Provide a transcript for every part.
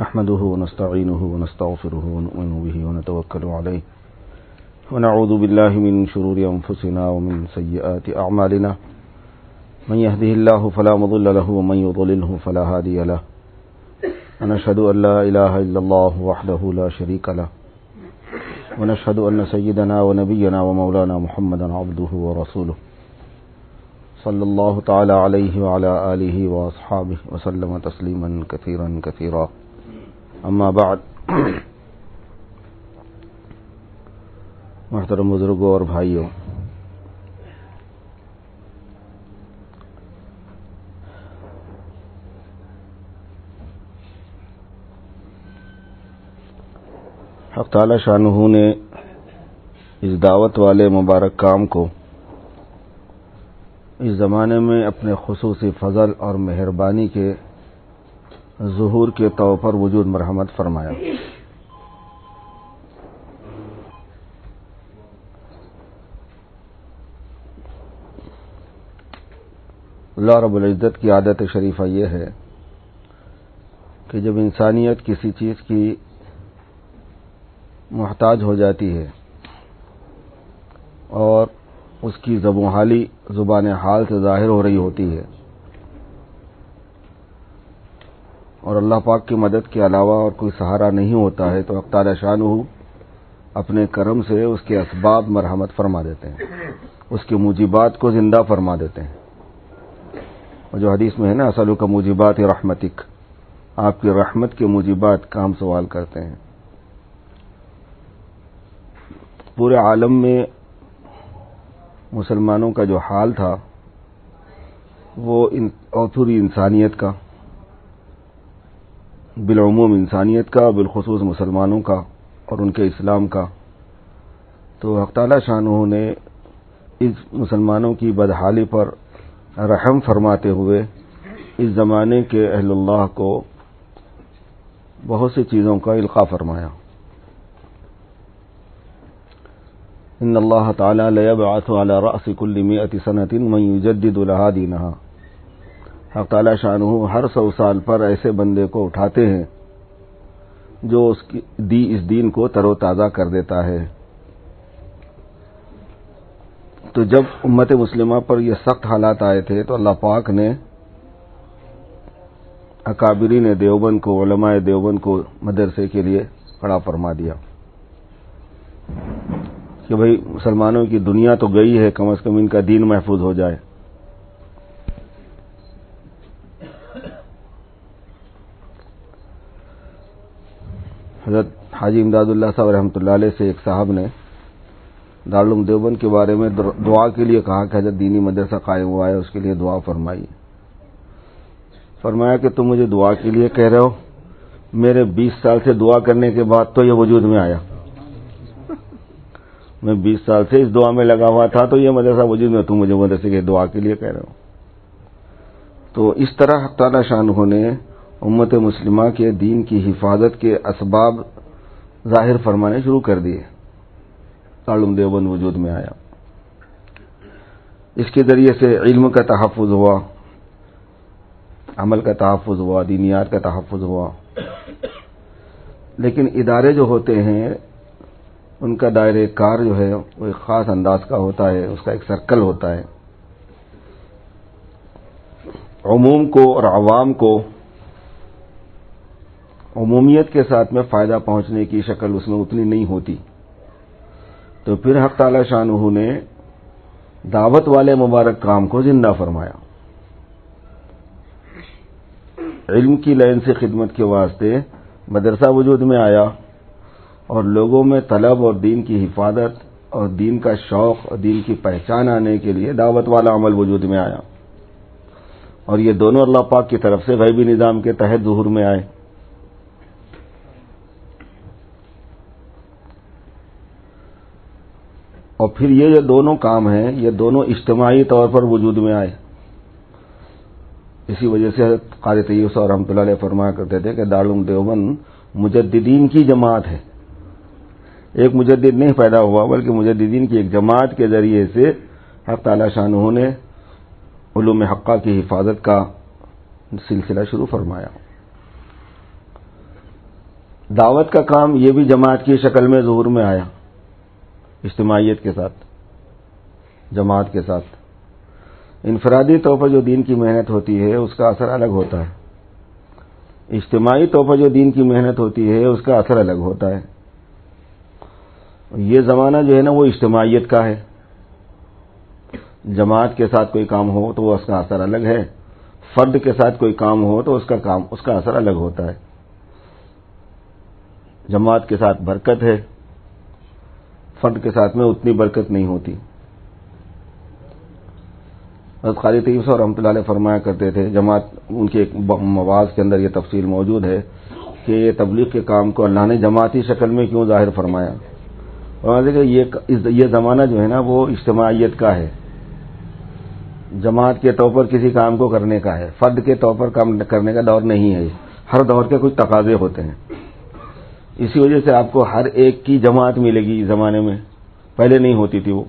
نحمده ونستعينه ونستغفره ونؤمن به ونتوكل عليه ونعوذ بالله من شرور أنفسنا ومن سيئات أعمالنا من يهده الله فلا مضل له ومن يضلله فلا هادي له ونشهد أن لا إله إلا الله وحده لا شريك له ونشهد أن سيدنا ونبينا ومولانا محمدا عبده ورسوله صلى الله تعالى عليه وعلى آله وأصحابه وسلم تسليما كثيرا كثيرا اما بعد. محترم بزرگوں اور بھائیوں، حق تعالی شانہ نے اس دعوت والے مبارک کام کو اس زمانے میں اپنے خصوصی فضل اور مہربانی کے ظہور کے طور پر وجود مرحمت فرمایا. اللہ رب العزت کی عادت شریفہ یہ ہے کہ جب انسانیت کسی چیز کی محتاج ہو جاتی ہے اور اس کی زبان حال سے ظاہر ہو رہی ہوتی ہے اور اللہ پاک کی مدد کے علاوہ اور کوئی سہارا نہیں ہوتا ہے، تو حق تعالی شانہ اپنے کرم سے اس کے اسباب مرحمت فرما دیتے ہیں، اس کے موجبات کو زندہ فرما دیتے ہیں. اور جو حدیث میں ہے نا، اسألک موجبات رحمتک، آپ کی رحمت کے موجبات کا ہم سوال کرتے ہیں. پورے عالم میں مسلمانوں کا جو حال تھا وہ اوتھری انسانیت کا، بالعموم انسانیت کا، بالخصوص مسلمانوں کا اور ان کے اسلام کا. تو حق تعالی شانہ نے اس مسلمانوں کی بدحالی پر رحم فرماتے ہوئے اس زمانے کے اہل اللہ کو بہت سی چیزوں کا القاء فرمایا. ان اللہ تعالی لیبعث علی رأس کل 100 سنۃ من یجدد لها دینها. حق تعالی شانہ ہر 100 سال پر ایسے بندے کو اٹھاتے ہیں جو اس دین کو تر و تازہ کر دیتا ہے. تو جب امت مسلمہ پر یہ سخت حالات آئے تھے تو اللہ پاک نے اکابرین دیوبند کو، علماء دیوبند کو مدرسے کے لیے کھڑا فرما دیا کہ بھئی مسلمانوں کی دنیا تو گئی ہے، کم از کم ان کا دین محفوظ ہو جائے. حضرت حاجی امداد اللہ صاحب رحمۃ اللہ علیہ سے ایک صاحب نے دارالعلوم دیوبند کے بارے میں دعا کے لیے کہا کہ حضرت دینی مدرسہ قائم ہوا ہے، اس کے لیے دعا فرمائی. فرمایا کہ تم مجھے دعا کے لیے کہہ رہے ہو، میرے 20 سال سے دعا کرنے کے بعد تو یہ وجود میں آیا. میں 20 سال سے اس دعا میں لگا ہوا تھا تو یہ مدرسہ وجود میں، تم مجھے مدرسے کے دعا کے لیے کہہ رہے ہو. تو اس طرح حق تعالی شانہ نے امت مسلمہ کے دین کی حفاظت کے اسباب ظاہر فرمانے شروع کر دیے. دارالعلوم دیوبند وجود میں آیا، اس کے ذریعے سے علم کا تحفظ ہوا، عمل کا تحفظ ہوا، دینیات کا تحفظ ہوا. لیکن ادارے جو ہوتے ہیں ان کا دائرہ کار جو ہے وہ ایک خاص انداز کا ہوتا ہے، اس کا ایک سرکل ہوتا ہے. عموم کو اور عوام کو عمومیت کے ساتھ میں فائدہ پہنچنے کی شکل اس میں اتنی نہیں ہوتی. تو پھر حق تعالی شانہ نے دعوت والے مبارک کام کو زندہ فرمایا. علم کی لائن سے خدمت کے واسطے مدرسہ وجود میں آیا اور لوگوں میں طلب اور دین کی حفاظت اور دین کا شوق اور دین کی پہچان آنے کے لیے دعوت والا عمل وجود میں آیا. اور یہ دونوں اللہ پاک کی طرف سے غیبی نظام کے تحت ظہور میں آئے. اور پھر یہ جو دونوں کام ہیں یہ دونوں اجتماعی طور پر وجود میں آئے. اسی وجہ سے قاری طیب صاحب رحمۃ اللہ علیہ فرمایا کرتے تھے کہ دارالعلوم دیوبند مجددین کی جماعت ہے. ایک مجدد نہیں پیدا ہوا بلکہ مجددین کی ایک جماعت کے ذریعے سے حق تعالی شانہ نے علوم حقہ کی حفاظت کا سلسلہ شروع فرمایا. دعوت کا کام یہ بھی جماعت کی شکل میں ظہور میں آیا، اجتماعیت کے ساتھ، جماعت کے ساتھ۔ انفرادی طور پر جو دین کی محنت ہوتی ہے اس کا اثر الگ ہوتا ہے، اجتماعی طور پر جو دین کی محنت ہوتی ہے اس کا اثر الگ ہوتا ہے۔ یہ زمانہ جو ہے نا وہ اجتماعیت کا ہے، جماعت کے ساتھ کوئی کام ہو تو اس کا اثر الگ ہے، فرد کے ساتھ کوئی کام ہو تو اس کا اثر الگ ہوتا ہے۔ جماعت کے ساتھ برکت ہے، فرد کے ساتھ میں اتنی برکت نہیں ہوتی۔ حضرت قاری طیب صاحب رحمۃ اللہ علیہ فرمایا کرتے تھے، جماعت ان کے ایک مواعظ کے اندر یہ تفصیل موجود ہے کہ یہ تبلیغ کے کام کو اللہ نے جماعتی شکل میں کیوں ظاہر فرمایا، اور یہ زمانہ جو ہے نا وہ اجتماعیت کا ہے، جماعت کے طور پر کسی کام کو کرنے کا ہے، فرد کے طور پر کام کرنے کا دور نہیں ہے، ہر دور کے کچھ تقاضے ہوتے ہیں۔ اسی وجہ سے آپ کو ہر ایک کی جماعت ملے گی اس زمانے میں، پہلے نہیں ہوتی تھی۔ وہ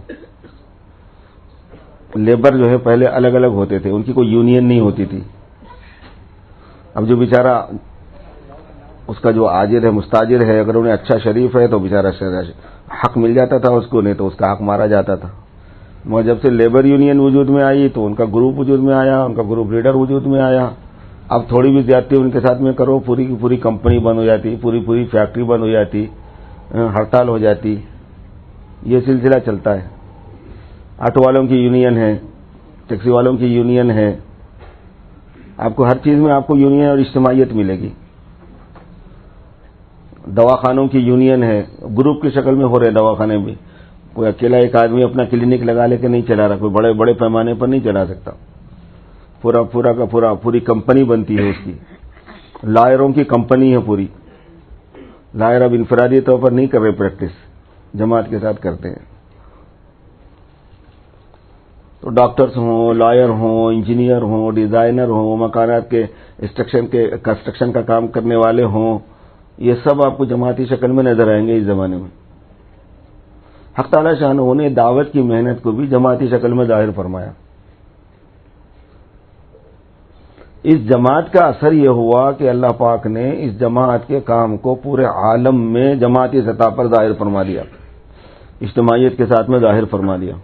لیبر جو ہے پہلے الگ الگ ہوتے تھے، ان کی کوئی یونین نہیں ہوتی تھی۔ اب جو بیچارہ اس کا جو عاجر ہے، مستاجر ہے، اگر انہیں اچھا شریف ہے تو بیچارہ حق مل جاتا تھا اس کو، نہیں تو اس کا حق مارا جاتا تھا۔ مگر جب سے لیبر یونین وجود میں آئی تو ان کا گروپ وجود میں آیا، ان کا گروپ لیڈر وجود میں آیا۔ اب تھوڑی بھی زیادتی ان کے ساتھ میں کرو، پوری کی پوری کمپنی بند ہو جاتی، پوری فیکٹری بند ہو جاتی، ہڑتال ہو جاتی۔ یہ سلسلہ چلتا ہے۔ آٹو والوں کی یونین ہے، ٹیکسی والوں کی یونین ہے، آپ کو ہر چیز میں آپ کو یونین اور اجتماعیت ملے گی۔ دواخانوں کی یونین ہے، گروپ کی شکل میں ہو رہے دواخانے بھی، کوئی اکیلا ایک آدمی اپنا کلینک لگا لے کے نہیں چلا رہا، کوئی بڑے پیمانے پر نہیں چلا سکتا، پوری کمپنی بنتی ہے اس کی، لائروں کی کمپنی ہے پوری۔ لائر اب انفرادی طور پر نہیں کر رہے پریکٹس، جماعت کے ساتھ کرتے ہیں۔ تو ڈاکٹرز ہوں، لائر ہوں، انجینئر ہوں، ڈیزائنر ہوں، مکانات کے کنسٹرکشن کا کام کرنے والے ہوں، یہ سب آپ کو جماعتی شکل میں نظر آئیں گے اس زمانے میں۔ حق تعالی شانہ نے دعوت کی محنت کو بھی جماعتی شکل میں ظاہر فرمایا۔ اس جماعت کا اثر یہ ہوا کہ اللہ پاک نے اس جماعت کے کام کو پورے عالم میں جماعتی سطح پر ظاہر فرما دیا، اجتماعیت کے ساتھ میں ظاہر فرما دیا۔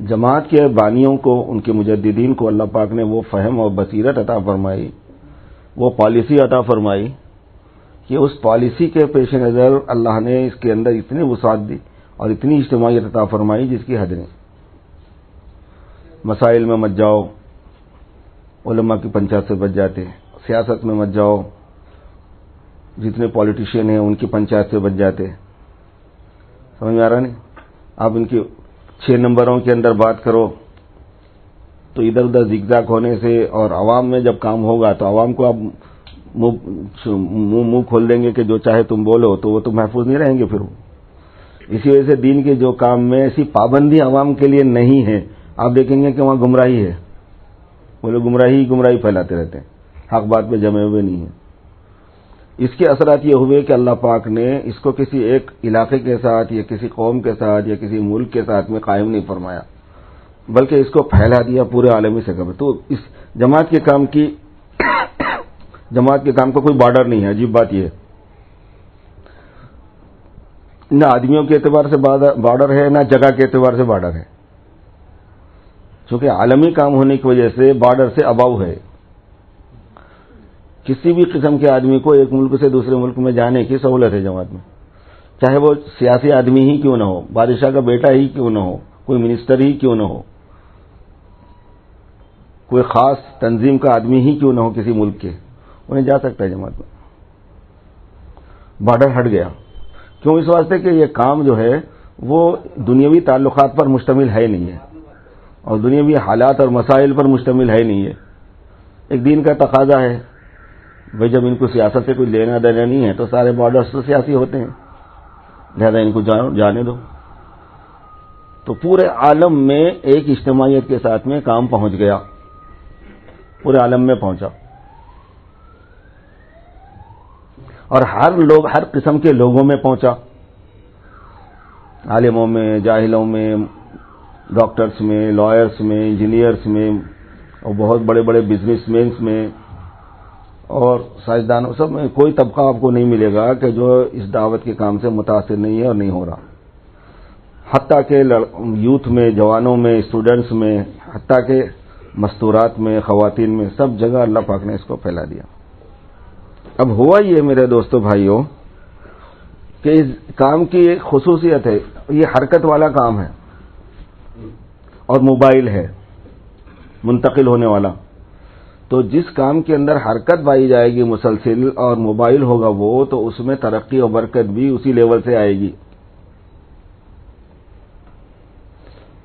جماعت کے بانیوں کو، ان کے مجددین کو اللہ پاک نے وہ فہم اور بصیرت عطا فرمائی، وہ پالیسی عطا فرمائی کہ اس پالیسی کے پیش نظر اللہ نے اس کے اندر اتنی وسعت دی اور اتنی اجتماعیت عطا فرمائی جس کی حد نہیں۔ مسائل میں مت جاؤ، علماء کی پنچایت سے بچ جاتے، سیاست میں مت جاؤ، جتنے پولیٹیشین ہیں ان کی پنچایت سے بچ جاتے۔ سمجھ میں آ رہا نہیں؟ آپ ان کی 6 نمبروں کے اندر بات کرو تو ادھر ادھر زگزاگ ہونے سے، اور عوام میں جب کام ہوگا تو عوام کو آپ منہ کھول دیں گے کہ جو چاہے تم بولو، تو وہ تو محفوظ نہیں رہیں گے پھر وہ۔ اسی وجہ سے دین کے جو کام میں ایسی پابندی عوام کے لیے نہیں ہے، آپ دیکھیں گے کہ وہاں گمراہی ہے، وہ لوگ گمراہی پھیلاتے رہتے ہیں، حق بات پہ جمے ہوئے نہیں ہیں۔ اس کے اثرات یہ ہوئے کہ اللہ پاک نے اس کو کسی ایک علاقے کے ساتھ یا کسی قوم کے ساتھ یا کسی ملک کے ساتھ میں قائم نہیں فرمایا، بلکہ اس کو پھیلا دیا پورے عالمی سطح پر۔ تو اس جماعت کے کام کا کوئی بارڈر نہیں ہے۔ عجیب بات یہ ہے، نہ آدمیوں کے اعتبار سے بارڈر ہے، نہ جگہ کے اعتبار سے بارڈر ہے، چونکہ عالمی کام ہونے کی وجہ سے بارڈر سے اباؤ ہے۔ کسی بھی قسم کے آدمی کو ایک ملک سے دوسرے ملک میں جانے کی سہولت ہے جماعت میں، چاہے وہ سیاسی آدمی ہی کیوں نہ ہو، بادشاہ کا بیٹا ہی کیوں نہ ہو، کوئی منسٹر ہی کیوں نہ ہو، کوئی خاص تنظیم کا آدمی ہی کیوں نہ ہو کسی ملک کے، انہیں جا سکتا ہے جماعت میں۔ بارڈر ہٹ گیا، کیوں؟ اس واسطے کہ یہ کام جو ہے وہ دنیاوی تعلقات پر مشتمل ہے نہیں ہے، اور دنیاوی حالات اور مسائل پر مشتمل ہے نہیں ہے، ایک دین کا تقاضا ہے۔ بھئی جب ان کو سیاست سے کوئی لینا دینا نہیں ہے تو سارے بارڈرز تو سیاسی ہوتے ہیں، لہذا ان کو جانے دو۔ تو پورے عالم میں ایک اجتماعیت کے ساتھ میں کام پہنچ گیا، پورے عالم میں پہنچا، اور ہر قسم کے لوگوں میں پہنچا، عالموں میں، جاہلوں میں، ڈاکٹرز میں، لائرز میں، انجینئرز میں، اور بہت بڑے بڑے بزنس مینز میں، اور سائنسدانوں سب میں کوئی طبقہ آپ کو نہیں ملے گا کہ جو اس دعوت کے کام سے متاثر نہیں ہے اور نہیں ہو رہا. حتیٰ کہ یوتھ میں، جوانوں میں، اسٹوڈنٹس میں، حتیٰ کہ مستورات میں، خواتین میں، سب جگہ اللہ پاک نے اس کو پھیلا دیا. اب ہوا یہ میرے دوستو بھائیوں کہ اس کام کی ایک خصوصیت ہے، یہ حرکت والا کام ہے اور موبائل ہے منتقل ہونے والا. تو جس کام کے اندر حرکت پائی جائے گی مسلسل اور موبائل ہوگا وہ، تو اس میں ترقی اور برکت بھی اسی لیول سے آئے گی.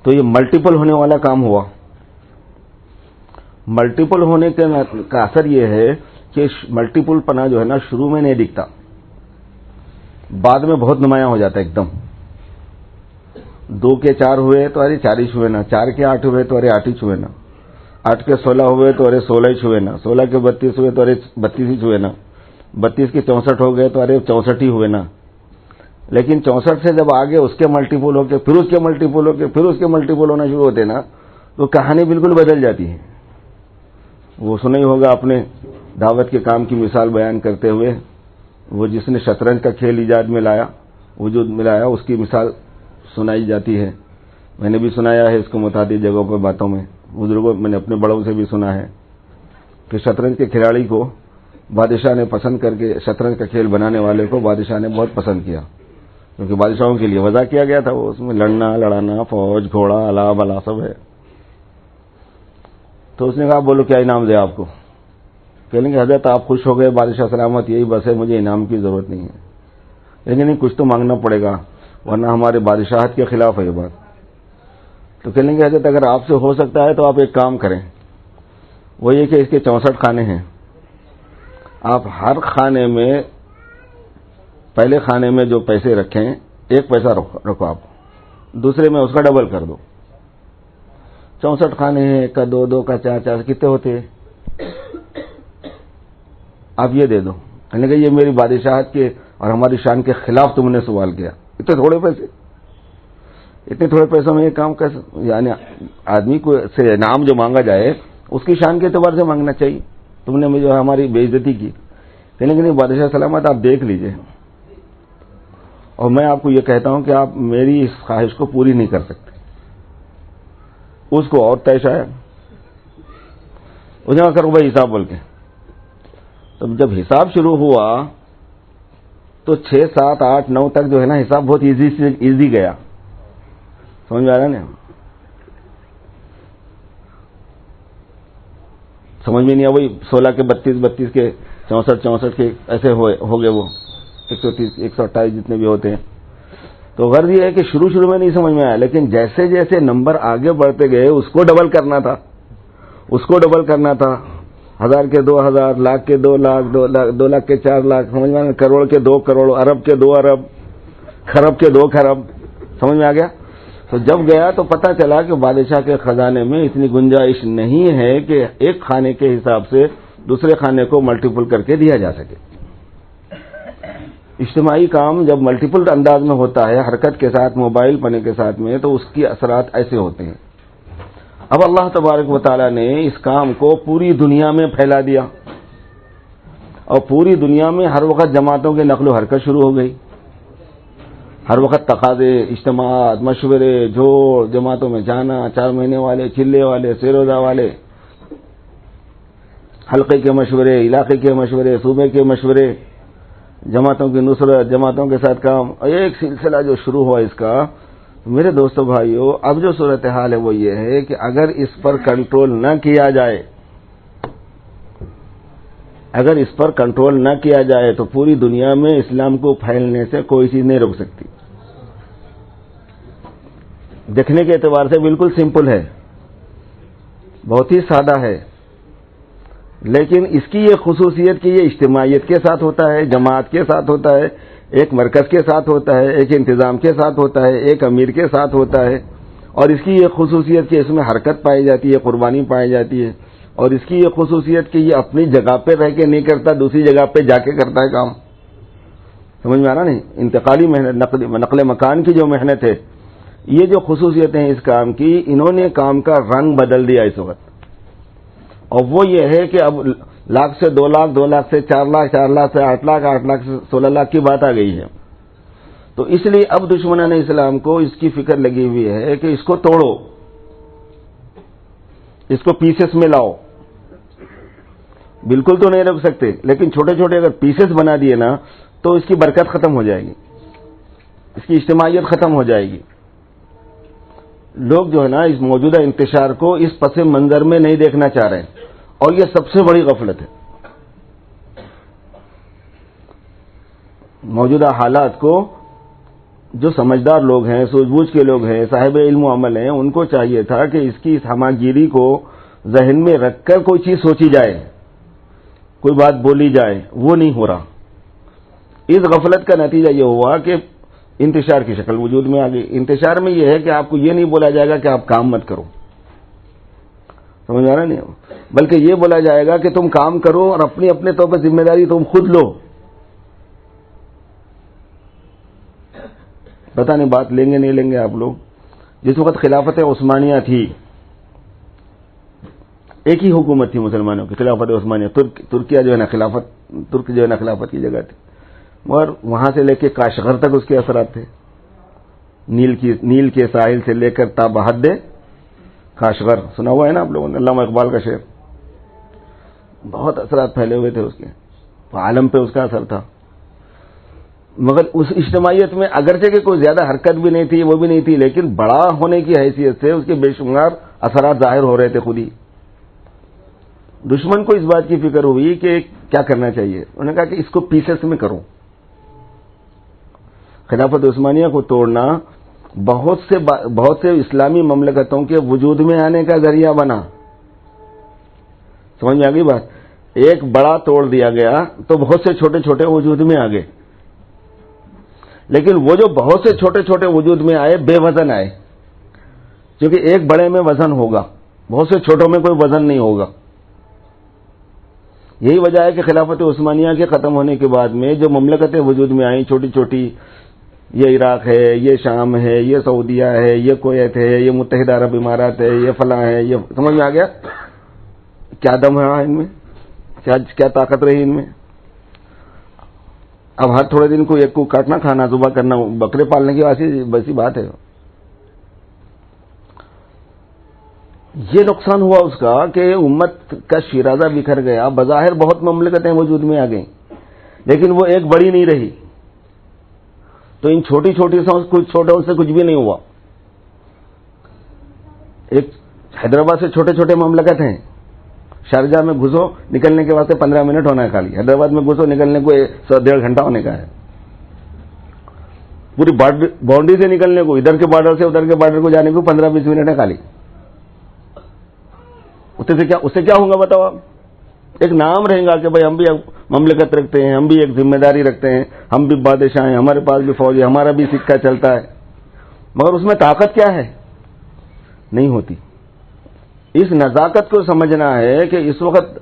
تو یہ ملٹیپل ہونے والا کام ہوا. ملٹیپل ہونے کا اثر یہ ہے کہ ملٹیپل پنا جو ہے نا شروع میں نہیں دکھتا، بعد میں بہت نمایاں ہو جاتا ہے ایک دم. 2 کے 4 ہوئے تو ارے 4 ہی چھوئے نا، 4 کے 8 ہوئے تو ارے 8 ہی چھوئے نا، 8 کے 16 ہوئے تو ارے 16 ہی چھوئے نا، 16 کے 32 ہوئے تو ارے 32 ہی چھوئے نا، 32 کے 64 ہو گئے تو ارے 64 ہی ہوئے نا. لیکن 64 سے جب آگے اس کے ملٹیپل ہو کے پھر اس کے ملٹیپل ہو کے پھر اس کے ملٹیپل ہونا شروع ہوتے نا، تو کہانی بالکل بدل جاتی ہے. وہ سنا ہی ہوگا اپنے دعوت کے کام کی مثال بیان کرتے ہوئے، وہ جس نے شطرنج کا کھیل ایجاد میں لایا، وجود میں لایا، اس کی مثال سنائی جاتی ہے. میں نے بھی سنایا ہے اس کو متعدد جگہوں پر باتوں میں، بزرگوں میں نے اپنے بڑوں سے بھی سنا ہے کہ شطرنج کے کھلاڑی کو بادشاہ نے پسند کر کے، شطرنج کا کھیل بنانے والے کو بادشاہ نے بہت پسند کیا، کیونکہ بادشاہوں کے لیے وضع کیا گیا تھا وہ، اس میں لڑنا لڑانا، فوج گھوڑا الا بلا سب ہے. تو اس نے کہا بولو کیا انعام دے آپ کو؟ کہنے کہ حضرت آپ خوش ہو گئے، بادشاہ سلامت، یہی بس ہے، مجھے انعام کی ضرورت نہیں ہے. لیکن نہیں، کچھ تو مانگنا پڑے گا ورنہ ہمارے بادشاہت کے خلاف ہے یہ بات. تو کہنے کہ حضرت اگر آپ سے ہو سکتا ہے تو آپ ایک کام کریں، وہ یہ کہ اس کے 64 کھانے ہیں، آپ ہر کھانے میں پہلے کھانے میں جو پیسے رکھیں 1 پیسہ رکھو، آپ دوسرے میں اس کا ڈبل کر دو. 64 کھانے ہیں، 1 کا 2، 2 کا 4، 4 کتنے ہوتے؟ آپ یہ دے دو. کہنے کہ یہ میری بادشاہت کے اور ہماری شان کے خلاف تم نے سوال کیا، اتنے تھوڑے پیسے، اتنے تھوڑے پیسوں میں یہ کام کیسے؟ یعنی آدمی کو سے انعام جو مانگا جائے اس کی شان کے اعتبار سے مانگنا چاہیے. تم نے مجھے ہماری بے عزتی کی. کہنے کہ نہیں بادشاہ سلامت، آپ دیکھ لیجئے، اور میں آپ کو یہ کہتا ہوں کہ آپ میری اس خواہش کو پوری نہیں کر سکتے. اس کو اور طیش آیا، اس نے کہا کرو بھائی حساب بول کے. تو جب حساب شروع ہوا تو 6، 7، 8، 9 تک جو ہے نا حساب بہت ایزی گیا. سمجھ میں آ رہا نا؟ سمجھ میں نہیں آیا. وہی 16 کے 32، 32 کے 64، 64 کے ایسے ہو گئے وہ 130، 128 جتنے بھی ہوتے ہیں. تو غرض یہ ہے کہ شروع میں نہیں سمجھ میں آیا، لیکن جیسے جیسے نمبر آگے بڑھتے گئے اس کو ڈبل کرنا تھا، اس کو ڈبل کرنا تھا. 1000 کے 2000، لاکھ کے 2 لاکھ، 2 لاکھ کے 4 لاکھ، سمجھ میں آ گیا؟ کروڑ کے 2 کروڑ، ارب کے 2 ارب، خرب کے 2 خرب. سمجھ میں آ گیا؟ تو جب گیا تو پتہ چلا کہ بادشاہ کے خزانے میں اتنی گنجائش نہیں ہے کہ ایک کھانے کے حساب سے دوسرے کھانے کو ملٹیپل کر کے دیا جا سکے. اجتماعی کام جب ملٹیپل انداز میں ہوتا ہے، حرکت کے ساتھ، موبائل پنے کے ساتھ میں، تو اس کی اثرات ایسے ہوتے ہیں. اب اللہ تبارک و تعالی نے اس کام کو پوری دنیا میں پھیلا دیا، اور پوری دنیا میں ہر وقت جماعتوں کے نقل و حرکت شروع ہو گئی. ہر وقت تقاضے، اجتماعات، مشورے، جوڑ، جماعتوں میں جانا، 4 مہینے والے، چلے والے، سیروزہ والے، حلقے کے مشورے، علاقے کے مشورے، صوبے کے مشورے، جماعتوں کی نصرت، جماعتوں کے ساتھ کام، ایک سلسلہ جو شروع ہوا اس کا. میرے دوستو بھائیو، اب جو صورتحال ہے وہ یہ ہے کہ اگر اس پر کنٹرول نہ کیا جائے، اگر اس پر کنٹرول نہ کیا جائے تو پوری دنیا میں اسلام کو پھیلنے سے کوئی چیز نہیں روک سکتی. دیکھنے کے اعتبار سے بالکل سمپل ہے، بہت ہی سادہ ہے، لیکن اس کی یہ خصوصیت کہ یہ اجتماعیت کے ساتھ ہوتا ہے، جماعت کے ساتھ ہوتا ہے، ایک مرکز کے ساتھ ہوتا ہے، ایک انتظام کے ساتھ ہوتا ہے، ایک امیر کے ساتھ ہوتا ہے. اور اس کی یہ خصوصیت کہ اس میں حرکت پائی جاتی ہے، قربانی پائی جاتی ہے. اور اس کی یہ خصوصیت کہ یہ اپنی جگہ پہ رہ کے نہیں کرتا، دوسری جگہ پہ جا کے کرتا ہے کام. سمجھ میں آ رہا نہیں؟ انتقالی محنت، نقل مکان کی جو محنت ہے، یہ جو خصوصیتیں ہیں اس کام کی، انہوں نے کام کا رنگ بدل دیا اس وقت. اور وہ یہ ہے کہ اب لاکھ سے 2 لاکھ، 2 لاکھ سے 4 لاکھ، 4 لاکھ سے 8 لاکھ، 8 لاکھ سے 16 لاکھ کی بات آ گئی ہے. تو اس لیے اب دشمنان اسلام کو اس کی فکر لگی ہوئی ہے کہ اس کو توڑو، اس کو پیسز میں لاؤ. بالکل تو نہیں رکھ سکتے، لیکن چھوٹے چھوٹے اگر پیسز بنا دیے نا تو اس کی برکت ختم ہو جائے گی، اس کی اجتماعیت ختم ہو جائے گی. لوگ جو ہے نا اس موجودہ انتشار کو اس پس منظر میں نہیں دیکھنا چاہ رہے ہیں، اور یہ سب سے بڑی غفلت ہے. موجودہ حالات کو جو سمجھدار لوگ ہیں، سوجھ بوجھ کے لوگ ہیں، صاحب علم و عمل ہیں، ان کو چاہیے تھا کہ اس کی اس ہماگیری کو ذہن میں رکھ کر کوئی چیز سوچی جائے، کوئی بات بولی جائے. وہ نہیں ہو رہا. اس غفلت کا نتیجہ یہ ہوا کہ انتشار کی شکل وجود میں آ گئی. انتشار میں یہ ہے کہ آپ کو یہ نہیں بولا جائے گا کہ آپ کام مت کرو، سمجھ آ رہا نہیں، بلکہ یہ بولا جائے گا کہ تم کام کرو اور اپنی اپنے طور پر ذمہ داری تم خود لو. پتہ نہیں بات لیں گے نہیں لیں گے آپ لوگ. جس وقت خلافت عثمانیہ تھی، ایک ہی حکومت تھی مسلمانوں کی، خلافت عثمانیہ. ترکیہ جو ہے نا خلافت، ترک جو ہے نا خلافت کی جگہ تھی، مگر وہاں سے لے کے کاشغر تک اس کے اثرات تھے. نیل کے ساحل سے لے کر تا بحد کاشغر، سنا ہوا ہے نا آپ لوگوں نے علامہ اقبال کا شعر. بہت اثرات پھیلے ہوئے تھے اس کے، عالم پہ اس کا اثر تھا. مگر اس اجتماعیت میں اگرچہ کہ کوئی زیادہ حرکت بھی نہیں تھی، وہ بھی نہیں تھی، لیکن بڑا ہونے کی حیثیت سے اس کے بے شمار اثرات ظاہر ہو رہے تھے خود ہی. دشمن کو اس بات کی فکر ہوئی کہ کیا کرنا چاہیے. انہوں نے کہا کہ اس کو پیسز میں کرو. خلافت عثمانیہ کو توڑنا بہت سے اسلامی مملکتوں کے وجود میں آنے کا ذریعہ بنا. سمجھ میں آ گئی بات. ایک بڑا توڑ دیا گیا تو بہت سے چھوٹے چھوٹے وجود میں آ گئے، لیکن وہ جو بہت سے چھوٹے چھوٹے وجود میں آئے بے وزن آئے، کیونکہ ایک بڑے میں وزن ہوگا، بہت سے چھوٹوں میں کوئی وزن نہیں ہوگا. یہی وجہ ہے کہ خلافت عثمانیہ کے ختم ہونے کے بعد میں جو مملکتیں وجود میں آئیں چھوٹی چھوٹی، یہ عراق ہے، یہ شام ہے، یہ سعودیہ ہے، یہ کویت ہے، یہ متحدہ عرب امارات ہے، یہ فلاں ہے، یہ سمجھ میں آ گیا کیا دم ہے ان میں، کیا طاقت رہی ان میں. اب ہر تھوڑے دن کو ایک کو کاٹنا کھانا، ذبح کرنا، بکرے پالنے کی ویسی بات ہے. یہ نقصان ہوا اس کا کہ امت کا شیرازہ بکھر گیا. بظاہر بہت مملکتیں وجود میں آ گئیں، لیکن وہ ایک بڑی نہیں رہی. تو ان چھوٹی چھوٹی سے کچھ چھوٹوں سے کچھ بھی نہیں ہوا. ایک حیدرآباد سے چھوٹے چھوٹے مملکت ہیں. شارجہ میں گھسو نکلنے کے واسطے 15 منٹ ہونا ہے خالی. حیدرآباد میں گھسو نکلنے کو 1.5 گھنٹہ ہونے کا ہے. پوری باؤنڈری سے نکلنے کو، ادھر کے بارڈر سے ادھر کے بارڈر کو جانے کو 15-20 منٹ ہے خالی. اس سے کیا ہوگا بتاؤ آپ؟ ایک نام رہے گا کہ بھائی ہم بھی مملکت رکھتے ہیں، ہم بھی ایک ذمہ داری رکھتے ہیں، ہم بھی بادشاہ ہیں، ہمارے پاس بھی فوج ہے، ہمارا بھی سکہ چلتا ہے. مگر اس میں طاقت کیا ہے؟ نہیں ہوتی. اس نزاکت کو سمجھنا ہے کہ اس وقت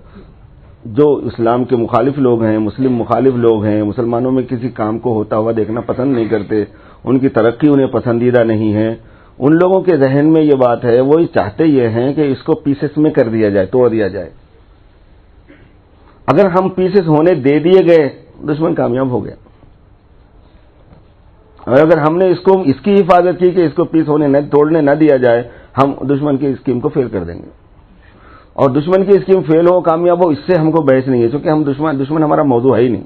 جو اسلام کے مخالف لوگ ہیں، مسلم مخالف لوگ ہیں، مسلمانوں میں کسی کام کو ہوتا ہوا دیکھنا پسند نہیں کرتے، ان کی ترقی انہیں پسندیدہ نہیں ہے. ان لوگوں کے ذہن میں یہ بات ہے، وہ چاہتے یہ ہیں کہ اس کو پیسز میں کر دیا جائے، توڑ دیا جائے. اگر ہم پیسز ہونے دے دیے گئے، دشمن کامیاب ہو گیا. اور اگر ہم نے اس کی حفاظت کی کہ اس کو پیس ہونے توڑنے نہ دیا جائے، ہم دشمن کی اسکیم کو فیل کر دیں گے. اور دشمن کی اسکیم فیل ہو کامیاب ہو، اس سے ہم کو بحث نہیں ہے، چونکہ ہم دشمن ہمارا موضوع ہے ہی نہیں.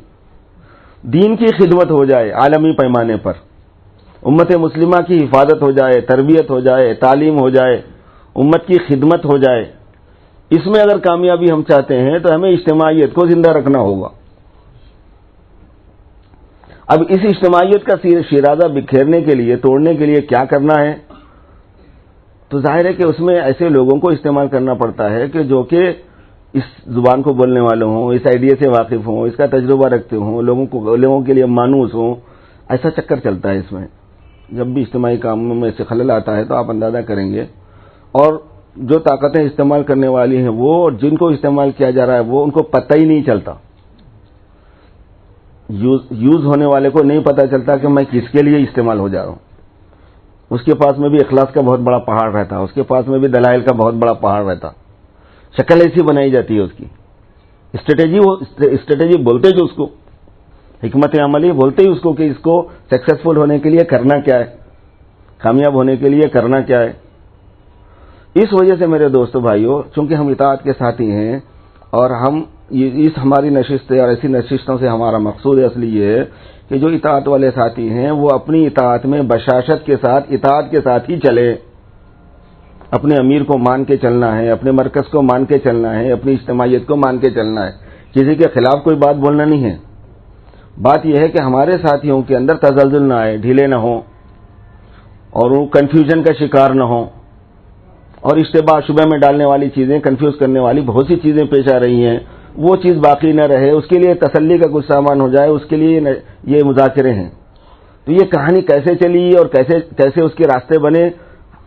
دین کی خدمت ہو جائے عالمی پیمانے پر، امت مسلمہ کی حفاظت ہو جائے، تربیت ہو جائے، تعلیم ہو جائے، امت کی خدمت ہو جائے. اس میں اگر کامیابی ہم چاہتے ہیں تو ہمیں اجتماعیت کو زندہ رکھنا ہوگا. اب اس اجتماعیت کا شیرازہ بکھیرنے کے لیے، توڑنے کے لیے کیا کرنا ہے؟ تو ظاہر ہے کہ اس میں ایسے لوگوں کو استعمال کرنا پڑتا ہے کہ جو کہ اس زبان کو بولنے والے ہوں، اس آئیڈیا سے واقف ہوں، اس کا تجربہ رکھتے ہوں، لوگوں کے لیے مانوس ہوں. ایسا چکر چلتا ہے اس میں. جب بھی اجتماعی کاموں میں سے خلل آتا ہے تو آپ اندازہ کریں گے. اور جو طاقتیں استعمال کرنے والی ہیں وہ، اور جن کو استعمال کیا جا رہا ہے وہ، ان کو پتہ ہی نہیں چلتا. یوز ہونے والے کو نہیں پتہ چلتا کہ میں کس کے لیے استعمال ہو جا رہا ہوں. اس کے پاس میں بھی اخلاص کا بہت بڑا پہاڑ رہتا، اس کے پاس میں بھی دلائل کا بہت بڑا پہاڑ رہتا. شکل ایسی بنائی جاتی ہے اس کی. اسٹریٹجی بولتے جو اس کو، حکمت عملی بولتے ہی اس کو کہ اس کو سکسیسفل ہونے کے لیے کرنا کیا ہے، کامیاب ہونے کے لیے کرنا کیا ہے۔ اس وجہ سے میرے دوستو بھائیوں، چونکہ ہم اطاعت کے ساتھی ہیں اور ہم اس ہماری نشستیں اور ایسی نشستوں سے ہمارا مقصود اصلی یہ ہے کہ جو اطاعت والے ساتھی ہیں وہ اپنی اطاعت میں بشاشت کے ساتھ اطاعت کے ساتھ ہی چلیں، اپنے امیر کو مان کے چلنا ہے، اپنے مرکز کو مان کے چلنا ہے، اپنی اجتماعیت کو مان کے چلنا ہے، کسی کے خلاف کوئی بات بولنا نہیں ہے۔ بات یہ ہے کہ ہمارے ساتھیوں کے اندر تزلزل نہ آئے، ڈھیلے نہ ہوں اور وہ کنفیوژن کا شکار نہ ہوں، اور اشتباہ شبہ میں ڈالنے والی چیزیں، کنفیوز کرنے والی بہت سی چیزیں پیش آ رہی ہیں، وہ چیز باقی نہ رہے، اس کے لیے تسلی کا کچھ سامان ہو جائے، اس کے لیے یہ مذاکرے ہیں۔ تو یہ کہانی کیسے چلی اور کیسے اس کے راستے بنے،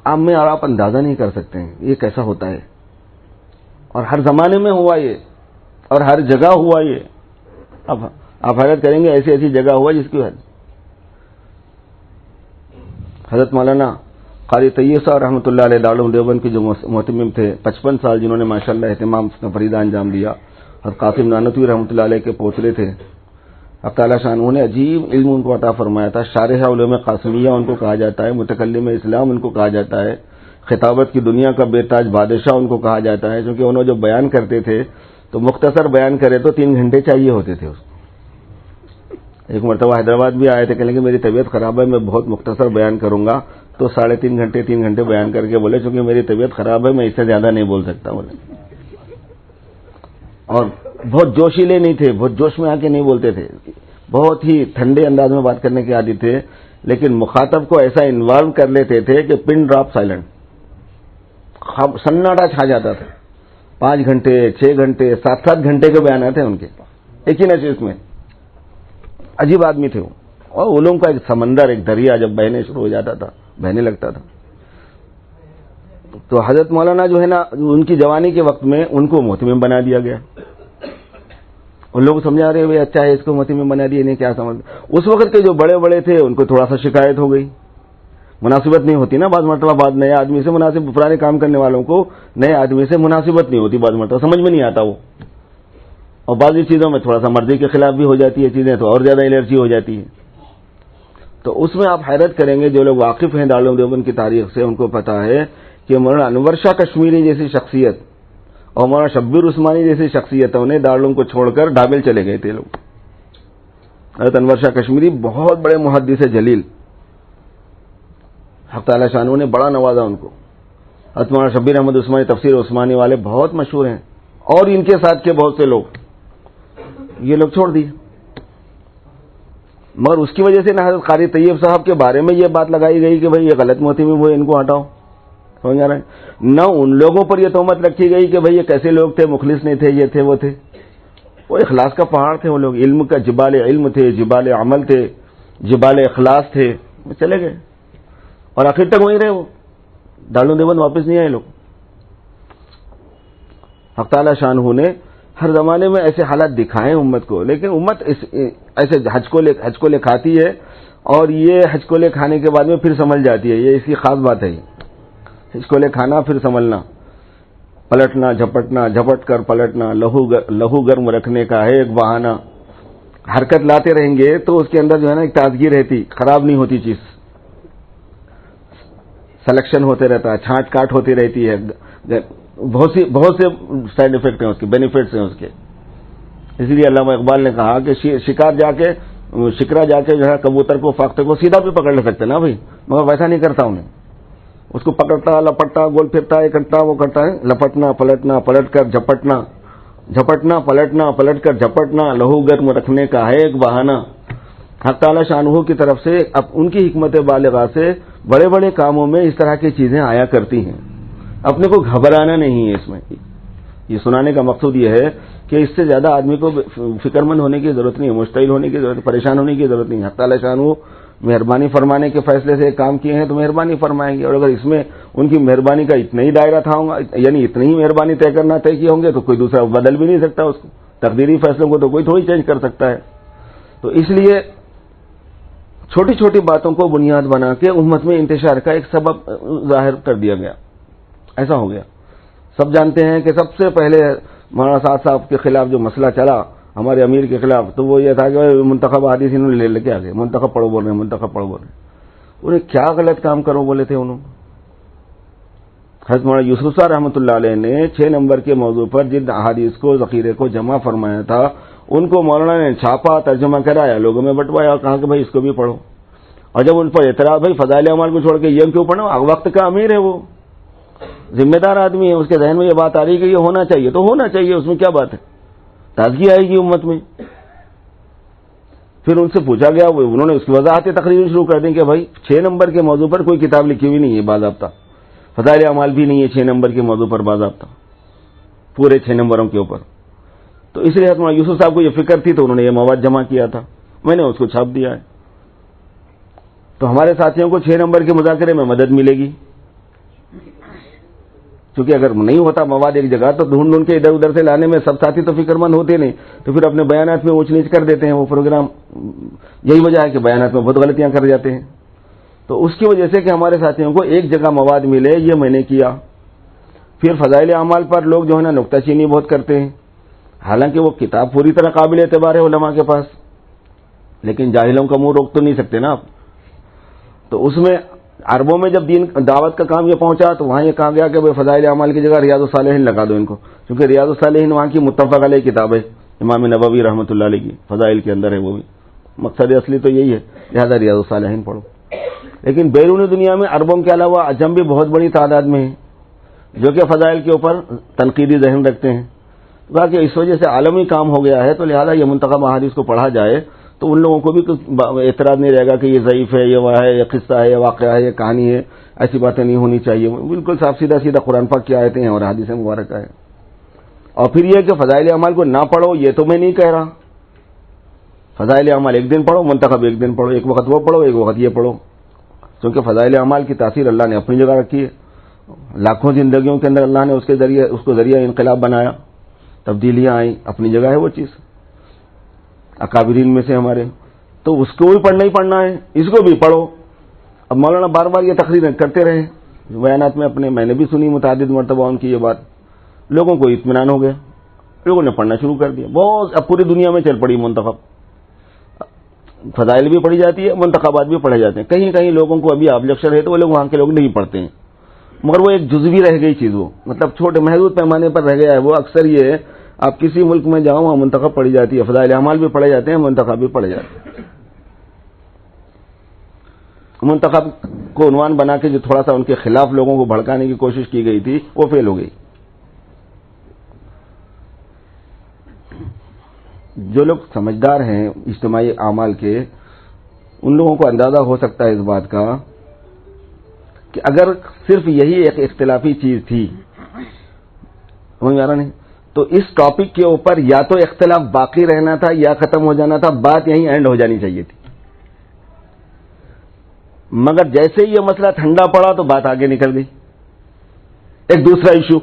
عام میں اور آپ اندازہ نہیں کر سکتے ہیں یہ کیسا ہوتا ہے، اور ہر زمانے میں ہوا یہ، اور ہر جگہ ہوا یہ۔ اب آپ حیرت کریں گے ایسی ایسی جگہ ہوا جس کی حضرت مولانا قاری طیب صاحب رحمۃ اللہ علیہ دارالعلوم دیوبند کے جو محتمم تھے 55 سال، جنہوں نے ماشاءاللہ اہتمام کا فریضہ انجام دیا، اور قاسم نانوتوی رحمۃ اللہ علیہ کے پوترے تھے۔ اب تعالیٰ شاہ انہوں نے عجیب علم ان کو عطا فرمایا تھا، شارح علوم قاسمیہ ان کو کہا جاتا ہے، متکلم اسلام ان کو کہا جاتا ہے، خطابت کی دنیا کا بے تاج بادشاہ ان کو کہا جاتا ہے، کیونکہ انہوں جو بیان کرتے تھے تو مختصر بیان کرے تو 3 گھنٹے چاہیے ہوتے تھے اس کو۔ ایک مرتبہ حیدرآباد بھی آئے تھے، کہنے کہ میری طبیعت خراب ہے، میں بہت مختصر بیان کروں گا، تو 3.5 گھنٹے بیان کر کے بولے چونکہ میری طبیعت خراب ہے میں اس سے زیادہ نہیں بول سکتا بولے۔ اور بہت جوشیلے نہیں تھے، بہت جوش میں آ کے نہیں بولتے تھے، بہت ہی ٹھنڈے انداز میں بات کرنے کے عادی تھے، لیکن مخاطب کو ایسا انوالو کر لیتے تھے کہ پن ڈراپ سائلنٹ، سناٹا چھا جاتا تھا۔ 5 گھنٹے 6 گھنٹے 7 گھنٹے کے بیانات ہیں ان کے ایک ہی نشست میں۔ عجیب آدمی تھے وہ، اور علوم کا ایک سمندر، ایک دریا جب بہنے شروع ہو جاتا تھا، بہنے لگتا تھا۔ تو حضرت مولانا جو ہے نا، ان کی جوانی کے وقت میں ان کو محتمم بنا دیا گیا۔ ان لوگ سمجھا رہے ہوئے اچھا ہے اس کو محتمم بنا دیا، نہیں کیا سمجھ۔ اس وقت کے جو بڑے بڑے تھے ان کو تھوڑا سا شکایت ہو گئی، مناسبت نہیں ہوتی نا بعض مرتبہ، بعض نئے آدمی سے مناسب، پرانے کام کرنے والوں کو نئے آدمی سے مناسبت نہیں ہوتی، بعض مرتبہ سمجھ میں نہیں آتا وہ، اور بعض چیزوں میں تھوڑا سا مرضی کے خلاف بھی ہو جاتی ہے چیزیں، تو اور زیادہ الرجی ہو جاتی ہے۔ تو اس میں آپ حیرت کریں گے، جو لوگ واقف ہیں دارالعلوم دیوبند کی تاریخ سے ان کو پتا ہے کہ مولانا انور شاہ کشمیری جیسی شخصیت اور مولانا شبیر عثمانی جیسی شخصیتوں نے دارالعلوم کو چھوڑ کر ڈابل چلے گئے تھے لوگ۔ حضرت انور شاہ کشمیری بہت بڑے محدث جلیل، حق تعالی شاہ نے بڑا نوازا ان کو۔ حضرت مولانا شبیر احمد عثمانی تفسیر عثمانی والے بہت مشہور ہیں، اور ان کے ساتھ کے بہت سے لوگ، یہ لوگ چھوڑ دیے۔ مگر اس کی وجہ سے نہ حضرت قاری طیب صاحب کے بارے میں یہ بات لگائی گئی کہ بھئی یہ غلط محتمم ہوئے، ان کو ہٹاؤ، سمجھ آ رہا ہے؟ نہ ان لوگوں پر یہ تہمت رکھی گئی کہ بھئی یہ کیسے لوگ تھے، مخلص نہیں تھے، یہ تھے وہ تھے۔ وہ اخلاص کا پہاڑ تھے وہ لوگ، علم کا جبال علم تھے، جبال عمل تھے، جبال اخلاص تھے، وہ چلے گئے اور آخر تک وہیں رہے وہ، دارالعلوم دیوبند واپس نہیں آئے لوگ۔ حق تعالی شانہ نے ہر زمانے میں ایسے حالات دکھائے امت کو، لیکن امت ایسے حج کو لے کھاتی ہے، اور یہ حج کو لے کھانے کے بعد میں پھر سنبھل جاتی ہے، یہ اس کی خاص بات ہے۔ حج کو لے کھانا پھر سنبھلنا، پلٹنا جھپٹنا، جھپٹ کر پلٹنا، لہو گرم رکھنے کا ہے ایک بہانہ۔ حرکت لاتے رہیں گے تو اس کے اندر جو ہے نا ایک تازگی رہتی، خراب نہیں ہوتی چیز، سلیکشن ہوتے رہتا ہے، چھانٹ کاٹ ہوتی رہتی ہے، بہت سے سائیڈ افیکٹ ہیں اس کے، بینیفٹس ہیں اس کے۔ اس لیے علامہ اقبال نے کہا کہ شکرا جا کے جو ہے کبوتر کو فاختہ کو سیدھا بھی پکڑ لے سکتے نا بھائی، مگر ویسا نہیں کرتا انہیں، اس کو پکڑتا لپٹتا گول پھرتا یہ کرتا وہ کرتا ہے، لپٹنا پلٹنا، پلٹ کر جھپٹنا، جھپٹنا پلٹنا، پلٹ کر جھپٹنا، لہو گرم رکھنے کا ہے ایک بہانہ۔ حق تعالی شانہ کی طرف سے اب ان کی حکمت بالغہ سے بڑے بڑے کاموں میں اس طرح کی چیزیں آیا کرتی ہیں، اپنے کو گھبرانا نہیں ہے اس میں۔ یہ سنانے کا مقصود یہ ہے کہ اس سے زیادہ آدمی کو فکر مند ہونے کی ضرورت نہیں ہے، مشتعل ہونے کی ضرورت، پریشان ہونے کی ضرورت نہیں ہے۔ حق تعالی شانہ مہربانی فرمانے کے فیصلے سے کام کیے ہیں تو مہربانی فرمائیں گے، اور اگر اس میں ان کی مہربانی کا اتنا ہی دائرہ تھا ہوگا، یعنی اتنی ہی مہربانی طے کیے ہوں گے، تو کوئی دوسرا بدل بھی نہیں سکتا اس کو، تقدیری فیصلوں کو تو کوئی تھوڑی چینج کر سکتا ہے۔ تو اس لیے چھوٹی چھوٹی باتوں کو بنیاد بنا کے امت میں انتشار کا ایک سبب ظاہر کر دیا گیا، ایسا ہو گیا۔ سب جانتے ہیں کہ سب سے پہلے مولانا سعد صاحب کے خلاف جو مسئلہ چلا ہمارے امیر کے خلاف، تو وہ یہ تھا کہ منتخب حدیث انہوں نے لے کے آ گئے، منتخب پڑھو بول رہے ہیں، منتخب پڑھو بول رہے ہیں۔ انہیں کیا غلط کام کرو بولے تھے انہوں؟ حضرت مولانا یوسف صاحب رحمۃ اللہ علیہ نے 6 نمبر کے موضوع پر جن احادیث کو ذخیرے کو جمع فرمایا تھا ان کو مولانا نے چھاپا، ترجمہ کرایا، لوگوں میں بٹوایا اور کہا کہ بھائی اس کو بھی پڑھو۔ اور جب ان پر اعتراض بھائی فضائل اعمال کو چھوڑ کے یہ کیوں پڑھنا، وقت کا امیر ہے، وہ ذمہ دار آدمی ہے، اس کے ذہن میں یہ بات آ رہی ہے کہ یہ ہونا چاہیے تو ہونا چاہیے، اس میں کیا بات ہے، تازگی آئے گی امت میں۔ پھر ان سے پوچھا گیا، انہوں نے اس کی وضاحت تقریر شروع کر دی کہ بھائی 6 نمبر کے موضوع پر کوئی کتاب لکھی ہوئی نہیں ہے باضابطہ، فضائل اعمال بھی نہیں ہے 6 نمبر کے موضوع پر باضابطہ پورے 6 نمبروں کے اوپر۔ تو اس لیے حضرت یوسف صاحب کو یہ فکر تھی تو انہوں نے یہ مواد جمع کیا تھا، میں نے اس کو چھاپ دیا ہے۔ تو ہمارے ساتھیوں کو 6 نمبر کے مذاکرے میں مدد ملے گی، کیونکہ اگر نہیں ہوتا مواد ایک جگہ تو ڈھونڈ کے ادھر ادھر سے لانے میں سب ساتھی تو فکر مند ہوتے نہیں، تو پھر اپنے بیانات میں اونچ نیچ کر دیتے ہیں وہ پروگرام۔ یہی وجہ ہے کہ بیانات میں بہت غلطیاں کر جاتے ہیں۔ تو اس کی وجہ سے کہ ہمارے ساتھیوں کو ایک جگہ مواد ملے، یہ میں نے کیا۔ پھر فضائل اعمال پر لوگ جو ہے نا نکتہ چینی بہت کرتے ہیں، حالانکہ وہ کتاب پوری طرح قابل اعتبار ہے علماء کے پاس، لیکن جاہلوں کا منہ روک تو نہیں سکتے نا آپ۔ تو اس میں عربوں میں جب دین دعوت کا کام یہ پہنچا تو وہاں یہ کہا گیا کہ فضائل اعمال کی جگہ ریاض الصالحین لگا دو ان کو، کیونکہ ریاض الصالحین وہاں کی متفق علیہ کتاب ہے، امام نبوی رحمۃ اللہ علیہ کی فضائل کے اندر ہے، وہ بھی مقصد اصلی تو یہی ہے، لہذا ریاض الصالحین پڑھو۔ لیکن بیرون دنیا میں عربوں کے علاوہ عجم بھی بہت بڑی تعداد میں ہیں جو کہ فضائل کے اوپر تنقیدی ذہن رکھتے ہیں۔ کہا کہ اس وجہ سے عالمی کام ہو گیا ہے تو لہذا یہ منتخب احادیث کو پڑھا جائے تو ان لوگوں کو بھی اعتراض نہیں رہے گا کہ یہ ضعیف ہے، یہ وہ ہے، یہ قصہ ہے، یہ واقعہ ہے، یہ کہانی ہے، ایسی باتیں نہیں ہونی چاہیے۔ بالکل صاف سیدھا قرآن پاک کی آیتیں ہیں اور حدیث مبارکہ ہے۔ اور پھر یہ کہ فضائل اعمال کو نہ پڑھو یہ تو میں نہیں کہہ رہا، فضائل اعمال ایک دن پڑھو، منتخب ایک دن پڑھو، ایک وقت وہ پڑھو، ایک وقت یہ پڑھو، کیونکہ فضائل اعمال کی تاثیر اللہ نے اپنی جگہ رکھی ہے، لاکھوں زندگیوں کے اندر اللہ نے اس کو ذریعہ انقلاب بنایا، تبدیلیاں آئیں، اپنی جگہ ہے وہ چیز، اکابرین میں سے ہمارے، تو اس کو بھی پڑھنا ہی پڑھنا ہے، اس کو بھی پڑھو۔ اب مولانا بار بار یہ تقریر کرتے رہے بیانات میں اپنے، میں نے بھی سنی متعدد مرتبہ ان کی یہ بات، لوگوں کو اطمینان ہو گیا، لوگوں نے پڑھنا شروع کر دیا بہت، اب پوری دنیا میں چل پڑی منتخب، فضائل بھی پڑھی جاتی ہے، منتخبات بھی پڑھے جاتے ہیں۔ کہیں کہیں لوگوں کو ابھی آبجیکشن ہے تو وہ لوگ وہاں کے لوگ نہیں پڑھتے ہیں، مگر وہ ایک جزوی رہ گئی چیز، وہ مطلب چھوٹے محدود پیمانے پر رہ گیا ہے وہ۔ اکثر یہ آپ کسی ملک میں جاؤ وہاں منتخب پڑھی جاتی ہے، فضائل اعمال بھی پڑھے جاتے ہیں، منتخب بھی پڑھے جاتے ہیں۔ منتخب کو عنوان بنا کے جو تھوڑا سا ان کے خلاف لوگوں کو بھڑکانے کی کوشش کی گئی تھی وہ فیل ہو گئی۔ جو لوگ سمجھدار ہیں اجتماعی اعمال کے، ان لوگوں کو اندازہ ہو سکتا ہے اس بات کا کہ اگر صرف یہی ایک اختلافی چیز تھی، نہیں تو اس ٹاپک کے اوپر یا تو اختلاف باقی رہنا تھا یا ختم ہو جانا تھا، بات یہیں اینڈ ہو جانی چاہیے تھی۔ مگر جیسے ہی یہ مسئلہ ٹھنڈا پڑا تو بات آگے نکل گئی، ایک دوسرا ایشو،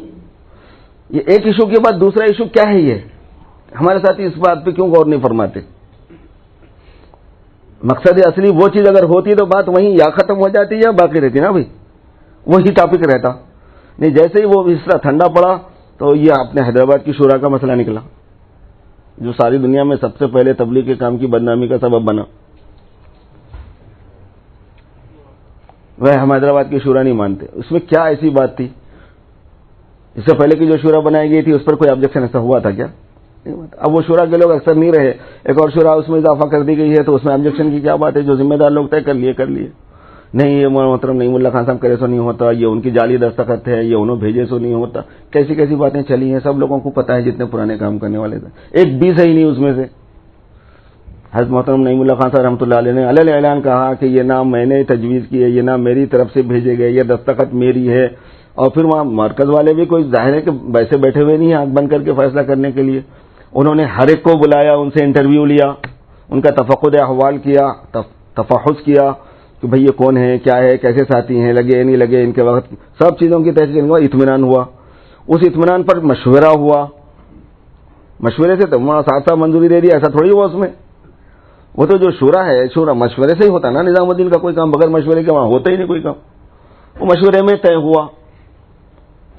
یہ ایک ایشو کے بعد دوسرا ایشو کیا ہے، یہ ہمارے ساتھی اس بات پہ کیوں غور نہیں فرماتے؟ مقصد اصلی وہ چیز اگر ہوتی تو بات وہیں یا ختم ہو جاتی یا باقی رہتی نا بھائی، وہی ٹاپک رہتا نہیں۔ جیسے ہی وہ اس طرح ٹھنڈا پڑا تو یہ اپنے حیدرآباد کی شورا کا مسئلہ نکلا جو ساری دنیا میں سب سے پہلے تبلیغ کے کام کی بدنامی کا سبب بنا۔ وہ ہم حیدرآباد کی شورا نہیں مانتے، اس میں کیا ایسی بات تھی؟ اس سے پہلے کی جو شورا بنائی گئی تھی اس پر کوئی آبجیکشن ایسا ہوا تھا کیا؟ اب وہ شورا کے لوگ اکثر نہیں رہے، ایک اور شورا اس میں اضافہ کر دی گئی ہے تو اس میں آبجیکشن کی کیا بات ہے؟ جو ذمہ دار لوگ طے کر لیے نہیں، یہ محترم نعیم اللہ خان صاحب کرے سو نہیں ہوتا، یہ ان کی جعلی دستخط ہے، یہ انہوں بھیجے سو نہیں ہوتا، کیسی باتیں چلی ہیں، سب لوگوں کو پتہ ہے جتنے پرانے کام کرنے والے تھے، ایک بھی صحیح نہیں اس میں سے۔ حضرت محترم نعیم اللہ خان صاحب رحمۃ اللہ علیہ نے علیہ اعلان کہا کہ یہ نام میں نے تجویز کی ہے، یہ نام میری طرف سے بھیجے گئے، یہ دستخط میری ہے، اور پھر وہاں مرکز والے بھی کوئی ظاہر ہے کہ ویسے بیٹھے ہوئے نہیں ہیں آنکھ بند کر کے فیصلہ کرنے کے لیے، انہوں نے ہر ایک کو بلایا، ان سے انٹرویو لیا، ان کا تفقد احوال کیا، تفحص کیا کہ بھئی یہ کون ہے، کیا ہے، کیسے ساتھی ہیں، لگے نہیں لگے، ان کے وقت سب چیزوں کی تحقیق ہوا، اطمینان ہوا، اس اطمینان پر مشورہ ہوا، مشورے سے تو وہاں ساتھ ساتھ منظوری دے دیا، ایسا تھوڑی ہوا اس میں، وہ تو جو شورا ہے، شورا مشورے سے ہی ہوتا نا، نظام الدین کا کوئی کام بغیر مشورے کے وہاں ہوتا ہی نہیں کوئی کام، وہ مشورے میں طے ہوا،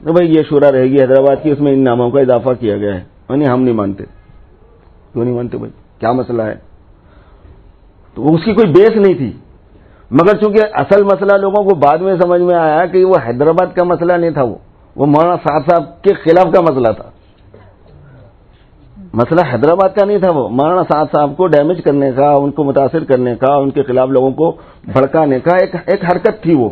بھائی یہ شورا رہے گی حیدرآباد کی، اس میں ان ناموں کا اضافہ کیا گیا ہے، یعنی ہم نہیں مانتے. کیوں نہیں مانتے بھائی؟ کیا مسئلہ ہے؟ تو اس کی کوئی بیس نہیں تھی، مگر چونکہ اصل مسئلہ لوگوں کو بعد میں سمجھ میں آیا کہ وہ حیدرآباد کا مسئلہ نہیں تھا، وہ مولانا سعد صاحب کے خلاف کا مسئلہ تھا. مسئلہ حیدرآباد کا نہیں تھا، وہ مولانا سعد صاحب کو ڈیمیج کرنے کا، ان کو متاثر کرنے کا، ان کے خلاف لوگوں کو بھڑکانے کا ایک حرکت تھی. وہ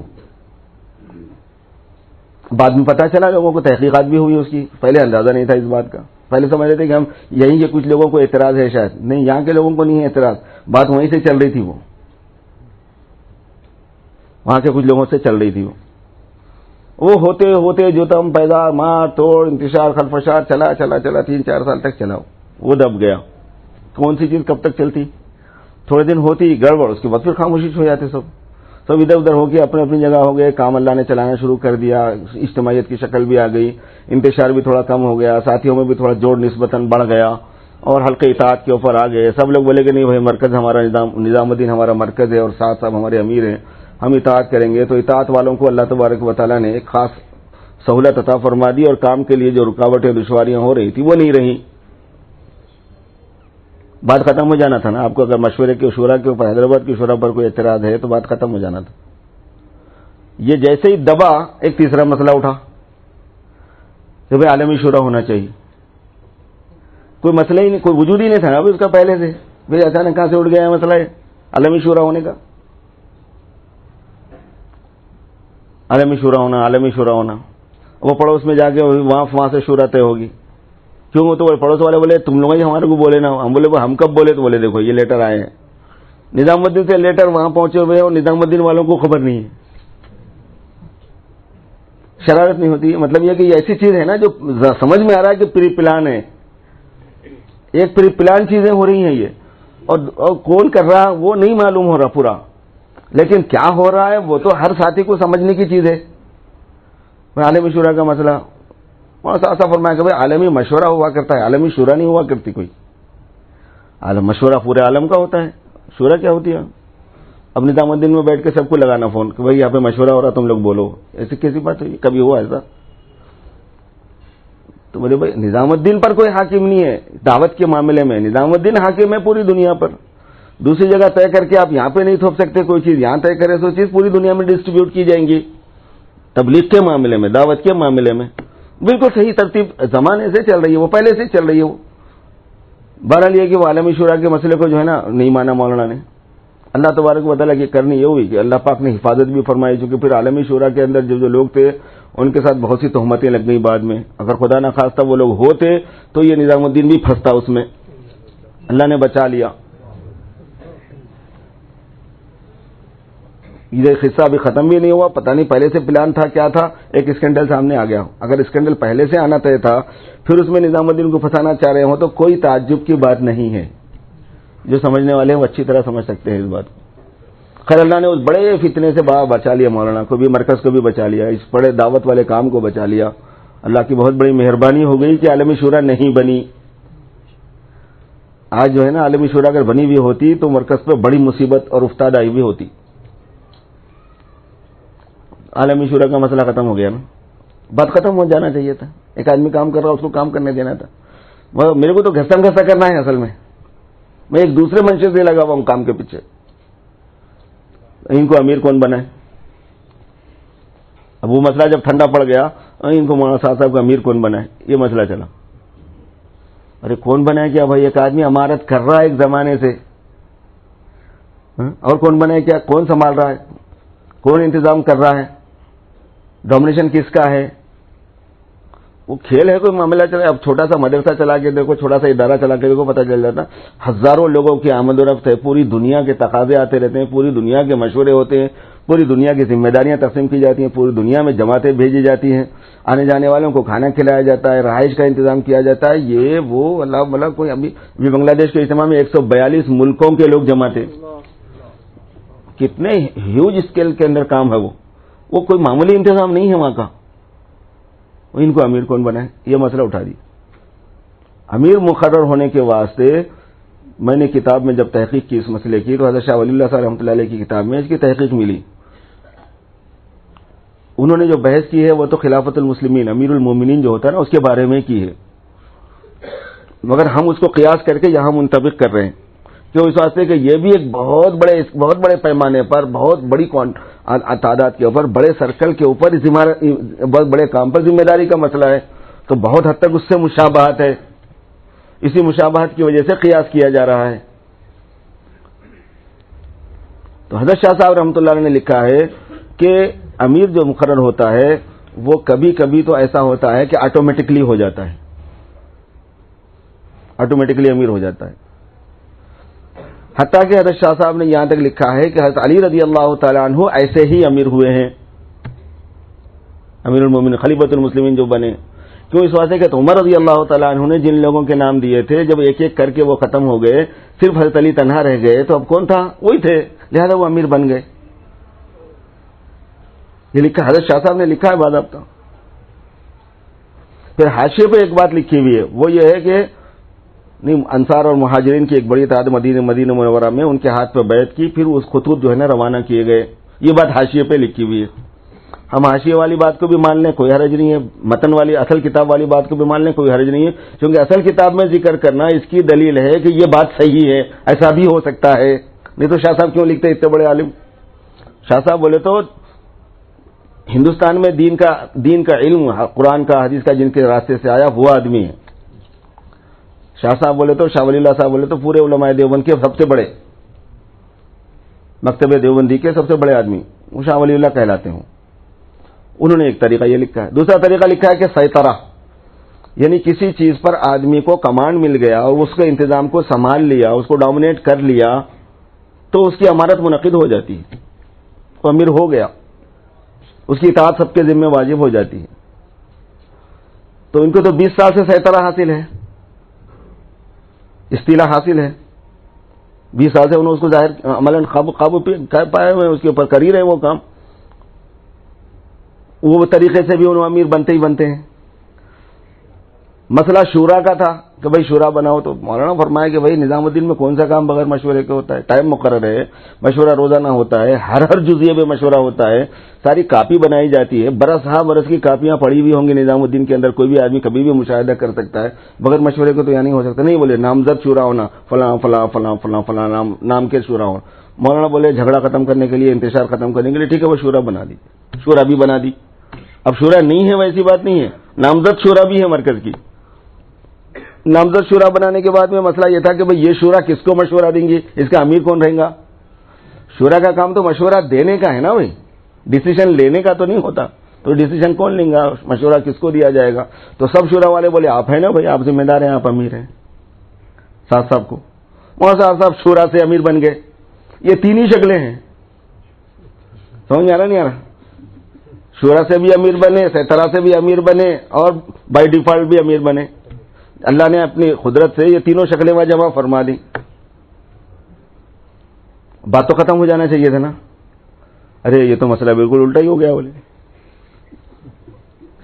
بعد میں پتا چلا، لوگوں کو تحقیقات بھی ہوئی اس کی، پہلے اندازہ نہیں تھا اس بات کا. پہلے سمجھ رہے تھے کہ ہم یہیں کے کچھ لوگوں کو اعتراض ہے، شاید نہیں، یہاں کے لوگوں کو نہیں ہے اعتراض، بات وہیں سے چل رہی تھی، وہ وہاں کے کچھ لوگوں سے چل رہی تھی. وہ ہوتے ہوتے جو تم پیدا مار توڑ انتشار خلفشار چلا 3-4 سال تک چلا، وہ دب گیا. کون سی چیز کب تک چلتی؟ تھوڑے دن ہوتی گڑبڑ، اس کے بعد پھر خاموشی ہو جاتے، سب ادھر ادھر ہو کے اپنی اپنی جگہ ہو گئے. کام اللہ نے چلانا شروع کر دیا، اجتماعیت کی شکل بھی آ گئی، انتشار بھی تھوڑا کم ہو گیا، ساتھیوں میں بھی تھوڑا جوڑ نسبتاً بڑھ گیا، اور حلقہ اطاعت کے اوپر آ گئے. سب لوگ بولے کہ نہیں بھائی، مرکز ہمارا نظام الدین ہمارا مرکز ہے، اور ساتھ صاحب ہمارے امیر ہیں، ہم اطاعت کریں گے. تو اطاعت والوں کو اللہ تبارک و تعالیٰ نے ایک خاص سہولت عطا فرما دی، اور کام کے لیے جو رکاوٹیں دشواریاں ہو رہی تھی وہ نہیں رہی. بات ختم ہو جانا تھا نا. آپ کو اگر مشورے کے شورا کے اوپر، حیدرآباد کی شورا پر کوئی اعتراض ہے تو بات ختم ہو جانا تھا. یہ جیسے ہی دبا، ایک تیسرا مسئلہ اٹھا کہ بھائی عالمی شورا ہونا چاہیے. کوئی مسئلہ ہی نہیں، کوئی وجود ہی نہیں تھا ابھی اس کا پہلے سے. بھائی اچانک کہاں سے اٹھ گیا ہے مسئلہ ہے عالمی شورا ہونے کا؟ عالمی شورا ہونا. وہ پڑوس میں جا کے وہاں سے شورا طے ہوگی. کیوں؟ تو پڑوس والے بولے تم لوگ ہی ہمارے کو بولے نا. ہم بولے ہم کب بولے؟ تو بولے دیکھو یہ لیٹر آئے ہیں نظام الدین سے، لیٹر وہاں پہنچے ہوئے، اور نظام الدین والوں کو خبر نہیں ہے. شرارت نہیں ہوتی. مطلب یہ کہ یہ ایسی چیز ہے نا جو سمجھ میں آ رہا ہے کہ پری پلان ہے، ایک پری پلان چیزیں ہو رہی ہیں یہ، اور کون کر رہا وہ نہیں معلوم ہو رہا پورا، لیکن کیا ہو رہا ہے وہ تو ہر ساتھی کو سمجھنے کی چیز ہے. عالمی شورا کا مسئلہ ایسا فرمایا کہ بھائی عالمی مشورہ ہوا کرتا ہے، عالمی شورا نہیں ہوا کرتی کوئی. عالم مشورہ پورے عالم کا ہوتا ہے، شورا کیا ہوتی ہے؟ اب نظام الدین میں بیٹھ کے سب کو لگانا فون کہ بھائی یہاں پہ مشورہ ہو رہا، تم لوگ بولو. ایسی کیسی بات ہوئی؟ کبھی ہوا ایسا؟ تو بولے بھائی نظام الدین پر کوئی حاکم نہیں ہے دعوت کے معاملے میں، نظام الدین حاکم ہے پوری دنیا پر. دوسری جگہ طے کر کے آپ یہاں پہ نہیں تھوپ سکتے کوئی چیز، یہاں طے کرے تو چیز پوری دنیا میں ڈسٹریبیوٹ کی جائیں گی. تبلیغ کے معاملے میں، دعوت کے معاملے میں بالکل صحیح ترتیب زمانے سے چل رہی ہے، وہ پہلے سے چل رہی ہے. وہ بہرحال یہ کہ وہ عالمی شورا کے مسئلے کو جو ہے نا نہیں مانا مولانا نے. اللہ تبارک و تعالیٰ کی کرنی یہ ہوئی کہ اللہ پاک نے حفاظت بھی فرمائی، چونکہ پھر عالمی شورا کے اندر جو لوگ تھے ان کے ساتھ بہت سی تہمتیں لگ گئی بعد میں. اگر خدا نہ خواستہ وہ لوگ ہوتے تو یہ نظام الدین بھی پھنستا اس میں. اللہ نے بچا لیا. یہ قصہ ابھی ختم بھی نہیں ہوا، پتہ نہیں پہلے سے پلان تھا کیا تھا. ایک اسکینڈل سامنے آ گیا. اگر اسکینڈل پہلے سے آنا طے تھا پھر اس میں نظام الدین کو پھنسانا چاہ رہے ہوں تو کوئی تعجب کی بات نہیں ہے. جو سمجھنے والے ہیں وہ اچھی طرح سمجھ سکتے ہیں اس بات کو. خیر اللہ نے اس بڑے فتنے سے بچا لیا، مولانا کو بھی، مرکز کو بھی بچا لیا، اس بڑے دعوت والے کام کو بچا لیا. اللہ کی بہت بڑی مہربانی ہو گئی کہ عالمی شورا نہیں بنی. آج جو ہے نا عالمی شورا اگر بنی بھی ہوتی تو مرکز پہ بڑی مصیبت اور افتاد آئی بھی ہوتی. عالمی شورا کا مسئلہ ختم ہو گیا نا. بات ختم ہو جانا چاہیے تھا. ایک آدمی کام کر رہا اس کو کام کرنے دینا تھا. میرے کو تو گھسم گھسا کرنا ہے اصل میں ایک دوسرے منشے سے لگا ہوا ہوں کام کے پیچھے. ان کو امیر کون بنائے؟ اب وہ مسئلہ جب ٹھنڈا پڑ گیا، ان کو مولانا صاحب کا امیر کون بنائے، یہ مسئلہ چلا. ارے کون بنائے کیا بھائی؟ ایک آدمی امارت کر رہا ہے ایک زمانے سے، اور کون بنائے کیا؟ کون سنبھال رہا ہے؟ کون انتظام کر رہا ہے؟ ڈومینیشن کس کا ہے؟ وہ کھیل ہے کوئی معاملہ چلا. اب چھوٹا سا مدرسہ چلا کے دیکھو، چھوٹا سا ادارہ چلا کے دیکھو، پتہ چل جاتا ہزاروں لوگوں کی آمد و رفت ہے. پوری دنیا کے تقاضے آتے رہتے ہیں، پوری دنیا کے مشورے ہوتے ہیں، پوری دنیا کی ذمہ داریاں تقسیم کی جاتی ہیں، پوری دنیا میں جماعتیں بھیجی جاتی ہیں، آنے جانے والوں کو کھانا کھلایا جاتا ہے، رہائش کا انتظام کیا جاتا ہے. یہ وہ اللہ مطلب کوئی ابھی بنگلہ دیش کے اجتماع میں 142 ملکوں کے لوگ جمع تھے. کتنے ہیوج اسکیل کے اندر کام ہے وہ کوئی معمولی انتظام نہیں ہے وہاں کا. ان کو امیر کون بنائے؟ یہ مسئلہ اٹھا دی. امیر مقرر ہونے کے واسطے میں نے کتاب میں جب تحقیق کی اس مسئلے کی تو حضرت شاہ ولی اللہ صاحب رحمۃ اللہ علیہ کی کتاب میں اس کی تحقیق ملی. انہوں نے جو بحث کی ہے وہ تو خلافت المسلمین امیر المومنین جو ہوتا ہے نا اس کے بارے میں کی ہے، مگر ہم اس کو قیاس کر کے یہاں منطبق کر رہے ہیں کہ اس واسطے کہ یہ بھی ایک بہت بڑے پیمانے پر، بہت بڑی تعداد کے اوپر، بڑے سرکل کے اوپر، بہت بڑے کام پر ذمہ داری کا مسئلہ ہے، تو بہت حد تک اس سے مشابہت ہے، اسی مشابہت کی وجہ سے قیاس کیا جا رہا ہے۔ تو حضرت شاہ صاحب رحمۃ اللہ علیہ نے لکھا ہے کہ امیر جو مقرر ہوتا ہے وہ کبھی کبھی تو ایسا ہوتا ہے کہ آٹومیٹکلی ہو جاتا ہے، آٹومیٹکلی امیر ہو جاتا ہے، حتیٰ کہ حضرت شاہ صاحب نے یہاں تک لکھا ہے کہ حضرت علی رضی اللہ تعالیٰ عنہ ایسے ہی امیر ہوئے ہیں، امیر المومنین خلیفۃ المسلمین جو بنے، کیوں؟ اس واسطے کہ عمر رضی اللہ تعالیٰ عنہ نے جن لوگوں کے نام دیے تھے جب ایک ایک کر کے وہ ختم ہو گئے، صرف حضرت علی تنہا رہ گئے، تو اب کون تھا؟ وہی تھے، لہذا وہ امیر بن گئے۔ یہ لکھا حضرت شاہ صاحب نے لکھا ہے بعد آپ کا۔ پھر حاشیے پہ ایک بات لکھی ہوئی ہے، وہ یہ ہے کہ انصار اور مہاجرین کی ایک بڑی تعداد مدینہ منورہ میں ان کے ہاتھ پہ بیعت کی، پھر اس خطوط جو ہے نا روانہ کیے گئے، یہ بات حاشیے پہ لکھی ہوئی ہے۔ ہم حاشیے والی بات کو بھی مان لیں، کوئی حرج نہیں ہے، متن والی اصل کتاب والی بات کو بھی مان لیں، کوئی حرج نہیں ہے، کیونکہ اصل کتاب میں ذکر کرنا اس کی دلیل ہے کہ یہ بات صحیح ہے، ایسا بھی ہو سکتا ہے، نہیں تو شاہ صاحب کیوں لکھتے اتنے بڑے عالم؟ شاہ صاحب بولے تو ہندوستان میں دین کا علم، قرآن کا حدیث کا جن کے راستے سے آیا وہ آدمی ہے۔ شاہ صاحب بولے تو، شاہ ولی اللہ صاحب بولے تو پورے علماء دیوبند کے سب سے بڑے، مکتبہ دیوبندی کے سب سے بڑے آدمی وہ شاہ ولی اللہ کہلاتے ہیں۔ انہوں نے ایک طریقہ یہ لکھا ہے، دوسرا طریقہ لکھا ہے کہ سیطرہ، یعنی کسی چیز پر آدمی کو کمانڈ مل گیا اور اس کے انتظام کو سنبھال لیا، اس کو ڈومینیٹ کر لیا، تو اس کی امارت منعقد ہو جاتی ہے، وہ امیر ہو گیا، اس کی اطاعت سب کے ذمہ واجب ہو جاتی ہے۔ تو ان کو تو 20 سال سے سیطرہ حاصل ہے، استیلا حاصل ہے، 20 سال سے انہوں نے اس کو ظاہر عملاً قابو پائے ہوئے، اس کے اوپر کر ہی رہے وہ کام، وہ طریقے سے بھی انہوں امیر بنتے ہی بنتے ہیں۔ مسئلہ شورا کا تھا کہ بھائی شورا بناؤ، تو مولانا فرمایا کہ بھائی نظام الدین میں کون سا کام بغیر مشورے کے ہوتا ہے؟ ٹائم مقرر ہے، مشورہ روزانہ ہوتا ہے، ہر جزیے پہ مشورہ ہوتا ہے، ساری کاپی بنائی جاتی ہے، برس ہاں برس کی کاپیاں پڑھی ہوئی ہوں گی نظام الدین کے اندر، کوئی بھی آدمی کبھی بھی مشاہدہ کر سکتا ہے، بغیر مشورے کو تو یہاں نہیں ہو سکتا۔ نہیں بولے نامزد شورا ہونا، فلاں فلاں فلاں فلاں فلاں نام کے شورا ہونا، مولانا بولے جھگڑا ختم کرنے کے لیے، انتشار ختم کرنے کے لیے، ٹھیک ہے وہ شورا بنا دی، شورا بھی بنا دی۔ اب شورا نہیں ہے ویسی بات نہیں ہے، نامزد شورا بھی ہے مرکز کی۔ نامزد شورا بنانے کے بعد میں مسئلہ یہ تھا کہ بھئی یہ شورا کس کو مشورہ دیں گی، اس کا امیر کون رہے گا؟ شورا کا کام تو مشورہ دینے کا ہے نا بھائی، ڈیسیژن لینے کا تو نہیں ہوتا، تو ڈیسیژن کون لیں گا، مشورہ کس کو دیا جائے گا؟ تو سب شورا والے بولے آپ ہیں نا بھائی، آپ ذمہ دار ہیں، آپ امیر ہیں۔ صاحب کو مولانا صاحب شورا سے امیر بن گئے۔ یہ تین ہی شکلیں ہیں، سمجھ میں آ رہا نہیں آ رہا؟ شورا سے بھی امیر بنے، سیطرہ سے بھی امیر بنے، اور بائی ڈیفالٹ بھی امیر بنے۔ اللہ نے اپنی قدرت سے یہ تینوں شکلیں وہ جمع فرما دی۔ بات تو ختم ہو جانا چاہیے تھا نا، ارے یہ تو مسئلہ بالکل الٹا ہی ہو گیا بولے۔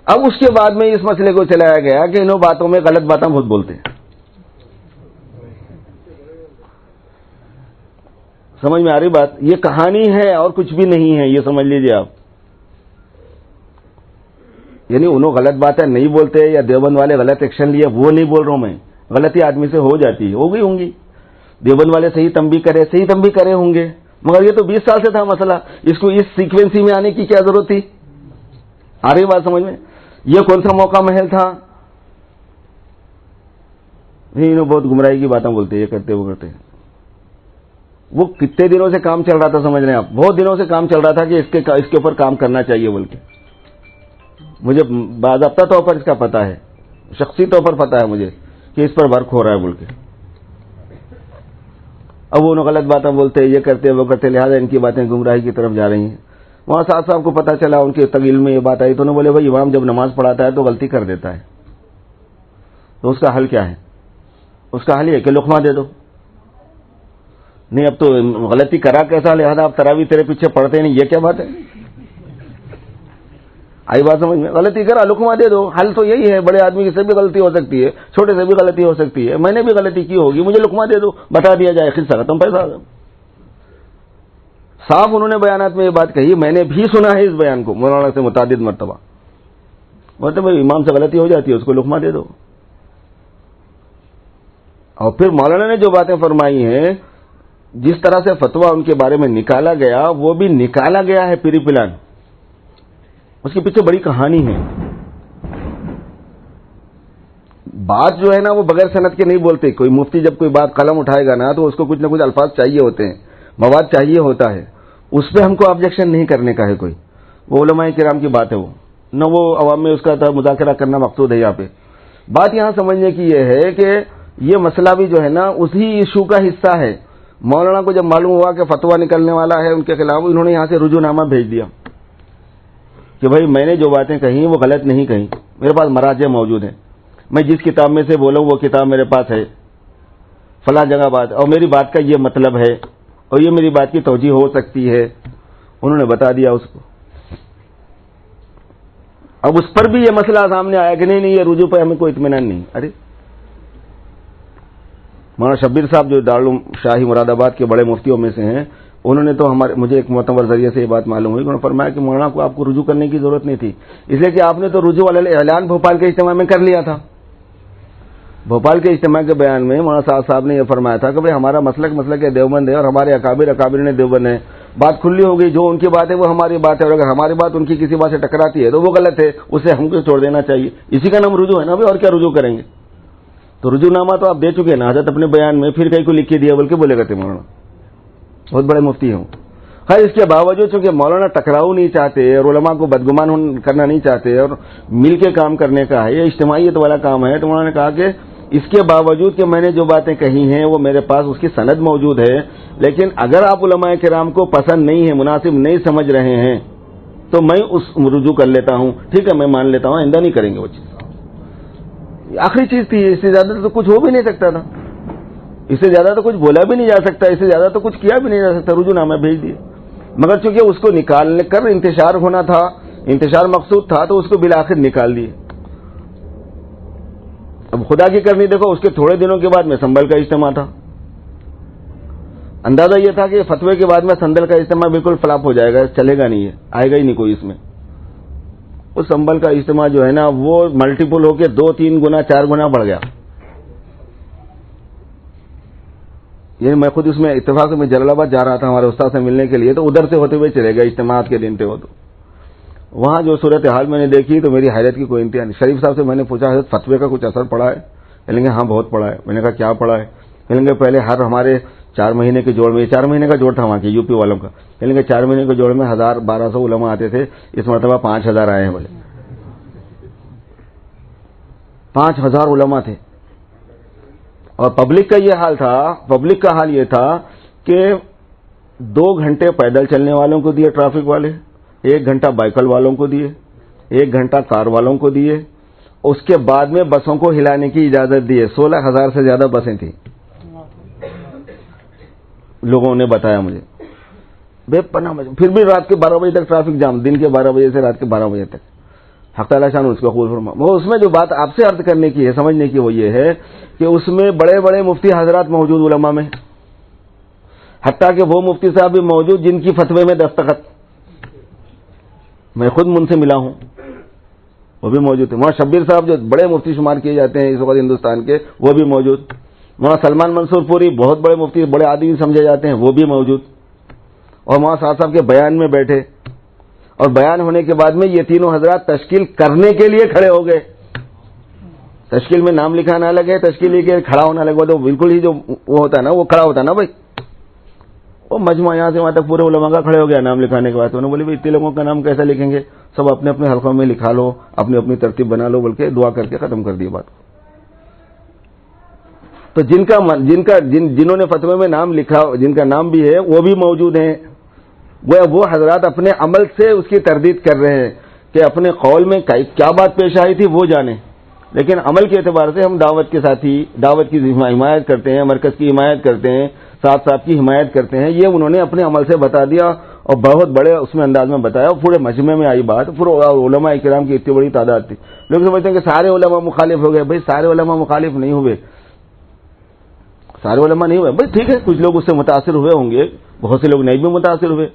اب اس کے بعد میں اس مسئلے کو چلایا گیا کہ انہوں باتوں میں غلط باتیں بہت بولتے ہیں۔ سمجھ میں آ رہی بات؟ یہ کہانی ہے اور کچھ بھی نہیں ہے، یہ سمجھ لیجئے آپ۔ یعنی انہوں غلط باتیں نہیں بولتے، یا دیوبند والے غلط ایکشن لیے وہ نہیں بول رہا ہوں میں، غلطی آدمی سے ہو جاتی ہے، ہو گئی ہوں گی، دیوبند والے صحیح تنبیہ کرے ہوں گے، مگر یہ تو 20 سال سے تھا مسئلہ، اس کو اس سیکوینسی میں آنے کی کیا ضرورت تھی؟ آ رہی بات سمجھ میں؟ یہ کون سا موقع محل تھا؟ انہوں بہت گمراہی کی باتیں بولتے، یہ کرتے وہ کرتے۔ وہ کتنے دنوں سے کام چل رہا تھا سمجھ رہے ہیں آپ؟ بہت دنوں سے کام چل رہا تھا کہ اس کے اوپر کام کرنا چاہیے بول کے، مجھے باضابطہ طور پر اس کا پتہ ہے، شخصی طور پر پتہ ہے مجھے کہ اس پر ورک ہو رہا ہے بول کے۔ اب وہ غلط باتیں بولتے، یہ کرتے وہ کرتے، لہٰذا ان کی باتیں گمراہی کی طرف جا رہی ہیں۔ وہاں صاحب کو پتہ چلا، ان کے تغیل میں یہ بات آئی، تو انہوں نے بولے بھائی امام جب نماز پڑھاتا ہے تو غلطی کر دیتا ہے، تو اس کا حل کیا ہے؟ اس کا حل یہ کہ لقمہ دے دو۔ نہیں اب تو غلطی کرا کیسا، لہٰذا آپ تراویح تیرے پیچھے پڑھتے نہیں، یہ کیا بات ہے؟ آئی بات سمجھ میں؟ غلطی کرا لقمہ دے دو، حل تو یہی ہے، بڑے آدمی سے بھی غلطی ہو سکتی ہے، چھوٹے سے بھی غلطی ہو سکتی ہے، میں نے بھی غلطی کی ہوگی، مجھے لقمہ دے دو، بتا دیا جائے، قصہ ختم، پیسہ صاف انہوں نے بیانات میں یہ بات کہی، میں نے بھی سنا ہے اس بیان کو مولانا سے متعدد مرتبہ، مطلب امام سے غلطی ہو جاتی ہے اس کو لقمہ دے دو. اور پھر مولانا نے جو باتیں فرمائی ہیں، جس طرح سے فتویٰ ان کے بارے میں نکالا گیا، وہ بھی نکالا گیا ہے پیری پلان، اس کے پیچھے بڑی کہانی ہے. بات جو ہے نا وہ بغیر سند کے نہیں بولتے. کوئی مفتی جب کوئی بات قلم اٹھائے گا نا تو اس کو کچھ نہ کچھ الفاظ چاہیے ہوتے ہیں، مواد چاہیے ہوتا ہے، اس پہ ہم کو آبجیکشن نہیں کرنے کا ہے کوئی. وہ علماء کرام کی بات ہے، وہ نہ وہ عوام میں اس کا مذاکرہ کرنا مقصود ہے. یہاں پہ بات یہاں سمجھنے کی یہ ہے کہ یہ مسئلہ بھی جو ہے نا اسی ایشو کا حصہ ہے. مولانا کو جب معلوم ہوا کہ فتویٰ نکلنے والا ہے ان کے خلاف، انہوں نے یہاں سے رجوع نامہ بھیج دیا کہ بھائی میں نے جو باتیں کہیں وہ غلط نہیں کہیں، میرے پاس مراجع موجود ہیں، میں جس کتاب میں سے بولوں وہ کتاب میرے پاس ہے، فلاں جگہ بات، اور میری بات کا یہ مطلب ہے اور یہ میری بات کی توجیہ ہو سکتی ہے. انہوں نے بتا دیا اس کو. اب اس پر بھی یہ مسئلہ سامنے آیا کہ نہیں یہ رجوع پہ ہمیں کوئی اطمینان نہیں. ارے مولانا شبیر صاحب جو دارالعلوم شاہی مراد آباد کے بڑے مفتیوں میں سے ہیں، انہوں نے تو مجھے ایک معتبر ذریعے سے یہ بات معلوم ہوئی، انہوں نے فرمایا کہ مولانا کو آپ کو رجوع کرنے کی ضرورت نہیں تھی، اس لیے کہ آپ نے تو رجوع والا اعلان بھوپال کے اجتماع میں کر لیا تھا. بھوپال کے اجتماع کے بیان میں مولانا صاحب نے یہ فرمایا تھا کہ بھائی ہمارا مسلک دیوبند ہے اور ہمارے اکابر نے دیوبند ہے. بات کھلی ہو گئی، جو ان کی بات ہے وہ ہماری بات ہے، اور اگر ہماری بات ان کی کسی بات سے ٹکراتی ہے تو وہ غلط ہے، اسے ہم کو چھوڑ دینا چاہیے. اسی کا نام رجوع ہے نا. اور کیا رجوع کریں گے؟ تو رجوع نامہ تو آپ دے چکے نا حضرت اپنے بیان میں، پھر کہیں کو لکھ کے دیا بلکہ بولے کرتے مولانا بہت بڑے مفتی ہوں. خیر اس کے باوجود چونکہ مولانا ٹکراؤ نہیں چاہتے اور علماء کو بدگمان کرنا نہیں چاہتے اور مل کے کام کرنے کا ہے، یہ اجتماعیت والا کام ہے، تو انہوں نے کہا کہ اس کے باوجود کہ میں نے جو باتیں کہی ہیں وہ میرے پاس اس کی سند موجود ہے، لیکن اگر آپ علماء کرام کو پسند نہیں ہے، مناسب نہیں سمجھ رہے ہیں تو میں اس رجوع کر لیتا ہوں. ٹھیک ہے میں مان لیتا ہوں، آئندہ نہیں کریں گے وہ چیز. آخری چیز تھی، اس سے زیادہ تو کچھ ہو بھی نہیں سکتا تھا، اس سے زیادہ تو کچھ بولا بھی نہیں جا سکتا، اس سے زیادہ تو کچھ کیا بھی نہیں جا سکتا. رجوع نامہ بھیج دیے، مگر چونکہ اس کو نکالنے کر انتشار ہونا تھا، انتشار مقصود تھا، تو اس کو بالآخر نکال دیے. اب خدا کی کرنی دیکھو، اس کے تھوڑے دنوں کے بعد میں سنبھل کا اجتماع تھا. اندازہ یہ تھا کہ فتوے کے بعد میں سنبھل کا اجتماع بالکل فلاپ ہو جائے گا، چلے گا نہیں، ہے آئے گا ہی نہیں کوئی اس میں. اس سنبھل کا اجتماع جو ہے نا وہ ملٹیپل ہو کے 2-3 گنا 4 گنا بڑھ گیا. یہ میں خود اس میں اتفاق سے میں جلال آباد جا رہا تھا ہمارے استاد سے ملنے کے لیے، تو ادھر سے ہوتے ہوئے چلے گئے، اجتماعات کے دن تھے وہ. تو وہاں جو صورتحال میں نے دیکھی تو میری حیرت کی کوئی انتہا نہیں. شریف صاحب سے میں نے پوچھا حضرت فتوے کا کچھ اثر پڑا ہے؟ کہیں گے ہاں بہت پڑا ہے. میں نے کہا کیا پڑا ہے؟ کہیں گے پہلے ہر ہمارے 4 مہینے کے جوڑ میں، 4 مہینے کا جوڑ تھا وہاں کے یو پی والوں کا، کہیں گے 4 مہینے کے جوڑ میں 1000-1200 علماء آتے تھے، اس مرتبہ 5000 آئے ہیں. بولے 5000 علماء تھے. اور پبلک کا یہ حال تھا، پبلک کا حال یہ تھا کہ 2 گھنٹے پیدل چلنے والوں کو دیے ٹریفک والے، 1 گھنٹہ بائیکل والوں کو دیے، 1 گھنٹہ کار والوں کو دیے، اس کے بعد میں بسوں کو ہلانے کی اجازت دی ہے. 16000 سے زیادہ بسیں تھیں، لوگوں نے بتایا مجھے. بے پناہ مجھے. پھر بھی رات کے 12 بجے تک ٹریفک جام، دن کے 12 بجے سے رات کے 12 بجے تک. حق تعالی شان اس کو قبول فرما. وہ اس میں جو بات آپ سے عرض کرنے کی ہے، سمجھنے کی، وہ یہ ہے کہ اس میں بڑے بڑے مفتی حضرات موجود علماء میں، حتیٰ کہ وہ مفتی صاحب بھی موجود جن کی فتوے میں دستخط میں خود ان سے ملا ہوں، وہ بھی موجود تھے. وہاں شبیر صاحب جو بڑے مفتی شمار کیے جاتے ہیں اس وقت ہندوستان کے، وہ بھی موجود. وہاں سلمان منصور پوری بہت بڑے مفتی، بڑے آدمی سمجھے جاتے ہیں، وہ بھی موجود. اور وہاں صاحب کے بیان میں بیٹھے، اور بیان ہونے کے بعد میں یہ تینوں حضرات تشکیل کرنے کے لیے کھڑے ہو گئے. تشکیل میں نام لکھانا الگ ہے، تشکیل کے کھڑا ہونا الگ. تو بالکل ہی جو وہ ہوتا ہے نا، وہ کھڑا ہوتا ہے نا بھائی. وہ مجموعہ یہاں سے وہاں تک پورے علماء کا کھڑے ہو گیا نام لکھانے کے بعد. انہوں نے بولے بھائی اتنے لوگوں کا نام کیسے لکھیں گے، سب اپنے اپنے حلقوں میں لکھا لو، اپنی اپنی ترتیب بنا لو، بلکہ دعا کر کے ختم کر دی بات کو. تو جنہوں نے فتوے میں نام لکھا، جن کا نام بھی ہے، وہ بھی موجود ہیں. وہ حضرات اپنے عمل سے اس کی تردید کر رہے ہیں کہ اپنے قول میں کیا بات پیش آئی تھی وہ جانیں، لیکن عمل کے اعتبار سے ہم دعوت کے ساتھی، دعوت کی حمایت کرتے ہیں، مرکز کی حمایت کرتے ہیں، صاحب کی حمایت کرتے ہیں. یہ انہوں نے اپنے عمل سے بتا دیا اور بہت بڑے اس میں انداز میں بتایا. پورے مجمع میں آئی بات، پورے علماء کرام کی اتنی بڑی تعداد تھی. لوگ سمجھتے ہیں کہ سارے علماء مخالف ہو گئے. بھائی سارے علماء مخالف نہیں ہوئے، سارے علماء نہیں ہوئے. بھائی ٹھیک ہے، کچھ لوگ اس سے متاثر ہوئے ہوں گے، بہت سے لوگ نہیں بھی متاثر ہوئے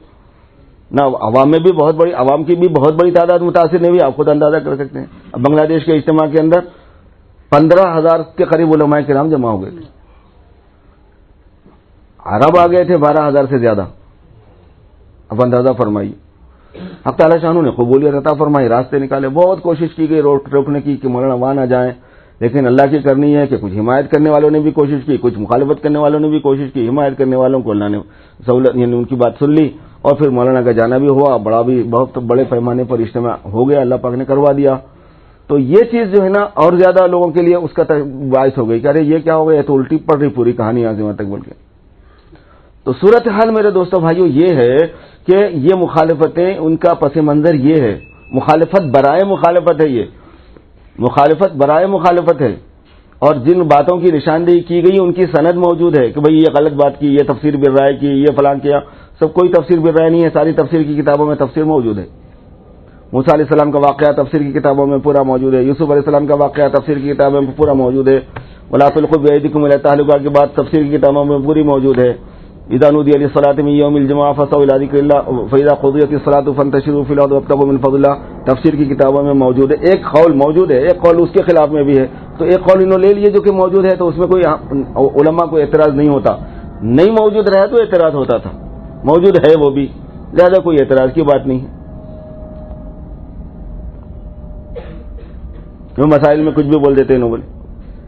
نہ، عوام میں بھی عوام کی بھی بہت بڑی تعداد متاثر نہیں ہوئی. آپ خود اندازہ کر سکتے ہیں. اب بنگلہ دیش کے اجتماع کے اندر 15,000 کے قریب علماء کرام جمع ہو گئے تھے. عرب آ گئے تھے 12,000 سے زیادہ. اب اندازہ فرمائیے. حق تعالی شانو نے قبولیت عطا فرمائی، راستے نکالے. بہت کوشش کی گئی روکنے کی کہ مولانا وہاں نہ جائیں، لیکن اللہ کی کرنی ہے کہ کچھ حمایت کرنے والوں نے بھی کوشش کی، کچھ مخالفت کرنے والوں نے بھی کوشش کی. حمایت کرنے والوں کو اللہ نے سہولت، یعنی ان کی بات سن لی، اور پھر مولانا کا جانا بھی ہوا. بہت بڑے پیمانے پر اجتماع ہو گیا، اللہ پاک نے کروا دیا. تو یہ چیز جو ہے نا اور زیادہ لوگوں کے لیے اس کا باعث ہو گئی کہ ارے یہ کیا ہو گیا، تو الٹی پڑ رہی پوری کہانی یہاں سے وہاں تک بول کے. تو صورتحال میرے دوستوں بھائیوں یہ ہے کہ یہ مخالفتیں، ان کا پس منظر یہ ہے، مخالفت برائے مخالفت ہے، یہ مخالفت برائے مخالفت ہے. اور جن باتوں کی نشاندہی کی گئی ان کی سند موجود ہے کہ بھئی یہ غلط بات کی، یہ تفسیر بالرائے کی، یہ فلاں کیا. سب کوئی تفسیر بالرائے نہیں ہے، ساری تفسیر کی کتابوں میں تفسیر موجود ہے. موسیٰ علیہ السلام کا واقعہ تفسیر کی کتابوں میں پورا موجود ہے. یوسف علیہ السلام کا واقعہ تفسیر کی کتابوں میں پورا موجود ہے. وَلَا تُلْقُوا بِأَيْدِيكُمْ إِلَى التَّهْلُكَةِ کی بات تفسیر کی کتابوں میں پوری موجود ہے. اذا نودي للصلاة من يوم الجمعة فاسعوا إلى ذكر الله فإذا قضيت الصلاة فانتشروا في الأرض وابتغوا من فضل الله تفسیر کی کتابوں میں موجود ہے. ایک قول موجود ہے، ایک قول اس کے خلاف میں بھی ہے. تو ایک قول انہوں لے لیے جو کہ موجود ہے، تو اس میں کوئی علماء کو اعتراض نہیں ہوتا. نہیں موجود رہا تو اعتراض ہوتا تھا، موجود ہے وہ بھی، لہذا کوئی اعتراض کی بات نہیں ہے. وہ مسائل میں کچھ بھی بول دیتے ہیں.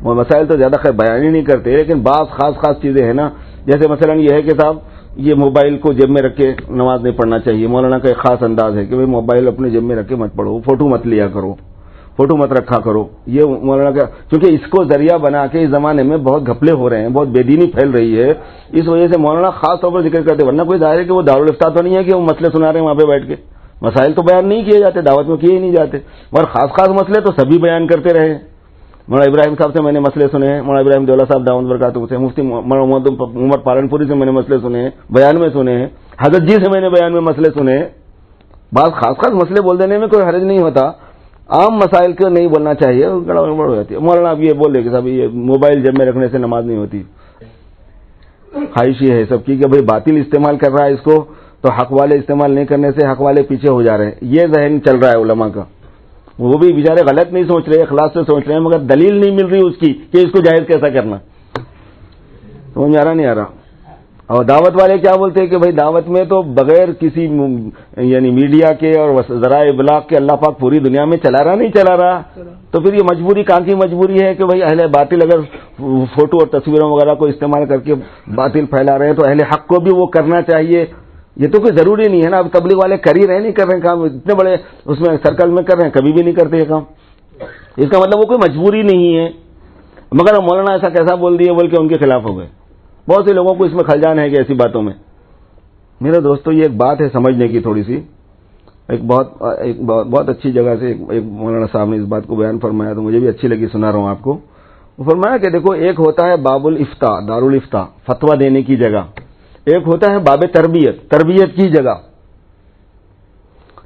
وہ مسائل تو زیادہ خیر بیان ہی نہیں کرتے، لیکن بعض خاص چیزیں ہیں نا، جیسے مثلا یہ ہے کہ صاحب یہ موبائل کو جیب میں رکھ کے نماز نہیں پڑھنا چاہیے. مولانا کا ایک خاص انداز ہے کہ بھئی موبائل اپنے جیب میں رکھ کے مت پڑھو، فوٹو مت لیا کرو، فوٹو مت رکھا کرو. یہ مولانا کا، کیونکہ اس کو ذریعہ بنا کے اس زمانے میں بہت گھپلے ہو رہے ہیں، بہت بے دینی پھیل رہی ہے. اس وجہ سے مولانا خاص طور پر ذکر کرتے، ورنہ کوئی ظاہر ہے کہ وہ دارالفتہ تو نہیں ہے کہ وہ مسئلے سنا رہے ہیں وہاں پہ بیٹھ کے. مسائل تو بیان نہیں کیے جاتے، دعوت میں کیے ہی نہیں جاتے، اور خاص مسئلے تو سبھی بیان کرتے رہے. مولانا ابراہیم صاحب سے میں نے مسئلے سنے ہیں، مولانا ابراہیم دولہ صاحب دامت برکاتہ سے، مفتی محمد عمر پالنپوری سے میں نے مسئلے سنے ہیں، بیان میں سنے ہیں، حضرت جی سے میں نے بیان میں مسئلے سنے ہیں. بعض خاص مسئلے بول دینے میں کوئی حرج نہیں ہوتا، عام مسائل کو نہیں بولنا چاہیے، گڑبڑ ہو جاتی ہے. مولانا اب یہ بول رہے کہ صاحب یہ موبائل جیب میں رکھنے سے نماز نہیں ہوتی. خواہشی ہے سب کی کہ بھئی باطل استعمال کر رہا ہے اس کو، تو حق والے استعمال نہیں کرنے سے حق والے پیچھے ہو جا رہے ہیں. یہ ذہن چل رہا ہے علماء کا. وہ بھی بیچارے غلط نہیں سوچ رہے، اخلاص سے سوچ رہے ہیں، مگر دلیل نہیں مل رہی اس کی کہ اس کو جائز کیسا کرنا. سمجھ نہیں آ رہا. اور دعوت والے کیا بولتے ہیں کہ بھئی دعوت میں تو بغیر کسی یعنی میڈیا کے اور ذرائع ابلاغ کے اللہ پاک پوری دنیا میں چلا رہا. تو پھر یہ مجبوری کہاں کی مجبوری ہے کہ بھئی اہل باطل اگر فوٹو اور تصویروں وغیرہ کو استعمال کر کے باطل پھیلا رہے ہیں تو اہل حق کو بھی وہ کرنا چاہیے. یہ تو کوئی ضروری نہیں ہے نا. اب تبلیغ والے کر ہی رہے نہیں کر رہے کام، اتنے بڑے اس میں سرکل میں کر رہے ہیں، کبھی بھی نہیں کرتے یہ کام. اس کا مطلب وہ کوئی مجبوری نہیں ہے. مگر مولانا ایسا کیسا بول دیے بول کے ان کے خلاف ہو گئے. بہت سے لوگوں کو اس میں خلجان ہے کہ ایسی باتوں میں. میرے دوستو یہ ایک بات ہے سمجھنے کی تھوڑی سی. ایک بہت اچھی جگہ سے ایک مولانا صاحب نے اس بات کو بیان فرمایا تو مجھے بھی اچھی لگی، سنا رہا ہوں آپ کو. وہ فرمایا کہ دیکھو ایک ہوتا ہے باب الافتاء، دارالفتاء، فتویٰ دینے کی جگہ. ایک ہوتا ہے باب تربیت کی جگہ.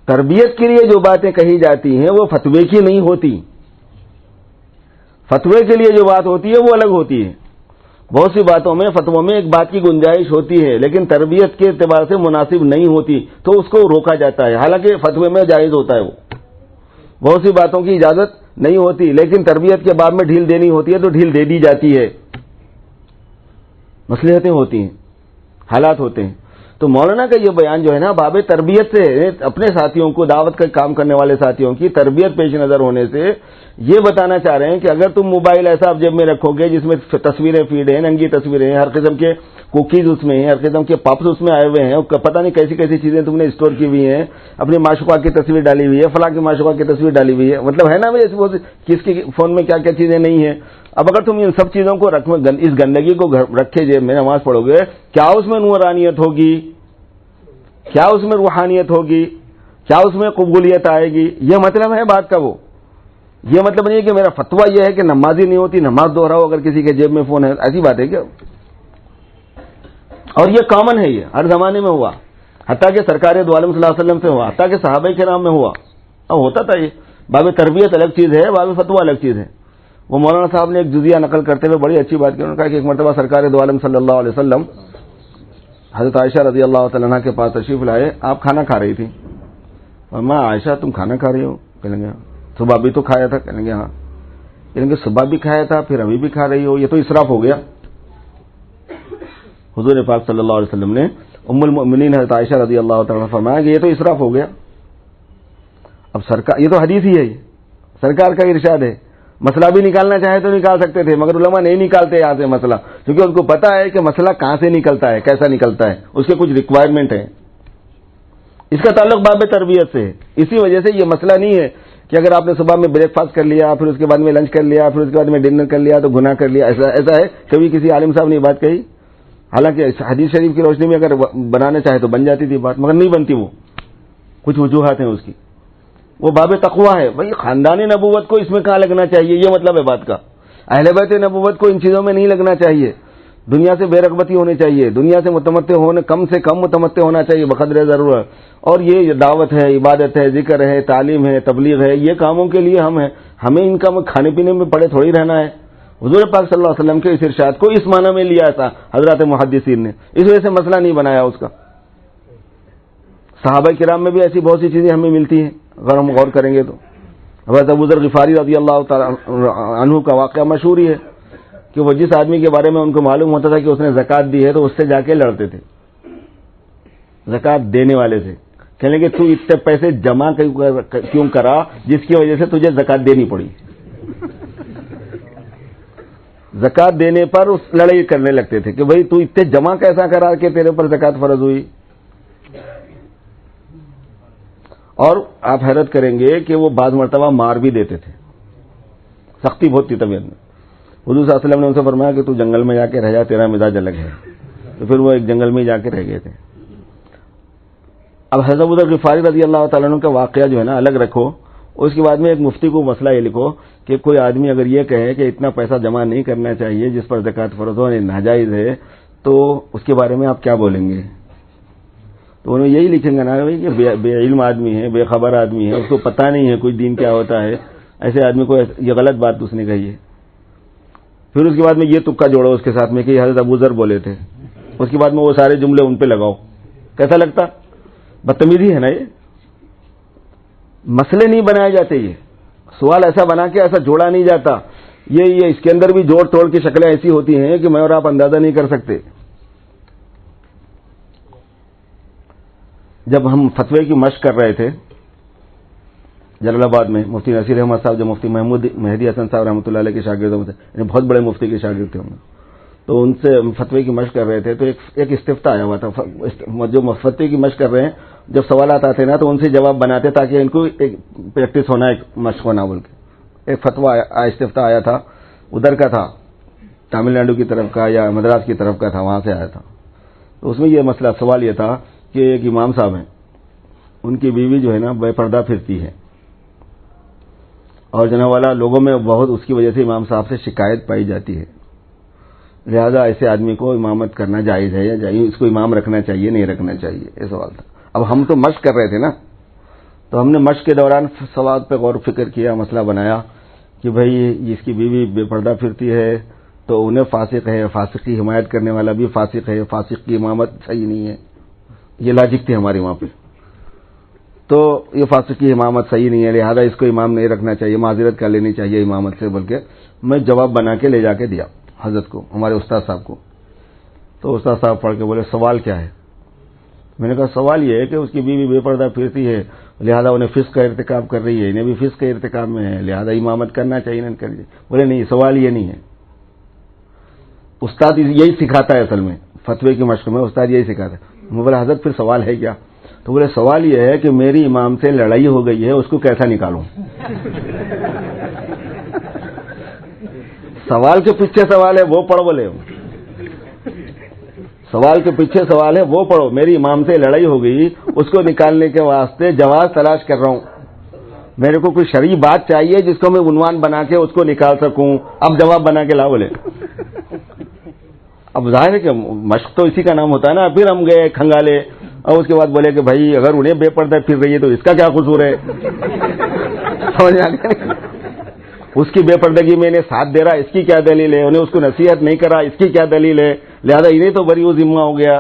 تربیت کے لیے جو باتیں کہی جاتی ہیں وہ فتوے کی نہیں ہوتی. فتوے کے لیے جو بات ہوتی ہے وہ الگ ہوتی ہے. بہت سی باتوں میں فتووں میں ایک بات کی گنجائش ہوتی ہے لیکن تربیت کے اعتبار سے مناسب نہیں ہوتی تو اس کو روکا جاتا ہے، حالانکہ فتوے میں جائز ہوتا ہے. وہ بہت سی باتوں کی اجازت نہیں ہوتی لیکن تربیت کے باب میں ڈھیل دینی ہوتی ہے تو ڈھیل دے دی جاتی ہے. مصلحتیں ہوتی ہیں، حالات ہوتے ہیں. تو مولانا کا یہ بیان جو ہے نا باب تربیت سے اپنے ساتھیوں کو، دعوت کا کام کرنے والے ساتھیوں کی تربیت پیش نظر ہونے سے یہ بتانا چاہ رہے ہیں کہ اگر تم موبائل ایسا آپ جیب میں رکھو گے جس میں تصویریں فیڈ ہیں، ننگی تصویریں ہیں، ہر قسم کے کوکیز اس میں ہیں، ہر قسم کے پاپس اس میں آئے ہوئے ہیں، پتہ نہیں کیسی کیسی چیزیں تم نے اسٹور کی ہوئی ہیں، اپنی معشوقہ کی تصویر ڈالی ہوئی ہے، فلاں کی معشوقہ کی تصویر ڈالی ہوئی ہے، مطلب ہے نا بھائی کس کی فون میں کیا کیا چیزیں نہیں ہیں. اب اگر تم ان سب چیزوں کو اس گندگی کو رکھے جیب میں نماز پڑھو گے، کیا اس میں نورانیت ہوگی؟ کیا اس میں روحانیت ہوگی؟ کیا اس میں قبولیت آئے گی؟ یہ مطلب ہے بات کا. وہ یہ مطلب نہیں ہے کہ میرا فتویٰ یہ ہے کہ نمازی نہیں ہوتی، نماز دہراؤ اگر کسی کے جیب میں فون ہے. ایسی بات ہے کیا؟ اور یہ کامن ہے، یہ ہر زمانے میں ہوا، حتیٰ کہ سرکار دو عالم صلی اللہ علیہ وسلم سے ہوا، حتیٰ کہ صحابہ کرام میں ہوا. اب ہوتا تھا. یہ باب تربیت الگ چیز ہے، باب فتویٰ الگ چیز ہے. وہ مولانا صاحب نے ایک جزیہ نقل کرتے ہوئے بڑی اچھی بات کی. انہوں نے کہا کہ ایک مرتبہ سرکار دو عالم صلی اللہ علیہ وسلم حضرت عائشہ رضی اللہ تعالیٰ عنہ کے پاس تشریف لائے، آپ کھانا کھا رہی تھی، اور ماں عائشہ تم کھانا کھا رہی ہو؟ کہیں گے صبح بھی تو کھایا تھا، کہیں گے ہاں، کہیں گے صبح بھی کھایا تھا پھر ابھی بھی کھا رہی ہو، یہ تو اسراف ہو گیا۔ حضور پاک صلی اللہ علیہ وسلم نے ام المؤمنین حضرت عائشہ رضی اللہ تعالیٰ عنہ فرمایا کہ یہ تو اسراف ہو گیا۔ اب سرکار، یہ تو حدیث ہی ہے، یہ سرکار کا ارشاد ہے، مسئلہ بھی نکالنا چاہے تو نکال سکتے تھے، مگر علماء نہیں نکالتے یہاں سے مسئلہ، کیونکہ ان کو پتا ہے کہ مسئلہ کہاں سے نکلتا ہے، کیسا نکلتا ہے، اس کے کچھ ریکوائرمنٹ ہے، اس کا تعلق باب تربیت سے ہے۔ اسی وجہ سے یہ مسئلہ نہیں ہے کہ اگر آپ نے صبح میں بریک فاسٹ کر لیا، پھر اس کے بعد میں لنچ کر لیا، پھر اس کے بعد میں ڈنر کر لیا تو گناہ کر لیا، ایسا ہے؟ کبھی کسی عالم صاحب نے یہ بات کہی؟ حالانکہ حدیث شریف کی روشنی میں اگر بنانا چاہے تو بن جاتی تھی بات، مگر نہیں بنتی، وہ کچھ وجوہات ہیں اس کی، وہ باب تقویٰ ہے۔ بھائی خاندان نبوت کو اس میں کہاں لگنا چاہیے، یہ مطلب ہے بات کا۔ اہل بیت نبوت کو ان چیزوں میں نہیں لگنا چاہیے، دنیا سے بے رغبتی ہونی چاہیے، دنیا سے متمتع ہونے، کم سے کم متمتع ہونا چاہیے بقدر ضرورت، اور یہ دعوت ہے، عبادت ہے، ذکر ہے، تعلیم ہے، تبلیغ ہے، یہ کاموں کے لیے ہمیں ان کا کھانے پینے میں پڑے تھوڑی رہنا ہے۔ حضور پاک صلی اللہ علیہ وسلم کے اس ارشاد کو اس معنی میں لیا تھا حضرات محدثین نے، اس وجہ سے مسئلہ نہیں بنایا اس کا۔ صحابہ کرام میں بھی ایسی بہت سی چیزیں ہمیں ملتی ہیں اگر ہم غور کریں گے تو۔ حضرت ابو ذر غفاری رضی اللہ تعالی عنہ کا واقعہ مشہور ہی ہے کہ وہ جس آدمی کے بارے میں ان کو معلوم ہوتا تھا کہ اس نے زکوٰۃ دی ہے تو اس سے جا کے لڑتے تھے، زکوٰۃ دینے والے سے، کہنے کہ تو اتنے پیسے جمع کیوں کرا جس کی وجہ سے تجھے زکوٰۃ دینی پڑی۔ زکوٰۃ دینے پر اس لڑائی کرنے لگتے تھے کہ بھئی تو اتنے جمع کیسا کرا کہ تیرے پر زکوٰۃ فرض ہوئی۔ اور آپ حیرت کریں گے کہ وہ بعض مرتبہ مار بھی دیتے تھے، سختی بہت تھی طبیعت میں۔ حضور صلی اللہ علیہ وسلم نے ان سے فرمایا کہ تو جنگل میں جا کے رہ جا، تیرا مزاج الگ ہے، تو پھر وہ ایک جنگل میں جا کے رہ گئے تھے۔ اب حضرت ابو ذر غفاری رضی اللہ تعالیٰ عنہ کا واقعہ جو ہے نا الگ رکھو، اس کے بعد میں ایک مفتی کو مسئلہ یہ لکھو کہ کوئی آدمی اگر یہ کہے کہ اتنا پیسہ جمع نہیں کرنا چاہیے جس پر زکوٰۃ فرض ہو، ناجائز ہے، تو اس کے بارے میں آپ کیا بولیں گے؟ تو انہوں یہی لکھیں گے نا کہ بے علم آدمی ہے، بے خبر آدمی ہے، اس کو پتہ نہیں ہے کوئی دین کیا ہوتا ہے، ایسے آدمی کو یہ غلط بات اس نے کہی ہے۔ پھر اس کے بعد میں یہ تکا جوڑو اس کے ساتھ میں کہ حضرت ابو ذر بولے تھے، اس کے بعد میں وہ سارے جملے ان پہ لگاؤ، کیسا لگتا؟ بدتمیزی ہے نا، یہ مسئلے نہیں بنائے جاتے، یہ سوال ایسا بنا کے ایسا جوڑا نہیں جاتا، یہ اس کے اندر بھی جوڑ توڑ کی شکلیں ایسی ہوتی ہیں کہ میں اور آپ اندازہ نہیں کر سکتے۔ جب ہم فتوے کی مشق کر رہے تھے جلال آباد میں، مفتی نصیر احمد صاحب جو مفتی محمود مہدی حسن صاحب رحمۃ اللہ علیہ کے شاگردوں میں تھے، بہت بڑے مفتی کے شاگرد تھے ہم، تو ان سے فتوے کی مشق کر رہے تھے، تو ایک استفتاء آیا ہوا تھا، جو فتوے کی مشق کر رہے ہیں جب سوالات آتے نا تو ان سے جواب بناتے تاکہ ان کو ایک پریکٹس ہونا، ایک مشق ہونا بول کے۔ ایک فتویٰ استفتاء آیا تھا، ادھر کا تھا، تامل ناڈو کی طرف کا یا مدراس کی طرف کا تھا، وہاں سے آیا تھا۔ تو اس میں یہ مسئلہ سوال یہ تھا کہ ایک امام صاحب ہیں، ان کی بیوی جو ہے نا بے پردہ پھرتی ہے، اور جناب والا لوگوں میں بہت اس کی وجہ سے امام صاحب سے شکایت پائی جاتی ہے، لہذا ایسے آدمی کو امامت کرنا جائز ہے یا جائز، اس کو امام رکھنا چاہیے نہیں رکھنا چاہیے، یہ سوال تھا۔ اب ہم تو مشق کر رہے تھے نا، تو ہم نے مشق کے دوران سوال پہ غور و فکر کیا، مسئلہ بنایا کہ بھئی جس کی بیوی بے پردہ پھرتی ہے تو انہیں فاسق ہے، فاسق کی حمایت کرنے والا بھی فاسق ہے، فاسق کی امامت صحیح نہیں ہے، یہ لاجک تھی ہماری وہاں پہ۔ تو یہ فاسق کی امامت صحیح نہیں ہے، لہذا اس کو امام نہیں رکھنا چاہیے، معذرت کر لینی چاہیے امامت سے، بلکہ میں جواب بنا کے لے جا کے دیا حضرت کو، ہمارے استاد صاحب کو۔ تو استاد صاحب پڑھ کے بولے سوال کیا ہے؟ میں نے کہا سوال یہ ہے کہ اس کی بیوی بے پردہ پھرتی ہے، لہذا انہیں فسق کا ارتکاب کر رہی ہے، انہیں بھی فسق کے ارتکاب میں ہے، لہذا امامت کرنا چاہیے نہیں کرنی چاہیے۔ بولے نہیں، سوال یہ نہیں ہے، استاد یہی سکھاتا ہے، اصل میں فتوے کی مشق میں استاد یہی سکھاتا ہے۔ میں بولا حضرت پھر سوال ہے کیا؟ تو بولے سوال یہ ہے کہ میری امام سے لڑائی ہو گئی ہے، اس کو کیسا نکالوں؟ سوال کے پیچھے سوال ہے وہ پڑھو، بولے سوال کے پیچھے سوال ہے وہ پڑھو، میری امام سے لڑائی ہو گئی، اس کو نکالنے کے واسطے جواز تلاش کر رہا ہوں، میرے کو کوئی شرعی بات چاہیے جس کو میں عنوان بنا کے اس کو نکال سکوں، اب جواب بنا کے لا بولے۔ اب ظاہر ہے کہ مشق تو اسی کا نام ہوتا ہے نا۔ پھر ہم گئے کھنگالے، اور اس کے بعد بولے کہ بھائی اگر انہیں بے پردہ پھر رہی ہے تو اس کا کیا قصور ہے؟ سمجھ آ گیا؟ اس کی بے پردگی میں انہیں ساتھ دے رہا، اس کی کیا دلیل ہے؟ انہیں اس کو نصیحت نہیں کرا، اس کی کیا دلیل ہے؟ لہذا انہیں تو بری ذمہ ہو گیا۔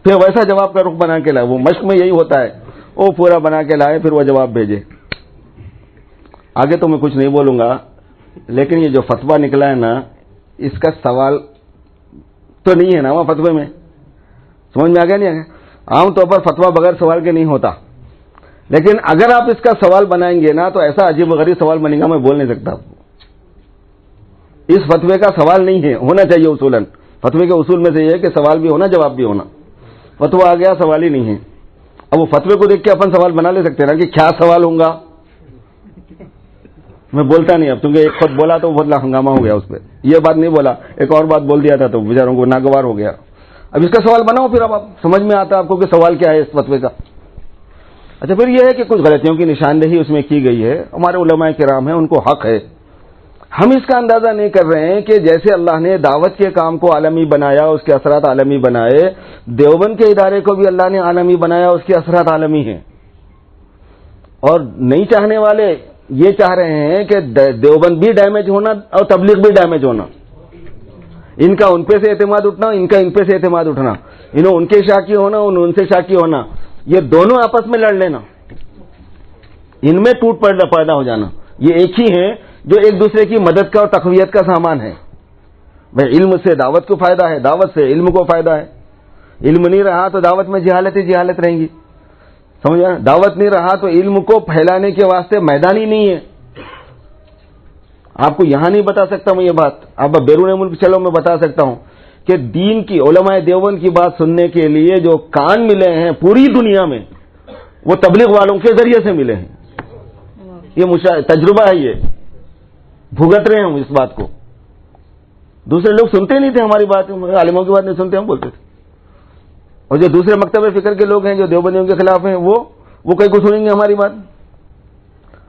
پھر ویسا جواب کا رخ بنا کے لائے. وہ مشق میں یہی ہوتا ہے, وہ پورا بنا کے لائے پھر وہ جواب بھیجے. آگے تو میں کچھ نہیں بولوں گا, لیکن یہ جو فتویٰ نکلا ہے نا, اس کا سوال تو نہیں ہے نا وہاں فتوے میں. سمجھ میں آ گیا نہیں آ گیا؟ عام طور پر فتویٰ بغیر سوال کے نہیں ہوتا, لیکن اگر آپ اس کا سوال بنائیں گے نا تو ایسا عجیب و غریب سوال بنے گا, میں بول نہیں سکتا آپ کو. اس فتوے کا سوال نہیں ہے, ہونا چاہیے اصولاً. فتوے کے اصول میں سے یہ ہے کہ سوال بھی ہونا, جواب بھی ہونا. فتویٰ آ گیا, سوال ہی نہیں ہے. اب وہ فتوے کو دیکھ کے اپن سوال بنا لے سکتے ہیں نا کہ کیا سوال ہوں گا. میں بولتا نہیں اب, کیونکہ ایک خود بولا تو بہت ہنگامہ ہو گیا اس پہ. یہ بات نہیں بولا, ایک اور بات بول دیا تھا تو بیچاروں کو ناگوار ہو گیا. اب اس کا سوال بناؤ, پھر اب آپ سمجھ میں آتا آپ کو کہ سوال کیا ہے اس فتوے کا. اچھا, پھر یہ ہے کہ کچھ غلطیوں کی نشاندہی اس میں کی گئی ہے. ہمارے علماء کرام ہیں, ان کو حق ہے. ہم اس کا اندازہ نہیں کر رہے ہیں کہ جیسے اللہ نے دعوت کے کام کو عالمی بنایا, اس کے اثرات عالمی بنائے, دیوبند کے ادارے کو بھی اللہ نے عالمی بنایا, اس کے اثرات عالمی ہیں. اور نہیں چاہنے والے یہ چاہ رہے ہیں کہ دیوبند بھی ڈیمیج ہونا اور تبلیغ بھی ڈیمیج ہونا. ان کا ان پہ سے اعتماد اٹھنا, ان کا ان پہ سے اعتماد اٹھنا, انہوں ان کے شاکی ہونا, ان سے شاکی ہونا, یہ دونوں آپس میں لڑ لینا, ان میں ٹوٹ پیدا ہو جانا. یہ ایک ہی ہیں جو ایک دوسرے کی مدد کا اور تقویت کا سامان ہے. بھائی علم سے دعوت کو فائدہ ہے, دعوت سے علم کو فائدہ ہے. علم نہیں رہا تو دعوت میں جہالت ہی جہالت رہیں گی. سمجھا؟ دعوت نہیں رہا تو علم کو پھیلانے کے واسطے میدان ہی نہیں ہے. آپ کو یہاں نہیں بتا سکتا میں یہ بات, آپ بیرون ملک چلو میں بتا سکتا ہوں کہ دین کی, علماء دیوبند کی بات سننے کے لیے جو کان ملے ہیں پوری دنیا میں, وہ تبلیغ والوں کے ذریعے سے ملے ہیں. یہ تجربہ ہے, یہ بھگت رہے ہیں ہم اس بات کو. دوسرے لوگ سنتے نہیں تھے ہماری بات, عالموں کی بات نہیں سنتے, ہم بولتے تھے. اور جو دوسرے مکتب فکر کے لوگ ہیں جو دیوبندیوں کے خلاف ہیں, وہ کہیں کو سنیں گے ہماری بات.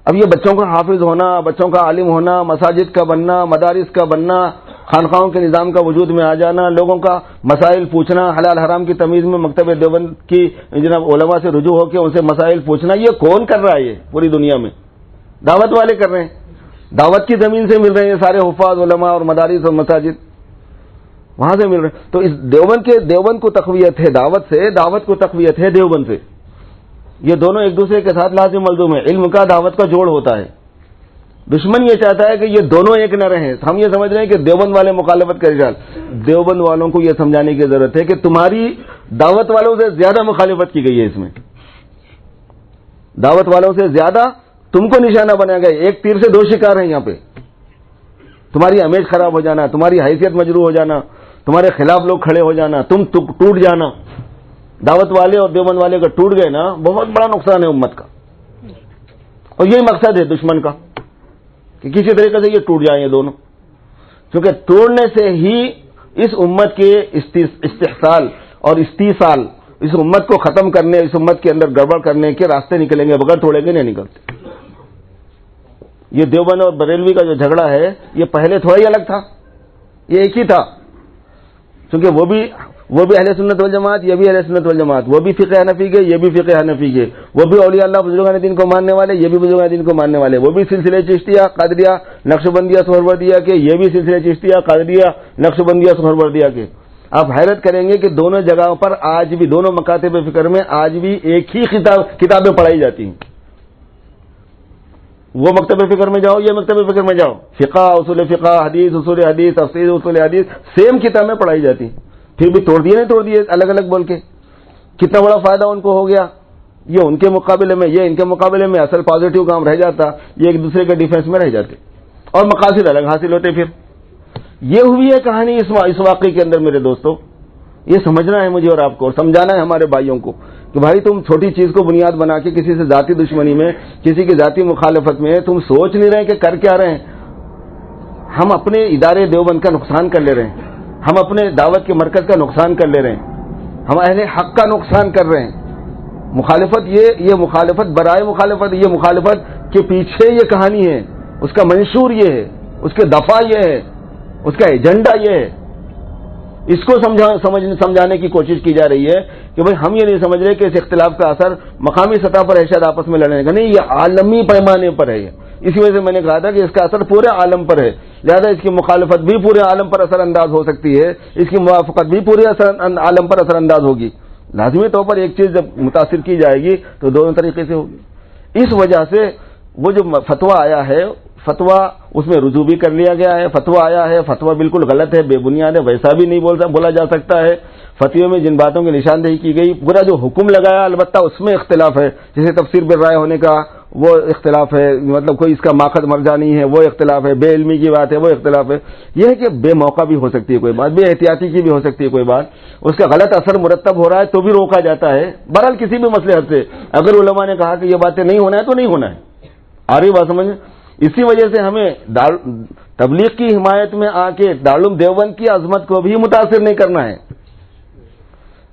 اب یہ بچوں کا حافظ ہونا, بچوں کا عالم ہونا, مساجد کا بننا, مدارس کا بننا, خانقاہوں کے نظام کا وجود میں آ جانا, لوگوں کا مسائل پوچھنا, حلال حرام کی تمیز میں مکتب دیوبند کی جناب علماء سے رجوع ہو کے ان سے مسائل پوچھنا, یہ کون کر رہا ہے؟ یہ پوری دنیا میں دعوت والے کر رہے ہیں. دعوت کی زمین سے مل رہے ہیں یہ سارے حفاظ, علماء اور مدارس اور مساجد, وہاں سے مل رہے ہیں. تو اس دیوبند کو تقویت ہے دعوت سے, دعوت کو تقویت ہے دیوبند سے. یہ دونوں ایک دوسرے کے ساتھ لازم ملزوم ہے. علم کا دعوت کا جوڑ ہوتا ہے. دشمن یہ چاہتا ہے کہ یہ دونوں ایک نہ رہیں. ہم یہ سمجھ رہے ہیں کہ دیوبند والے مخالفت کا رجال. دیوبند والوں کو یہ سمجھانے کی ضرورت ہے کہ تمہاری دعوت والوں سے زیادہ مخالفت کی گئی ہے. اس میں دعوت والوں سے زیادہ تم کو نشانہ بنا گیا. ایک تیر سے دو شکار ہیں یہاں پہ. تمہاری امیج خراب ہو جانا, تمہاری حیثیت مجروح ہو جانا, تمہارے خلاف لوگ کھڑے ہو جانا, تم ٹوٹ جانا. دعوت والے اور دیوبند والے کا ٹوٹ گئے نا, بہت بڑا نقصان ہے امت کا. اور یہی مقصد ہے دشمن کا کہ کسی طریقے سے یہ ٹوٹ جائیں یہ دونوں, کیونکہ توڑنے سے ہی اس امت کے استحصال اور استیصال, اس امت کو ختم کرنے, اس امت کے اندر گڑبڑ کرنے کے راستے نکلیں گے. بغیر توڑے گے نہیں نکلتے. یہ دیوبند اور بریلوی کا جو جھگڑا ہے یہ پہلے تھوڑا ہی الگ تھا, یہ ایک ہی تھا. کیونکہ وہ بھی اہل سنت والجماعت, یہ بھی اہل سنت والجماعت, وہ بھی فقہ حنفی کے, یہ بھی فقہ حنفی کے, وہ بھی اولیاء اللہ بزرگان دین کو ماننے والے, یہ بھی بزرگان دین کو ماننے والے, وہ بھی سلسلے چشتیہ قادریہ نقشبندیہ سہروردیہ کے, یہ بھی سلسلے چشتیہ قادریہ نقشبندیہ سہروردیہ کے. آپ حیرت کریں گے کہ دونوں جگہوں پر آج بھی, دونوں مکاتب فکر میں آج بھی ایک ہی کتابیں پڑھائی جاتی ہیں. وہ مکتب فکر میں جاؤ, یہ مکتب فکر میں جاؤ, فقہ, اصول فقہ, حدیث, اصول حدیث, تفسیر, اصول حدیث, سیم کتابیں پڑھائی جاتی ہیں. پھر بھی توڑ دیے الگ الگ بول کے. کتنا بڑا فائدہ ان کو ہو گیا. یہ ان کے مقابلے میں, یہ ان کے مقابلے میں اصل پازیٹیو کام رہ جاتا, یہ ایک دوسرے کے ڈیفینس میں رہ جاتے اور مقاصد الگ حاصل ہوتے. پھر یہ ہوئی ہے کہانی اس واقعے کے اندر. میرے دوستو, یہ سمجھنا ہے مجھے اور آپ کو, اور سمجھانا ہے ہمارے بھائیوں کو کہ بھائی تم چھوٹی چیز کو بنیاد بنا کے کسی سے ذاتی دشمنی میں, کسی کی ذاتی مخالفت میں تم سوچ نہیں رہے کہ کر کیا رہے ہیں. ہم اپنے ادارے دیوبند کا نقصان کر لے رہے ہیں, ہم اپنے دعوت کے مرکز کا نقصان کر لے رہے ہیں, ہم اہل حق کا نقصان کر رہے ہیں. مخالفت یہ مخالفت برائے مخالفت, یہ مخالفت کے پیچھے یہ کہانی ہے, اس کا منشور یہ ہے, اس کے دفعہ یہ ہے, اس کا ایجنڈا یہ ہے. اس کو سمجھانے کی کوشش کی جا رہی ہے کہ بھائی ہم یہ نہیں سمجھ رہے کہ اس اختلاف کا اثر مقامی سطح پر ہے شاید آپس میں لڑنے کا, نہیں, یہ عالمی پیمانے پر ہے. اسی وجہ سے میں نے کہا تھا کہ اس کا اثر پورے عالم پر ہے, لہذا اس کی مخالفت بھی پورے عالم پر اثر انداز ہو سکتی ہے, اس کی موافقت بھی پورے عالم پر اثر انداز ہوگی. لازمی طور پر ایک چیز جب متاثر کی جائے گی تو دونوں طریقے سے ہوگی. اس وجہ سے وہ جو فتویٰ آیا ہے، فتویٰ اس میں رجوع بھی کر لیا گیا ہے. فتویٰ آیا ہے، فتویٰ بالکل غلط ہے، بے بنیاد ہے، ویسا بھی نہیں بولا جا سکتا ہے. فتوے میں جن باتوں کی نشاندہی کی گئی، پورا جو حکم لگایا البتہ اس میں اختلاف ہے. جیسے تفسیر بالرائے ہونے کا وہ اختلاف ہے، مطلب کوئی اس کا ماخذ مرجع نہیں ہے وہ اختلاف ہے، بے علمی کی بات ہے وہ اختلاف ہے. یہ ہے کہ بے موقع بھی ہو سکتی ہے کوئی بات، بے احتیاطی کی بھی ہو سکتی ہے کوئی بات، اس کا غلط اثر مرتب ہو رہا ہے تو بھی روکا جاتا ہے. بہرحال کسی بھی مسئلے سے اگر علماء نے کہا کہ یہ باتیں نہیں ہونا ہے تو نہیں ہونا ہے. آ رہی بات سمجھ؟ اسی وجہ سے ہمیں تبلیغ کی حمایت میں آ کے دارالعلوم دیوبند کی عظمت کو بھی متاثر نہیں کرنا ہے.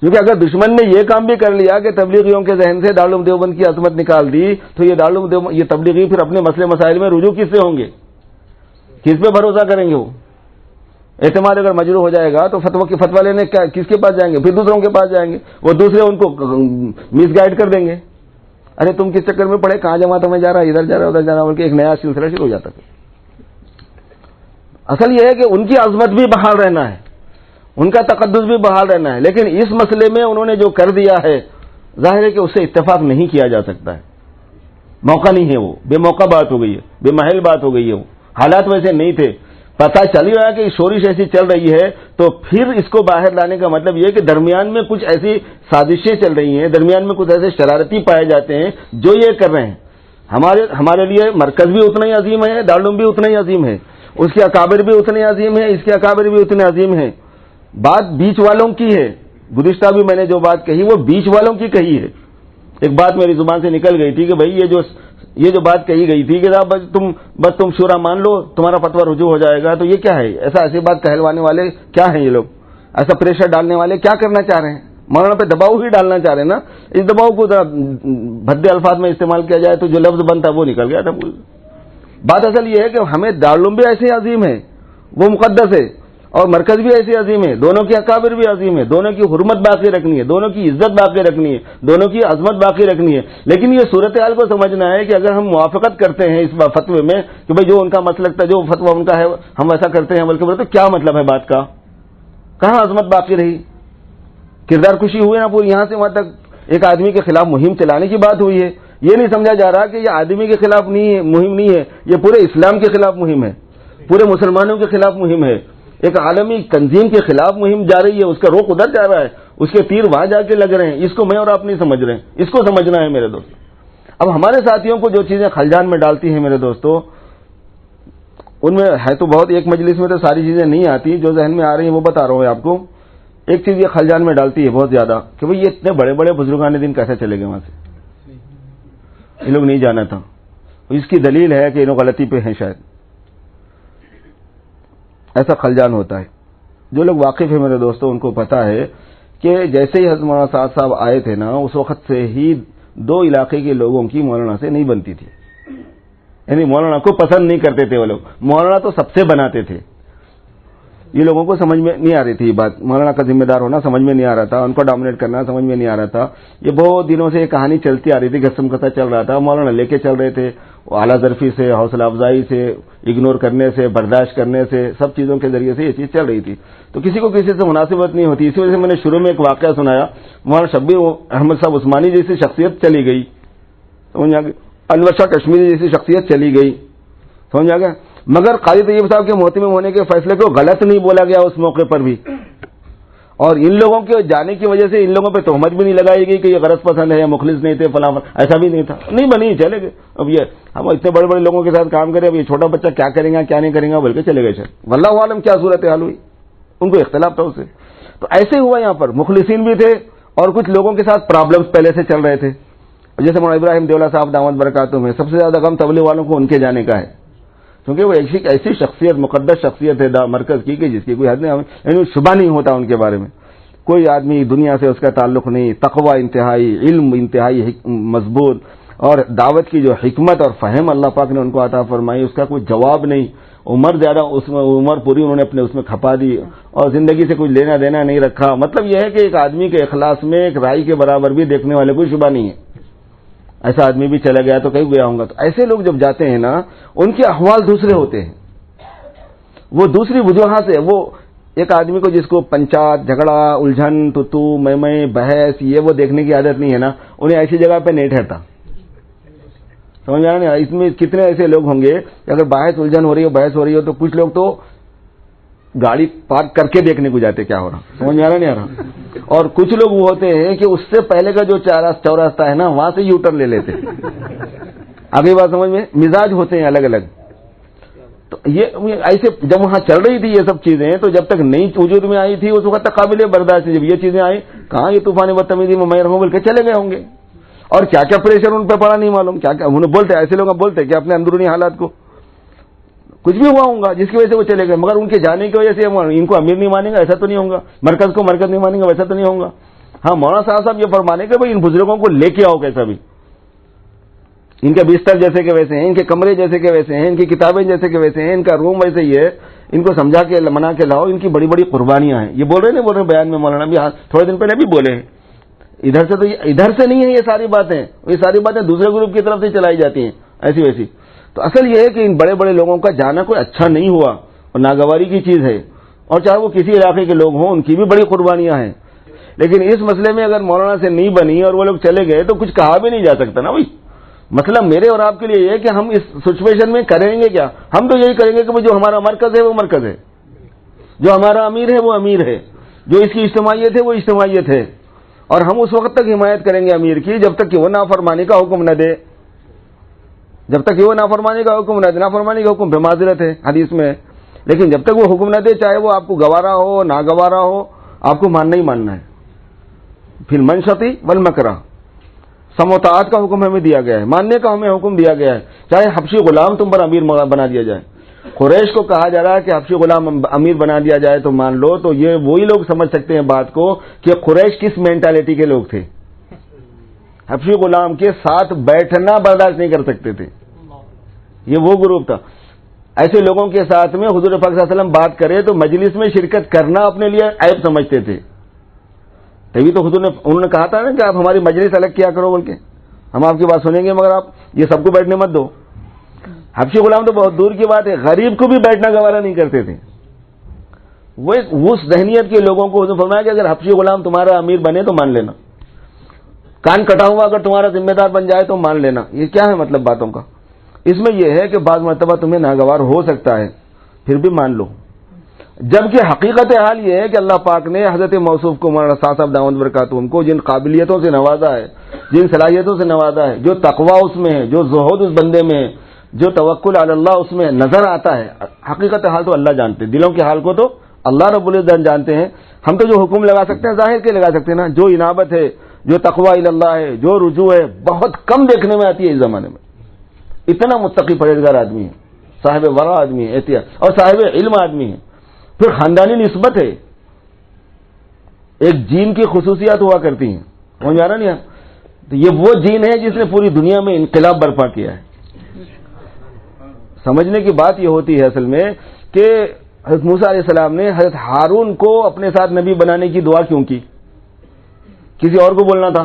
کیونکہ اگر دشمن نے یہ کام بھی کر لیا کہ تبلیغیوں کے ذہن سے دارالعلوم دیوبند کی عظمت نکال دی تو یہ دارالعلوم دیوبند، یہ تبلیغی پھر اپنے مسئلے مسائل میں رجوع کس سے ہوں گے؟ کس پہ بھروسہ کریں گے؟ وہ اعتماد اگر مجروح ہو جائے گا تو فتویٰ لینے کس کے پاس جائیں گے؟ پھر دوسروں کے پاس جائیں گے، وہ دوسرے ان کو مس گائیڈ کر دیں گے. ارے تم کس چکر میں پڑے، کہاں جماعتوں میں جا رہا ہے، ادھر جا رہا ہے ادھر جا رہا ہے، بلکہ ایک نیا سلسلہ شروع ہو جاتا ہے. اصل یہ ہے کہ ان کی عظمت بھی بحال رہنا ہے، ان کا تقدس بھی بحال رہنا ہے. لیکن اس مسئلے میں انہوں نے جو کر دیا ہے ظاہر ہے کہ اس سے اتفاق نہیں کیا جا سکتا ہے. موقع نہیں ہے، وہ بے موقع بات ہو گئی ہے، بے محل بات ہو گئی ہے. وہ حالات ویسے نہیں تھے، پتہ چل رہا ہے کہ شورش ایسی چل رہی ہے تو پھر اس کو باہر لانے کا مطلب یہ ہے کہ درمیان میں کچھ ایسی سازشیں چل رہی ہیں، درمیان میں کچھ ایسے شرارتی پائے جاتے ہیں جو یہ کر رہے ہیں. ہمارے لیے مرکز بھی اتنا ہی عظیم ہے، دارالعلوم بھی اتنا ہی عظیم ہے، اس کے اکابر بھی اتنے عظیم ہیں، اس کے اکابر بھی اتنے عظیم ہیں. بات بیچ والوں کی ہے. گزشتہ بھی میں نے جو بات کہی وہ بیچ والوں کی کہی ہے. ایک بات میری زبان سے نکل گئی تھی کہ بھائی یہ جو بات کہی گئی تھی کہ بس تم شورا مان لو تمہارا فتویٰ رجوع ہو جائے گا، تو یہ کیا ہے؟ ایسی بات کہلوانے والے کیا ہیں یہ لوگ؟ ایسا پریشر ڈالنے والے کیا کرنا چاہ رہے ہیں؟ مولانا پہ دباؤ ہی ڈالنا چاہ رہے ہیں نا. اس دباؤ کو ذرا بھدے الفاظ میں استعمال کیا جائے تو جو لفظ بنتا وہ نکل گیا تھا. بات اصل یہ ہے کہ ہمیں دارالعلوم بھی ایسے عظیم ہے، وہ مقدس ہے، اور مرکز بھی ایسے عظیم ہے، دونوں کے اکابر بھی عظیم ہے، دونوں کی حرمت باقی رکھنی ہے، دونوں کی عزت باقی رکھنی ہے، دونوں کی عظمت باقی رکھنی ہے. لیکن یہ صورتحال کو سمجھنا ہے کہ اگر ہم موافقت کرتے ہیں اس فتوے میں کہ بھائی جو ان کا مسلک تھا، جو فتویٰ ان کا ہے ہم ایسا کرتے ہیں بلکہ تو کیا مطلب ہے بات کا؟ کہاں عظمت باقی رہی؟ کردار کشی ہوئی نا پوری. یہاں سے وہاں تک ایک آدمی کے خلاف مہم چلانے کی بات ہوئی ہے. یہ نہیں سمجھا جا رہا کہ یہ آدمی کے خلاف مہم نہیں ہے، یہ پورے اسلام کے خلاف مہم ہے، پورے مسلمانوں کے خلاف مہم ہے. ایک عالمی تنظیم کے خلاف مہم جا رہی ہے، اس کا رخ ادھر جا رہا ہے، اس کے تیر وہاں جا کے لگ رہے ہیں. اس کو میں اور آپ نہیں سمجھ رہے ہیں، اس کو سمجھنا ہے میرے دوست. اب ہمارے ساتھیوں کو جو چیزیں خلجان میں ڈالتی ہیں میرے دوستو، ان میں ہے تو بہت، ایک مجلس میں تو ساری چیزیں نہیں آتی، جو ذہن میں آ رہی ہیں وہ بتا رہا ہوں آپ کو. ایک چیز یہ خلجان میں ڈالتی ہے بہت زیادہ کہ بھئی یہ اتنے بڑے بڑے بزرگان دین کیسے چلے گئے وہاں سے؟ یہ لوگ نہیں جانا تھا. اس کی دلیل ہے کہ یہ لوگ غلطی پہ ہیں شاید. ایسا خلجان ہوتا ہے. جو لوگ واقف ہیں میرے دوستوں ان کو پتا ہے کہ جیسے ہی حضرت مولانا سعد صاحب آئے تھے نا، اس وقت سے ہی دو علاقے کے لوگوں کی مولانا سے نہیں بنتی تھی. یعنی مولانا کو پسند نہیں کرتے تھے وہ لوگ، مولانا تو سب سے بناتے تھے. یہ لوگوں کو سمجھ میں نہیں آ رہی تھی یہ بات، مولانا کا ذمہ دار ہونا سمجھ میں نہیں آ رہا تھا، ان کو ڈومینیٹ کرنا سمجھ میں نہیں آ رہا تھا. یہ بہت دنوں سے یہ کہانی چلتی آ رہی تھی، گسم کسا چل رہا تھا. مولانا لے کے چل رہے تھے، اعلیٰ ظرفی سے، حوصلہ افزائی سے، اگنور کرنے سے، برداشت کرنے سے، سب چیزوں کے ذریعے سے یہ چیز چل رہی تھی. تو کسی کو کسی سے مناسبت نہیں ہوتی. اسی وجہ سے میں نے شروع میں ایک واقعہ سنایا. مولانا شبیر احمد صاحب عثمانی جیسی شخصیت چلی گئی، سمجھ آ گئی. انور شاہ کشمیری جیسی شخصیت چلی گئی، سمجھ آ گیا. مگر قاضی طیب صاحب کے محتمم ہونے کے فیصلے کو غلط نہیں بولا گیا اس موقع پر بھی. اور ان لوگوں کے جانے کی وجہ سے ان لوگوں پہ تہمت بھی نہیں لگائی گئی کہ یہ غرض پسند ہے یا مخلص نہیں تھے فلاں، ایسا بھی نہیں تھا. نہیں بنی، چلے گئے. اب یہ ہم اتنے بڑے بڑے لوگوں کے ساتھ کام کریں، اب یہ چھوٹا بچہ کیا کریں گا کیا نہیں کریں گا بلکہ چلے گئے. واللہ عالم کیا صورت حال ہوئی، ان کو اختلاف تھا اس سے. تو ایسے ہوا یہاں پر مخلصین بھی تھے اور کچھ لوگوں کے ساتھ پرابلمز پہلے سے چل رہے تھے. جیسے مولانا ابراہیم دیولہ صاحب دامت برکاتہم میں سب سے زیادہ غم تبلیغ والوں کو ان کے جانے کا ہے، کیونکہ وہ ایسی شخصیت، مقدس شخصیت ہے مرکز کی کہ جس کی کوئی حد نہیں، یعنی شبہ نہیں ہوتا ان کے بارے میں. کوئی آدمی دنیا سے اس کا تعلق نہیں، تقوی انتہائی، علم انتہائی مضبوط، اور دعوت کی جو حکمت اور فہم اللہ پاک نے ان کو عطا فرمائی اس کا کوئی جواب نہیں. عمر زیادہ اس میں عمر پوری انہوں نے اپنے اس میں کھپا دی اور زندگی سے کوئی لینا دینا نہیں رکھا. مطلب یہ ہے کہ ایک آدمی کے اخلاص میں ایک رائی کے برابر بھی دیکھنے والے کوئی شبہ نہیں ہے. ایسا آدمی بھی چلا گیا تو کہیں گیا ہوں گا. تو ایسے لوگ جب جاتے ہیں نا، ان کے احوال دوسرے ہوتے ہیں، وہ دوسری وجوہات سے، وہ ایک آدمی کو جس کو پنچات، جھگڑا، الجھن، تو میں بحث یہ وہ دیکھنے کی عادت نہیں ہے نا، انہیں ایسی جگہ پہ نہیں ٹھہرتا. سمجھ آ رہا نا؟ اس میں کتنے ایسے لوگ ہوں گے کہ اگر بحث الجھن ہو رہی ہو، بحث ہو رہی ہو، تو کچھ لوگ تو گاڑی پارک کر کے دیکھنے کو جاتے کیا ہو رہا. سمجھ میں آ رہا نہیں آ رہا؟ اور کچھ لوگ وہ ہوتے ہیں کہ اس سے پہلے کا جو چوراستہ ہے نا، وہاں سے یو ٹرن لے لیتے. آگے بات سمجھ میں؟ مزاج ہوتے ہیں الگ الگ. تو یہ ایسے جب وہاں چل رہی تھی یہ سب چیزیں، تو جب تک نئی وجود میں آئی تھی اس وقت تک قابل برداشت. جب یہ چیزیں آئی، کہاں یہ طوفان بدتمیزی میں رہوں بول کے چلے گئے ہوں گے. اور کیا کیا پریشر ان پہ پڑا نہیں معلوم. کیا کیا انہوں بولتے، ایسے لوگ بولتے کہ اپنے اندرونی حالات کو کچھ بھی ہوا ہوں گا جس کی وجہ سے وہ چلے گئے. مگر ان کے جانے کی وجہ سے ان کو امیر نہیں مانیں گا ایسا تو نہیں ہوگا، مرکز کو مرکز نہیں مانیں گا ویسا تو نہیں ہوگا. ہاں مولانا صاحب یہ فرمانے کہ بھائی ان بزرگوں کو لے کے آؤ کیسا بھی. ان کے بستر جیسے کہ ویسے ہیں، ان کے کمرے جیسے کہ ویسے ہیں، ان کی کتابیں جیسے کہ ویسے ہیں، ان کا روم ویسے ہی ہے. ان کو سمجھا کے منا کے لاؤ. ان کی بڑی بڑی قربانیاں ہیں. یہ بول رہے نہیں بول رہے بیان میں مولانا بھی تھوڑے دن پہلے بھی بولے ہیں. ادھر سے تو ادھر سے نہیں ہے یہ ساری باتیں. یہ ساری باتیں دوسرے گروپ کی طرف سے چلائی جاتی ہیں ایسی ویسی. تو اصل یہ ہے کہ ان بڑے بڑے لوگوں کا جانا کوئی اچھا نہیں ہوا اور ناگواری کی چیز ہے. اور چاہے وہ کسی علاقے کے لوگ ہوں، ان کی بھی بڑی قربانیاں ہیں. لیکن اس مسئلے میں اگر مولانا سے نہیں بنی اور وہ لوگ چلے گئے تو کچھ کہا بھی نہیں جا سکتا نا بھائی. مطلب میرے اور آپ کے لیے یہ ہے کہ ہم اس سچویشن میں کریں گے کیا. ہم تو یہی کریں گے کہ جو ہمارا مرکز ہے وہ مرکز ہے، جو ہمارا امیر ہے وہ امیر ہے، جو اس کی اجتماعیت ہے وہ اجتماعیت ہے. اور ہم اس وقت تک حمایت کریں گے امیر کی جب تک کہ وہ نافرمانی کا حکم نہ دے. جب تک کہ وہ نافرمانی کا حکم نہ دے. نافرمانی کا حکم بے معذرت ہے حدیث میں. لیکن جب تک وہ حکم نہ دے، چاہے وہ آپ کو گوارا ہو ناگوارا ہو، آپ کو ماننا ہی ماننا ہے. پھر منشتی والمکرہ، سموتاعت کا حکم ہمیں دیا گیا ہے، ماننے کا ہمیں حکم دیا گیا ہے. چاہے حبشی غلام تم پر امیر بنا دیا جائے. قریش کو کہا جا رہا ہے کہ حبشی غلام امیر بنا دیا جائے تو مان لو. تو یہ وہی لوگ سمجھ سکتے ہیں بات کو کہ قریش کس مینٹالٹی کے لوگ تھے. حبشی غلام کے ساتھ بیٹھنا برداشت نہیں کر سکتے تھے. یہ وہ گروپ تھا. ایسے لوگوں کے ساتھ میں حضور پاک صلی اللہ علیہ وسلم بات کرے تو مجلس میں شرکت کرنا اپنے لیے عیب سمجھتے تھے. تبھی تو حضور نے انہوں نے کہا تھا نا کہ آپ ہماری مجلس الگ کیا کرو بول کے. ہم آپ کی بات سنیں گے مگر آپ یہ سب کو بیٹھنے مت دو. حبشی غلام تو بہت دور کی بات ہے، غریب کو بھی بیٹھنا گوارا نہیں کرتے تھے. وہ اس ذہنیت کے لوگوں کو حضور فرمایا کہ اگر حبشی غلام تمہارا امیر بنے تو مان لینا، کان کٹا ہوا اگر تمہارا ذمہ دار بن جائے تو مان لینا. یہ کیا ہے مطلب باتوں کا؟ اس میں یہ ہے کہ بعض مرتبہ تمہیں ناگوار ہو سکتا ہے پھر بھی مان لو. جبکہ حقیقت حال یہ ہے کہ اللہ پاک نے حضرت موصوف کو مولانا صاحب دامت برکاتہم کو جن قابلیتوں سے نوازا ہے، جن صلاحیتوں سے نوازا ہے، جو تقوی اس میں ہے، جو زہد اس بندے میں ہے، جو توکل علی اللہ اس میں نظر آتا ہے. حقیقت حال تو اللہ جانتے ہیں، دلوں کے حال کو تو اللہ رب العزت جانتے ہیں. ہم تو جو حکم لگا سکتے ہیں ظاہر کے لگا سکتے ہیں نا. جو انابت ہے، جو تقوی الی اللہ ہے، جو رجوع ہے، بہت کم دیکھنے میں آتی ہے اس زمانے میں. اتنا متقی پرہیزگار آدمی ہے، صاحب ورع آدمی ہے، احتیاط اور صاحب علم آدمی ہے. پھر خاندانی نسبت ہے، ایک جین کی خصوصیات ہوا کرتی ہیں. سمجھ آ رہا نہیں؟ تو یہ وہ جین ہے جس نے پوری دنیا میں انقلاب برپا کیا ہے. سمجھنے کی بات یہ ہوتی ہے اصل میں کہ حضرت موسیٰ علیہ السلام نے حضرت ہارون کو اپنے ساتھ نبی بنانے کی دعا کیوں کی؟ کسی اور کو بولنا تھا.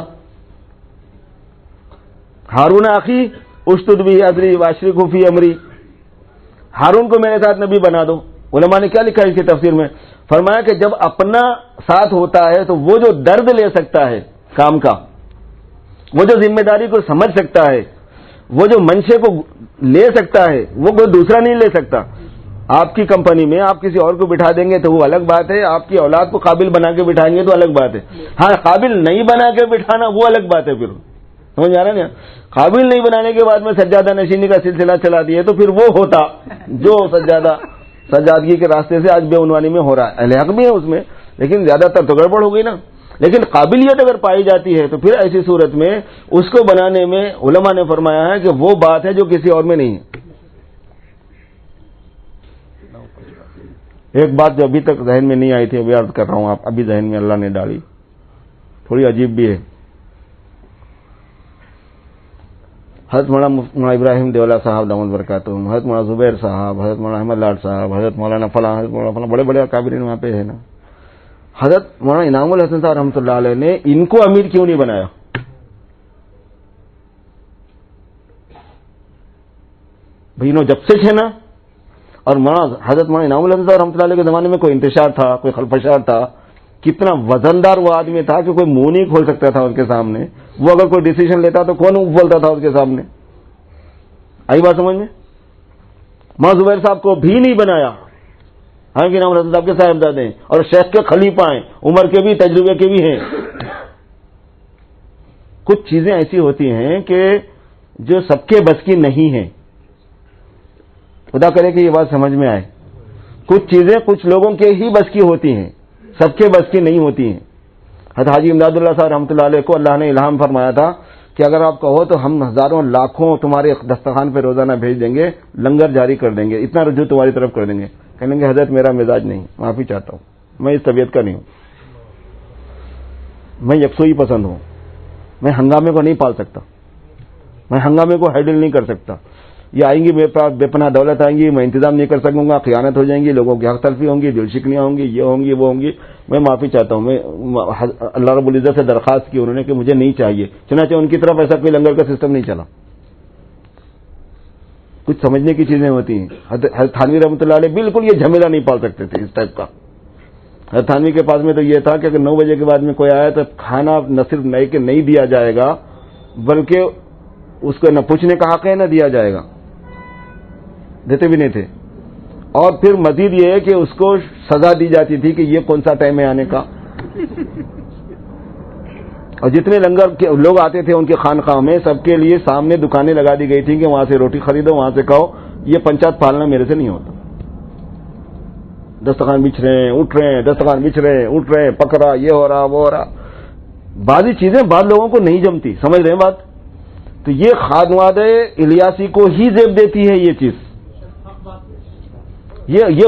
ہارون اخی اشتد بھی ادری واشرکہ فی امری، ہارون کو میرے ساتھ نبی بنا دو. علماء نے کیا لکھا ہے اس کی تفسیر میں؟ فرمایا کہ جب اپنا ساتھ ہوتا ہے تو وہ جو درد لے سکتا ہے کام کا، وہ جو ذمہ داری کو سمجھ سکتا ہے، وہ جو منشے کو لے سکتا ہے، وہ کوئی دوسرا نہیں لے سکتا. آپ کی کمپنی میں آپ کسی اور کو بٹھا دیں گے تو وہ الگ بات ہے، آپ کی اولاد کو قابل بنا کے بٹھائیں گے تو الگ بات ہے. ہاں قابل نہیں بنا کے بٹھانا وہ الگ بات ہے. پھر سمجھ آ رہا ہے نا؟ قابل نہیں بنانے کے بعد میں سجادہ نشینی کا سلسلہ چلا دیے تو پھر وہ ہوتا جو سجادگی کے راستے سے آج بے عنوانی میں ہو رہا ہے. اہل حق بھی ہے اس میں، لیکن زیادہ تر تو گڑبڑ ہو گئی نا. لیکن قابلیت اگر پائی جاتی ہے تو پھر ایسی صورت میں اس کو بنانے میں علماء نے فرمایا ہے کہ وہ بات ہے جو کسی اور میں نہیں ہے. ایک بات جو ابھی تک ذہن میں نہیں آئی تھی ابھی عرض کر رہا ہوں، آپ ابھی ذہن میں اللہ نے ڈالی، تھوڑی عجیب بھی ہے. حضرت مولانا ابراہیم دیولہ صاحب دامت برکاتہم، حضرت مولانا زبیر صاحب، حضرت مولانا احمد لاڈ صاحب، حضرت مولانا فلاں، حضرت مولانا فلاں، بڑے بڑے اکابرین وہاں پہ ہے نا. حضرت مولانا انعام الحسن صاحب رحمۃ اللہ علیہ نے ان کو امیر کیوں نہیں بنایا؟ بھائی جب سے تھے نا اور حضرت مولانا انعام الحسن صاحب رحمۃ اللہ علیہ کے زمانے میں کوئی انتشار تھا، کوئی خلفشار تھا، کتنا وزندار وہ آدمی تھا کہ کوئی منہ نہیں کھول سکتا تھا ان کے سامنے. وہ اگر کوئی ڈیسیژن لیتا تو کون بولتا تھا اس کے سامنے؟ آئی بات سمجھ میں؟ مولانا زبیر صاحب کو بھی نہیں بنایا، حالانکہ انعام الحسن صاحب کے صاحبزادے ہیں اور شیخ کے خلیفہ ہیں، عمر کے بھی، تجربے کے بھی ہیں. کچھ چیزیں ایسی ہوتی ہیں کہ جو سب کے بس کی نہیں ہیں. خدا کرے کہ یہ بات سمجھ میں آئے. کچھ چیزیں کچھ لوگوں کے ہی بس کی ہوتی ہیں، سب کے بس کی نہیں ہوتی ہیں. حضرت حاجی امداد اللہ صاحب رحمۃ اللہ علیہ کو اللہ نے الہام فرمایا تھا کہ اگر آپ کہو تو ہم ہزاروں لاکھوں تمہارے دسترخوان پہ روزانہ بھیج دیں گے، لنگر جاری کر دیں گے، اتنا رجوع تمہاری طرف کر دیں گے. کہیں گے حضرت میرا مزاج نہیں، معافی چاہتا ہوں، میں اس طبیعت کا نہیں ہوں، میں یکسوئی پسند ہوں، میں ہنگامے کو نہیں پال سکتا، میں ہنگامے کو ہینڈل نہیں کر سکتا. یہ آئیں گی میرے پاس بے پناہ دولت آئیں گی، میں انتظام نہیں کر سکوں گا، خیانت ہو جائیں گی، لوگوں کی حق تلفی ہوں گی، دل شکنیاں ہوں گی، یہ ہوں گی وہ ہوں گی. میں معافی چاہتا ہوں. میں اللہ رب العزت سے درخواست کی انہوں نے کہ مجھے نہیں چاہیے. چنانچہ ان کی طرف ایسا کوئی لنگر کا سسٹم نہیں چلا. کچھ سمجھنے کی چیزیں ہوتی ہیں. حضرت تھانوی رحمۃ اللہ علیہ بالکل یہ جھمیلا نہیں پال سکتے تھے اس ٹائپ کا. حضرت تھانوی کے پاس میں تو یہ تھا کہ اگر 9 بجے کے بعد میں کوئی آیا تو کھانا نہ صرف نئے کے نہیں دیا جائے گا بلکہ اس کو نہ پوچھنے کا حق ہے نہ دیا جائے گا، دیتے بھی نہیں تھے. اور پھر مزید یہ ہے کہ اس کو سزا دی جاتی تھی کہ یہ کون سا ٹائم ہے آنے کا. اور جتنے لنگر کے لوگ آتے تھے ان کے خانقاہ میں سب کے لیے سامنے دکانیں لگا دی گئی تھیں کہ وہاں سے روٹی خریدو، وہاں سے کھاؤ. یہ پنچایت پالنا میرے سے نہیں ہوتا. دسترخوان بچھ رہے ہیں اٹھ رہے ہیں، دسترخوان بچھ رہے ہیں اٹھ رہے ہیں، پکڑا، یہ ہو رہا وہ ہو رہا. بعضی چیزیں بعض لوگوں کو نہیں جمتی، سمجھ رہے ہیں بات؟ تو یہ خانواد الیاسی کو ہی زیب دیتی ہے یہ چیز. یہ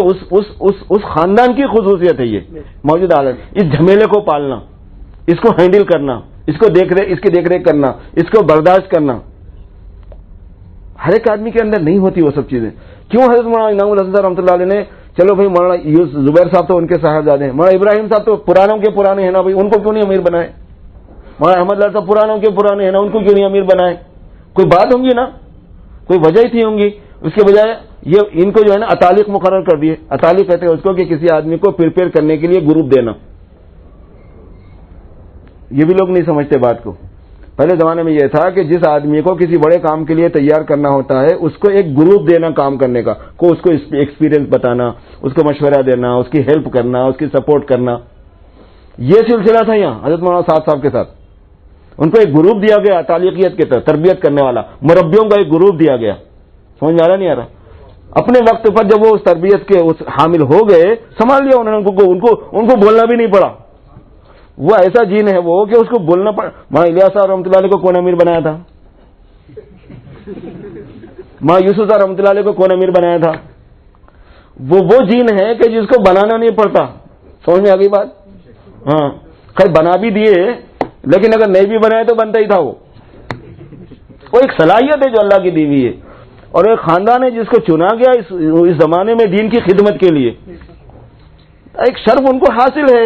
اس خاندان کی خصوصیت ہے. یہ موجودہ حالت، اس جھمیلے کو پالنا، اس کو ہینڈل کرنا، اس کی دیکھ ریکھ کرنا، اس کو برداشت کرنا، ہر ایک آدمی کے اندر نہیں ہوتی وہ سب چیزیں. کیوں حضرت مولانا انعام الحسن صاحب رحمۃ اللہ علیہ نے، چلو بھائی مولانا زبیر صاحب تو ان کے صاحبزادے ہیں، مولانا ابراہیم صاحب تو پرانوں کے پرانے ہیں نا بھائی، ان کو کیوں نہیں امیر بنائے؟ مولانا احمد اللہ صاحب پرانوں کے پرانے ہیں نا، ان کو کیوں نہیں امیر بنائے؟ کوئی بات ہوں گی نا، کوئی وجہ ہی تھی ہوں گی. اس کے بجائے یہ ان کو جو ہے نا اتالق مقرر کر دیے. اتالق کہتے ہیں اس کو کہ کسی آدمی کو پریپیئر کرنے کے لیے گروپ دینا. یہ بھی لوگ نہیں سمجھتے بات کو. پہلے زمانے میں یہ تھا کہ جس آدمی کو کسی بڑے کام کے لیے تیار کرنا ہوتا ہے اس کو ایک گروپ دینا کام کرنے کا، کو اس کو ایکسپیرینس بتانا، اس کو مشورہ دینا، اس کی ہیلپ کرنا، اس کی سپورٹ کرنا. یہ سلسلہ تھا یہاں حضرت مولانا صاحب کے ساتھ. ان کو ایک گروپ دیا گیا تعلیقیت کے تحت، تربیت کرنے والا، مربیوں کا ایک گروپ دیا گیا. سمجھ میں آ رہا نہیں آ رہا؟ اپنے وقت پر جب وہ اس تربیت کے اس حامل ہو گئے، سنبھال لیا انہوں نے. ان کو بولنا بھی نہیں پڑا. وہ ایسا جین ہے وہ کہ اس کو بولنا پڑا. ماں الیاس صاحب رحمۃ اللہ علیہ کو کون امیر بنایا تھا؟ ماں یوسف صاحب رحمۃ اللہ علیہ کو کون امیر بنایا تھا؟ وہ جین ہے کہ جس کو بنانا نہیں پڑتا. سمجھ میں آ گئی بات؟ ہاں خیر بنا بھی دیے، لیکن اگر نہیں بھی بنائے تو بنتا ہی تھا. وہ ایک صلاحیت ہے جو اللہ کی دی ہوئی ہے، اور ایک خاندان ہے جس کو چنا گیا اس زمانے میں دین کی خدمت کے لیے. ایک شرف ان کو حاصل ہے،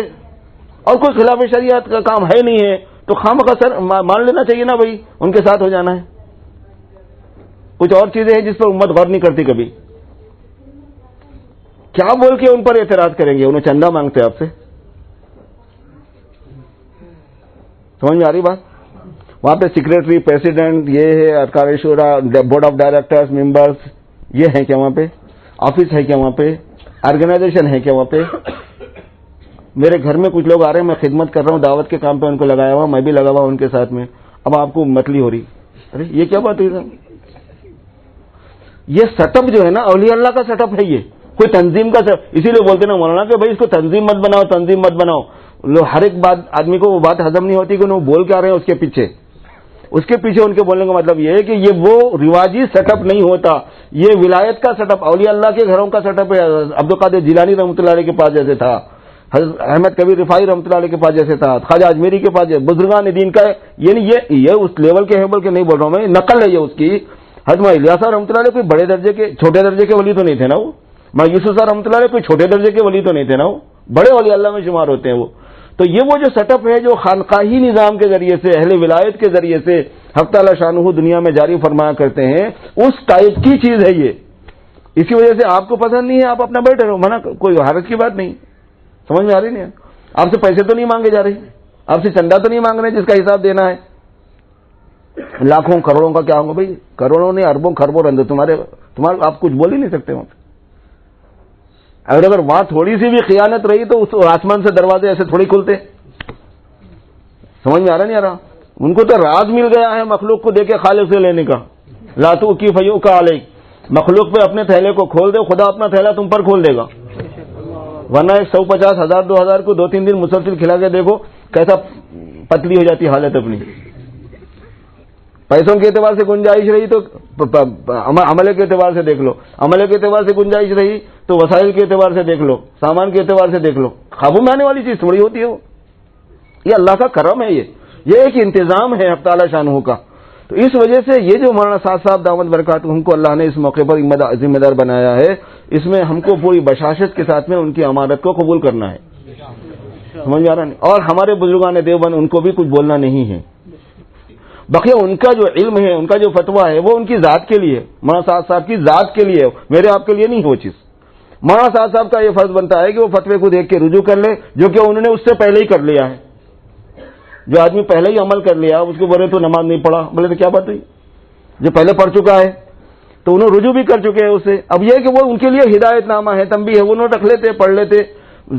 اور کوئی خلاف شریعت کا کام ہے نہیں ہے تو خواہ سر مان لینا چاہیے نا بھائی، ان کے ساتھ ہو جانا ہے. کچھ اور چیزیں ہیں جس پر امت غور نہیں کرتی کبھی. کیا بول کے ان پر اعتراض کریں گے؟ انہیں چندہ مانگتے آپ سے. سمجھ میں آ رہی بات؟ وہاں پہ سیکریٹری، پریسیڈنٹ، یہ ہے ارکان شورا، بورڈ آف ڈائریکٹرز، ممبرز، یہ ہیں کیا وہاں پہ؟ آفس ہے کیا وہاں پہ؟ آرگنائزیشن ہے کیا وہاں پہ؟ میرے گھر میں کچھ لوگ آ رہے ہیں، میں خدمت کر رہا ہوں، دعوت کے کام پہ ان کو لگایا ہوا، میں بھی لگا ہوا ان کے ساتھ میں. اب آپ کو متلی ہو رہی، ارے یہ کیا بات ہوئی؟ یہ سیٹ اپ جو ہے نا اولیاء اللہ کا سیٹ اپ ہے. یہ کوئی تنظیم کا اسی لیے بولتے نا مولانا کہ بھائی اس کو تنظیم مت بناؤ، تنظیم مت بناؤ. ہر ایک بات آدمی کو وہ بات ہضم نہیں ہوتی کہ وہ بول کے آ رہے ہیں. اس کے پیچھے ان کے بولنے کا مطلب یہ ہے کہ یہ وہ رواجی سیٹ اپ نہیں ہوتا، یہ ولایت کا سیٹ اپ، اولیاء اللہ کے گھروں کا سیٹ اپ ہے. عبد القادر جیلانی رحمۃ اللہ علیہ کے پاس جیسے تھا، حضرت احمد کبیر رفاعی رحمۃ اللہ علیہ کے پاس جیسے تھا، خواجہ اجمیری کے پاس بزرگان دین کا ہے. یہ اس لیول کے ہیبل کے نہیں بول رہا ہوں میں، نقل ہے یہ اس کی. حضرت الیاس رحمۃ اللہ علیہ کوئی بڑے درجے کے، چھوٹے درجے کے ولی تو نہیں تھے نا وہ. ماں یوسف صاحب رحمۃ اللہ علیہ کوئی چھوٹے درجے کے ولی تو نہیں تھے نا وہ، بڑے اولیاء اللہ میں شمار ہوتے ہیں وہ. تو یہ وہ جو سیٹ اپ ہے جو خانقاہی نظام کے ذریعے سے، اہل ولایت کے ذریعے سے حق تعالی شانہ دنیا میں جاری فرمایا کرتے ہیں، اس ٹائپ کی چیز ہے یہ. اسی وجہ سے آپ کو پسند نہیں ہے, آپ اپنا بیٹھے رہو, منع کوئی حرج کی بات نہیں. سمجھ میں آ رہی نہیں؟ آپ سے پیسے تو نہیں مانگے جا رہے, آپ سے چندہ تو نہیں مانگ رہے جس کا حساب دینا ہے. لاکھوں کروڑوں کا کیا ہوگا بھائی, کروڑوں نہیں اربوں خربوں رہنے تمہارے آپ کچھ بول ہی نہیں سکتے وہاں. اگر وہاں تھوڑی سی بھی خیانت رہی تو اس آسمان سے دروازے ایسے تھوڑی کھلتے. سمجھ میں آ رہا نہیں آ رہا؟ ان کو تو راز مل گیا ہے مخلوق کو دے کے خالق سے لینے کا. لاتو کی فیو کا علیک, مخلوق پہ اپنے تھیلے کو کھول دے, خدا اپنا تھیلا تم پر کھول دے گا. ورنہ 150,000 2,000 کو 2-3 دن مسلسل کھلا کے دیکھو کیسا پتلی ہو جاتی حالت اپنی. پیسوں کے اعتبار سے گنجائش رہی تو عملے کے اعتبار سے دیکھ لو, عملے کے اعتبار سے گنجائش رہی تو وسائل کے اعتبار سے دیکھ لو, سامان کے اعتبار سے دیکھ لو. قابو میں آنے والی چیز تھوڑی ہوتی ہے وہ. یہ اللہ کا کرم ہے, یہ ایک انتظام ہے حق تعالی شانہ کا. تو اس وجہ سے یہ جو مولانا سعد صاحب دامت برکاتہ ہم کو اللہ نے اس موقع پر ذمہ دار بنایا ہے, اس میں ہم کو پوری بشاشت کے ساتھ میں ان کی امانت کو قبول کرنا ہے. سمجھ میں آ رہا نہیں؟ اور ہمارے بزرگان دیوبند ان کو بھی کچھ بولنا نہیں ہے. بقیہ ان کا جو علم ہے, ان کا جو فتویٰ ہے, وہ ان کی ذات کے لیے, مولانا سعد صاحب کی ذات کے لیے, میرے آپ کے لیے نہیں ہے وہ چیز. مولانا سعد صاحب کا یہ فرض بنتا ہے کہ وہ فتوے کو دیکھ کے رجوع کر لے, جو کہ انہوں نے اس سے پہلے ہی کر لیا ہے. جو آدمی پہلے ہی عمل کر لیا اس کو بولے تو نماز نہیں پڑھا, بولے تو کیا بات ہوئی؟ جو پہلے پڑھ چکا ہے تو انہوں رجوع بھی کر چکے ہیں اس سے. اب یہ کہ وہ ان کے لیے ہدایت نامہ ہے, تنبیہ ہے, وہ انہوں رکھ لیتے, پڑھ لیتے,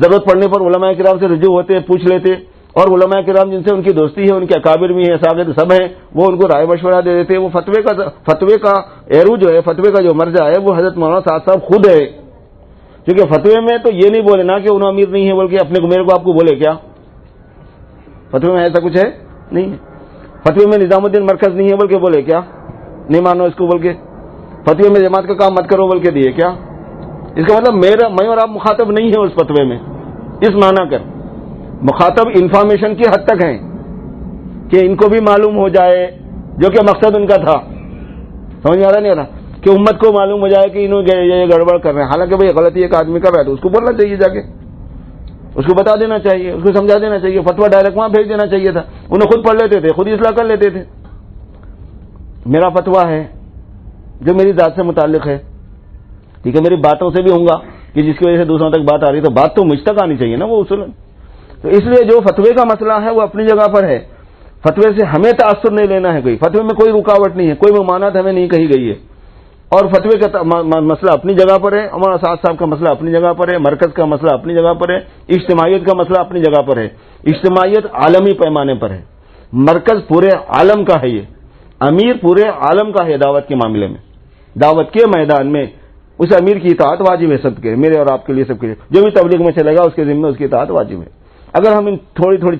ضرورت پڑنے پر علماء کرام سے رجوع ہوتے, پوچھ لیتے. اور علماء کرام جن سے ان کی دوستی ہے, ان کے اکابر بھی ہیں, ساغر سب ہیں, وہ ان کو رائے مشورہ دے دیتے. وہ فتوے کا ایرو جو ہے, فتوے کا جو مرجع ہے وہ حضرت مولانا سعد صاحب خود ہے. کیونکہ فتوے میں تو یہ نہیں بولے نا کہ انہوں امیر نہیں ہے, بلکہ اپنے کو میرے کو آپ کو بولے کیا فتوے میں ایسا کچھ ہے نہیں ہے. فتوے میں نظام الدین مرکز نہیں ہے بلکہ بولے کیا نہیں مانو اس کو, بلکہ فتوے میں جماعت کا کام مت کرو بلکہ دیے کیا. اس کا مطلب میں اور آپ مخاطب نہیں ہے اس فتوے میں. اس معنی کر مخاطب انفارمیشن کی حد تک ہیں کہ ان کو بھی معلوم ہو جائے, جو کہ مقصد ان کا تھا. سمجھ میں آ رہا نہیں آ رہا؟ کہ امت کو معلوم ہو جائے کہ انہوں یہ گڑبڑ کر رہے ہیں. حالانکہ بھائی غلطی ایک آدمی کر رہا ہے تو اس کو بولنا چاہیے, جا کے اس کو بتا دینا چاہیے, اس کو سمجھا دینا چاہیے. فتویٰ ڈائریکٹ وہاں بھیج دینا چاہیے تھا. انہیں خود پڑھ لیتے تھے, خود اصلاح کر لیتے تھے. میرا فتویٰ ہے جو میری ذات سے متعلق ہے, ٹھیک ہے, میری باتوں سے بھی ہوں گا کہ جس کی وجہ سے دوسروں تک بات آ رہی ہے, تو بات تو مجھ تک آنی چاہیے نا وہ اصول. تو اس لیے جو فتوے کا مسئلہ ہے وہ اپنی جگہ پر ہے. فتوے سے ہمیں تاثر نہیں لینا ہے, کوئی فتوے میں کوئی رکاوٹ نہیں ہے, کوئی ممانعت ہمیں نہیں کہی گئی ہے. اور فتوے کا مسئلہ اپنی جگہ پر ہے, ہمارا سعد صاحب کا مسئلہ اپنی جگہ پر ہے, مرکز کا مسئلہ اپنی جگہ پر ہے, اجتماعیت کا مسئلہ اپنی جگہ پر ہے. اجتماعیت عالمی پیمانے پر ہے, مرکز پورے عالم کا ہے, یہ امیر پورے عالم کا ہے. دعوت کے معاملے میں, دعوت کے میدان میں اس امیر کی اطاعت واجب ہے سب کے, میرے اور آپ کے لیے, سب کے لیے. جو بھی تبلیغ میں چلے گا اس کے ذمہ اس کی اطاعت واجب ہے. اگر ہم ان تھوڑی تھوڑی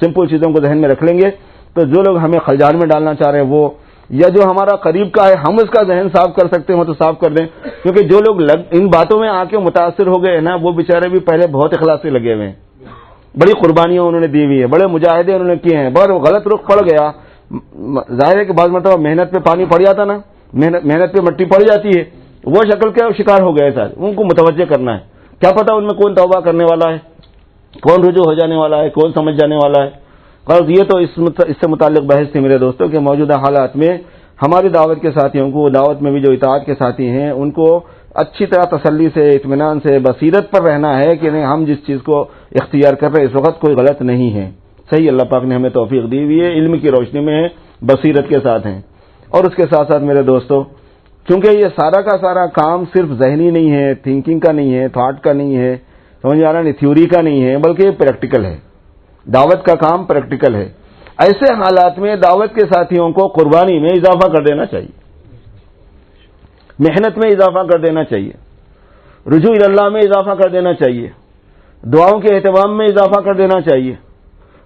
سمپل چیزوں کو ذہن میں رکھ لیں گے تو جو لوگ ہمیں خلجان میں ڈالنا چاہ رہے ہیں وہ, یا جو ہمارا قریب کا ہے ہم اس کا ذہن صاف کر سکتے ہوں تو صاف کر دیں. کیونکہ جو لوگ ان باتوں میں آ کے متاثر ہو گئے ہیں نا, وہ بیچارے بھی پہلے بہت اخلاص سے لگے ہوئے ہیں, بڑی قربانیاں انہوں نے دی ہوئی ہے, بڑے مجاہدے انہوں نے کیے ہیں. بہت غلط رخ پڑ گیا. ظاہر ہے کہ بعض مرتبہ محنت پہ پانی پڑ جاتا نا, محنت پہ مٹی پڑ جاتی ہے, وہ شکل کے شکار ہو گئے سر. ان کو متوجہ کرنا ہے. کیا پتا ان میں کون توبہ کرنے والا ہے, کون رجوع ہو جانے والا ہے, کون سمجھ جانے والا ہے. اور یہ تو اس سے متعلق بحث تھی میرے دوستوں کہ موجودہ حالات میں ہماری دعوت کے ساتھیوں کو, دعوت میں بھی جو اطاعت کے ساتھی ہیں, ان کو اچھی طرح تسلی سے, اطمینان سے, بصیرت پر رہنا ہے کہ نہیں, ہم جس چیز کو اختیار کر رہے ہیں اس وقت کوئی غلط نہیں ہے, صحیح اللہ پاک نے ہمیں توفیق دی ہوئی ہے, علم کی روشنی میں ہے, بصیرت کے ساتھ ہیں. اور اس کے ساتھ ساتھ میرے دوستوں, کیونکہ یہ سارا کا سارا کام صرف ذہنی نہیں ہے, تھنکنگ کا نہیں ہے, تھاٹ کا نہیں ہے, سمجھ آ رہا نہیں, تھیوری کا نہیں ہے, بلکہ یہ پریکٹیکل ہے. دعوت کا کام پریکٹیکل ہے. ایسے حالات میں دعوت کے ساتھیوں کو قربانی میں اضافہ کر دینا چاہیے, محنت میں اضافہ کر دینا چاہیے, رجوع اللہ میں اضافہ کر دینا چاہیے, دعاؤں کے اہتمام میں اضافہ کر دینا چاہیے,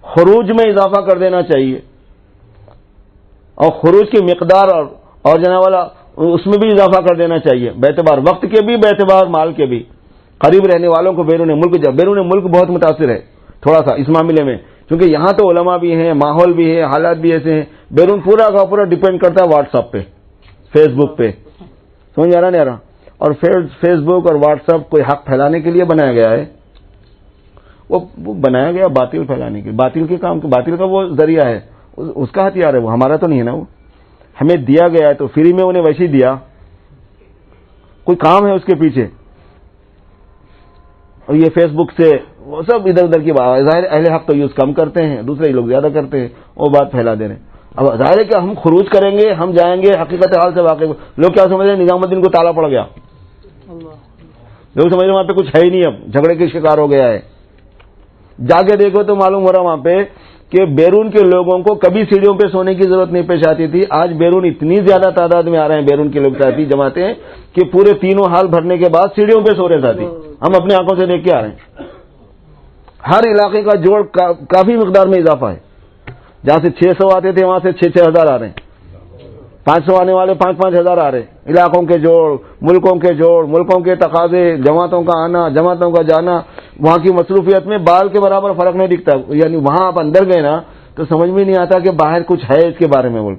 خروج میں اضافہ کر دینا چاہیے, اور خروج کی مقدار اور جناب والا اس میں بھی اضافہ کر دینا چاہیے, باعتبار وقت کے بھی, باعتبار مال کے بھی. قریب رہنے والوں کو بیرون ملک بہت متاثر ہے تھوڑا سا اس معاملے میں, کیونکہ یہاں تو علماء بھی ہیں, ماحول بھی ہے, حالات بھی ایسے ہیں. بیرون پورا کا پورا ڈیپینڈ کرتا ہے واٹس ایپ پہ, فیس بک پہ. سمجھ آ رہا نہیں آ رہا؟ اور فیس بک اور واٹس ایپ کوئی حق پھیلانے کے لیے بنایا گیا ہے, وہ بنایا گیا باطل پھیلانے کے, باطل کا وہ ذریعہ ہے, اس کا ہتھیار ہے وہ, ہمارا تو نہیں ہے نا. وہ ہمیں دیا گیا ہے تو فری میں انہیں ویسے ہی دیا. کوئی کام ہے اس کے پیچھے. اور یہ فیس بک سے وہ سب ادھر ادھر کی بات. ظاہر اہل حق تو یوز کم کرتے ہیں, دوسرے لوگ زیادہ کرتے ہیں, وہ بات پھیلا دے رہے ہیں. اب ظاہر ہے کہ ہم خروج کریں گے, ہم جائیں گے, حقیقت حال سے واقف. لوگ کیا سمجھ رہے ہیں نظام الدین کو تالا پڑ گیا, لوگ سمجھ رہے ہیں وہاں پہ کچھ ہے ہی نہیں, اب جھگڑے کے شکار ہو گیا ہے. جا کے دیکھو تو معلوم ہو رہا وہاں پہ کہ بیرون کے لوگوں کو کبھی سیڑھیوں پہ سونے کی ضرورت نہیں پیش آتی تھی. آج بیرون اتنی زیادہ تعداد میں آ رہے ہیں بیرون کے لوگ ساتھی جماعتیں کہ پورے تینوں حال بھرنے کے بعد سیڑھیوں پہ سو رہے ساتھی. ہم اپنی آنکھوں سے دیکھ کے آ رہے ہیں. ہر علاقے کا جوڑ کافی مقدار میں اضافہ ہے. جہاں سے 600 آتے تھے وہاں سے 6-6 ہزار آ رہے ہیں. 500 آنے والے 5-5 ہزار آ رہے ہیں. علاقوں کے جوڑ, ملکوں کے جوڑ, ملکوں کے تقاضے, جماعتوں کا آنا, جماعتوں کا جانا, وہاں کی مصروفیت میں بال کے برابر فرق نہیں دکھتا. یعنی وہاں آپ اندر گئے نا تو سمجھ میں نہیں آتا کہ باہر کچھ ہے اس کے بارے میں. بول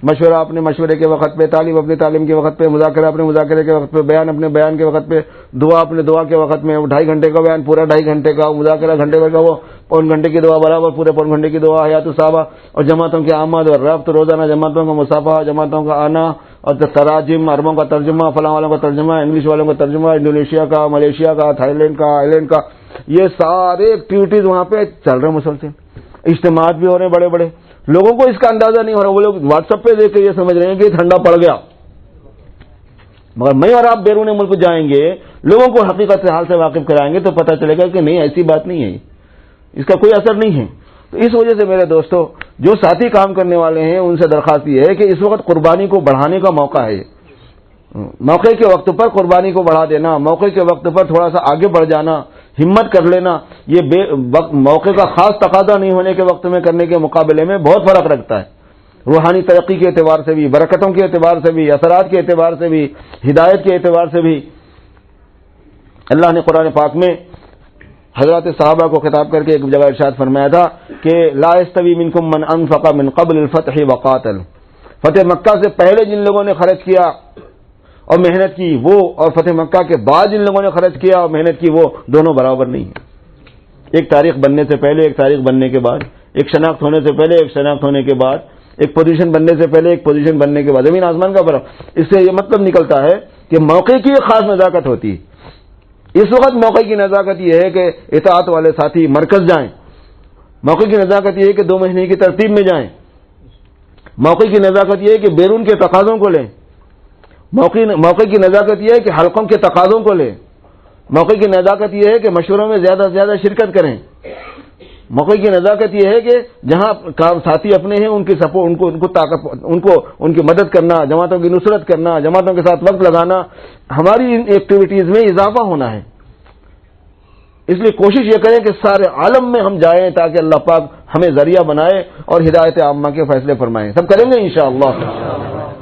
مشورہ اپنے مشورے کے وقت پہ, تعلیم اپنی تعلیم کے وقت پہ, مذاکرہ اپنے مذاکرے کے وقت پہ, بیان اپنے بیان کے وقت پہ, دعا اپنے دعا کے وقت میں. 2.5 گھنٹے کا بیان پورا 2.5 گھنٹے کا, مذاکرہ گھنٹے کا, وہ 1.5 گھنٹے کی دعا برابر پورے 1.5 گھنٹے کی دعا, حیات الصحابہ, اور جماعتوں کی آمد اور رفت, روزانہ جماعتوں کا مصافحہ, جماعتوں کا آنا, اور تراجم, عربوں کا ترجمہ, فلاں والوں کا ترجمہ, انگلش والوں کا ترجمہ, انڈونیشیا کا, ملیشیا کا, تھائی لینڈ کا, آئی لینڈ کا, یہ سارے ایکٹیویٹیز وہاں پہ چل رہے ہیں مسلسل. اجتماعات بھی ہو رہے ہیں بڑے بڑے. لوگوں کو اس کا اندازہ نہیں ہو رہا. وہ لوگ واٹس ایپ پہ دیکھ کے یہ سمجھ رہے ہیں کہ ٹھنڈا پڑ گیا. مگر میں اور آپ بیرون ملک جائیں گے, لوگوں کو حقیقت سے حال سے واقف کرائیں گے تو پتہ چلے گا کہ نہیں, ایسی بات نہیں ہے, اس کا کوئی اثر نہیں ہے. تو اس وجہ سے میرے دوستو, جو ساتھی کام کرنے والے ہیں ان سے درخواست یہ ہے کہ اس وقت قربانی کو بڑھانے کا موقع ہے. موقع کے وقت پر قربانی کو بڑھا دینا, موقع کے وقت پر تھوڑا سا آگے بڑھ جانا, ہمت کر لینا, یہ موقع کا خاص تقاضا نہیں ہونے کے وقت میں کرنے کے مقابلے میں بہت فرق رکھتا ہے. روحانی ترقی کے اعتبار سے بھی, برکتوں کے اعتبار سے بھی, اثرات کے اعتبار سے بھی, ہدایت کے اعتبار سے بھی. اللہ نے قرآن پاک میں حضرات صحابہ کو خطاب کر کے ایک جگہ ارشاد فرمایا تھا کہ لا یستوی منکم من انفق من قبل الفتح وقاتل. فتح مکہ سے پہلے جن لوگوں نے خرچ کیا اور محنت کی وہ, اور فتح مکہ کے بعد جن لوگوں نے خرچ کیا اور محنت کی وہ, دونوں برابر نہیں ہیں. ایک تاریخ بننے سے پہلے, ایک تاریخ بننے کے بعد, ایک شناخت ہونے سے پہلے, ایک شناخت ہونے کے بعد, ایک پوزیشن بننے سے پہلے, ایک پوزیشن بننے کے بعد, زمین آسمان کا فرق. اس سے یہ مطلب نکلتا ہے کہ موقع کی ایک خاص نزاکت ہوتی ہے. اس وقت موقع کی نزاکت یہ ہے کہ اطاعت والے ساتھی مرکز جائیں. موقع کی نزاکت یہ ہے کہ 2 مہینے کی ترتیب میں جائیں. موقع کی نزاکت یہ ہے کہ بیرون کے تقاضوں کو لیں. موقع کی نزاکت یہ ہے کہ حلقوں کے تقاضوں کو لیں. موقع کی نزاکت یہ ہے کہ مشوروں میں زیادہ سے زیادہ شرکت کریں. موقع کی نزاکت یہ ہے کہ جہاں ساتھی اپنے ہیں ان کی سپورٹ, ان کی مدد کرنا, جماعتوں کی نصرت کرنا, جماعتوں کے ساتھ وقت لگانا, ہماری ان ایکٹیویٹیز میں اضافہ ہونا ہے. اس لیے کوشش یہ کریں کہ سارے عالم میں ہم جائیں تاکہ اللہ پاک ہمیں ذریعہ بنائے اور ہدایت عامہ کے فیصلے فرمائیں. سب کریں گے انشاءاللہ.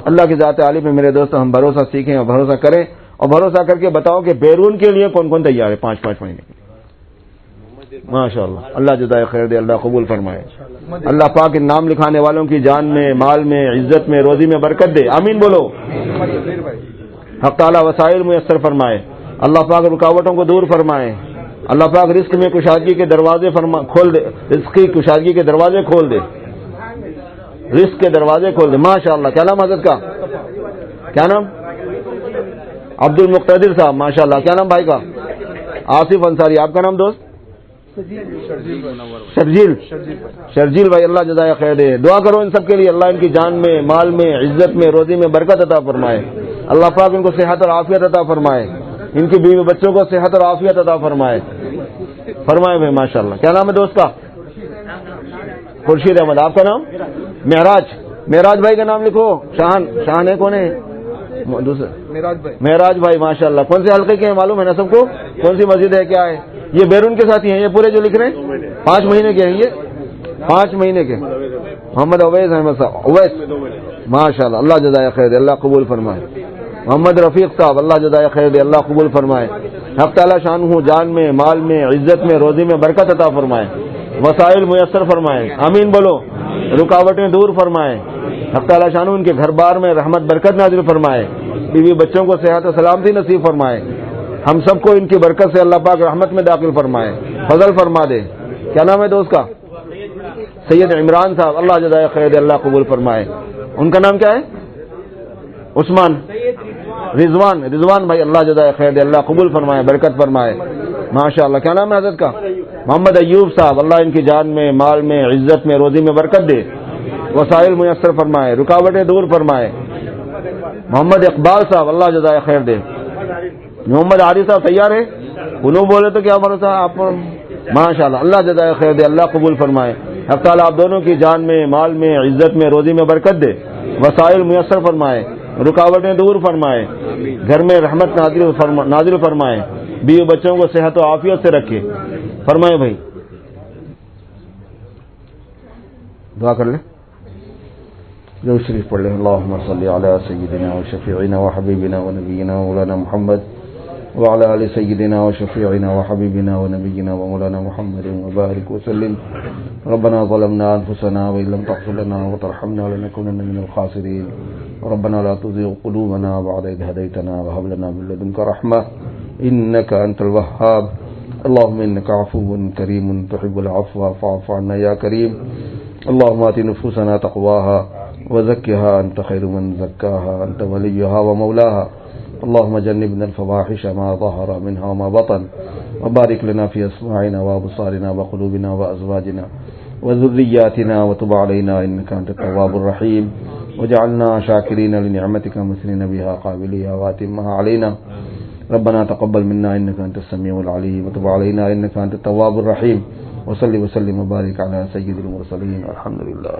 اللہ کی ذات عالی پہ میرے دوست ہم بھروسہ سیکھیں اور بھروسہ کریں, اور بھروسہ کر کے بتاؤ کہ بیرون کے لیے کون کون تیار ہے 5-5 مہینے کے. ماشاءاللہ, اللہ جزائے خیر دے, اللہ قبول فرمائے. اللہ پاک ان نام لکھانے والوں کی جان میں, مال میں, عزت میں, روزی میں برکت دے. آمین بولو. حق تعالی وسائل میسر فرمائے. اللہ پاک رکاوٹوں کو دور فرمائے. اللہ پاک رزق میں کشادگی کے دروازے کھول دے. رزق کی کشادگی کے دروازے کھول دے. رزق کے دروازے کھول دے. ماشاءاللہ. کیا نام حضرت کا؟ کیا نام؟ عبد المقتدر صاحب. ماشاءاللہ. کیا نام بھائی کا؟ آصف انصاری. آپ کا نام دوست؟ شرجیل بھائی. اللہ جزائے خیر دے. دعا کرو ان سب کے لیے, اللہ ان کی جان میں, مال میں, عزت میں, روزی میں برکت عطا فرمائے. اللہ پاک ان کو صحت اور عافیت عطا فرمائے. ان کی بیوی بچوں کو صحت اور عافیت عطا فرمائے. فرمائے بھائی. ماشاءاللہ. کیا نام ہے دوست کا؟ خورشید احمد. آپ کا نام؟ معراج بھائی کا نام لکھو. شاہن ہے کون ہے؟ معراج بھائی. ماشاءاللہ. کون سے حلقے کے ہیں معلوم ہے نا سب کو؟ کون سی مسجد ہے, کیا ہے؟ یہ بیرون کے ساتھی ہیں یہ پورے جو لکھ رہے ہیں؟ 5 مہینے کے ہیں یہ, 5 مہینے کے. محمد اویس احمد صاحب. اویس. ماشاءاللہ. اللہ جزائے خیر دے, اللہ قبول فرمائے. محمد رفیق صاحب. اللہ جزائے خیر دے, اللہ قبول فرمائے. حق تعالی شان ہوں جان میں, مال میں, عزت میں, روزی میں برکت عطا فرمائے. وسائل میسر فرمائے. آمین بولو. رکاوٹیں دور فرمائے. حق تعالی شان ہوں ان کے گھر بار میں رحمت برکت نازل فرمائے. بیوی بچوں کو صحت و سلامتی نصیب فرمائے. ہم سب کو ان کی برکت سے اللہ پاک رحمت میں داخل فرمائے, فضل فرما دے. کیا نام ہے دوست کا؟ سید عمران صاحب. اللہ جزائے خیر دے, اللہ قبول فرمائے. ان کا نام کیا ہے؟ عثمان. رضوان بھائی اللہ جزائے خیر دے، اللہ قبول فرمائے، برکت فرمائے، ماشاء اللہ. کیا نام ہے حضرت کا؟ محمد ایوب صاحب، اللہ ان کی جان میں، مال میں، عزت میں، روزی میں برکت دے، وسائل میسر فرمائے، رکاوٹیں دور فرمائے. محمد اقبال صاحب، اللہ جزائے خیر دے. محمد عارف صاحب تیار ہے؟ انہوں بولے تو کیا بھروسہ آپ، ماشاء اللہ، اللہ جزائے خیر دے، اللہ قبول فرمائے. اب تعالیٰ آپ دونوں کی جان میں، مال میں، عزت میں، روزی میں برکت دے، وسائل میسر فرمائے، رکاوٹیں دور فرمائے، گھر میں رحمت نازل فرمائے، بیوی بچوں کو صحت و عافیت سے رکھے. فرمائے بھائی، دعا کر لیں، جو شریف پڑھ لیں. اللہم صلی علی سیدنا و شفیعنا و حبیبنا و نبینا و مولانا محمد وعلى آل سيدنا وشفيعنا وحبيبنا ونبينا ومولانا محمد وبارك وسلم. ربنا ظلمنا أنفسنا وإن لم تغفر لنا وترحمنا لنكونن من الخاسرين. ربنا لا تزغ قلوبنا بعد إذ هديتنا وهب لنا من لدنك رحمة إنك أنت الوهاب. اللهم إنك عفو كريم تحب العفو فاعف عنا يا كريم. اللهم آت نفوسنا تقواها وزكها أنت خير من زكاها أنت وليها ومولاها. اللهم جنبنا الفواحش ما ظهر منها وما بطن، وبارك لنا في أسماعنا وأبصارنا وقلوبنا وأزواجنا وذرياتنا، وتب علينا إنك أنت التواب الرحيم، وجعلنا شاكرين لنعمتك مثنين بها قابليها واتمها علينا. ربنا تقبل منا إنك أنت السميع العليم، وتب علينا إنك أنت التواب الرحيم. وصل وسلم وبارك على سيد المرسلين. الحمد لله.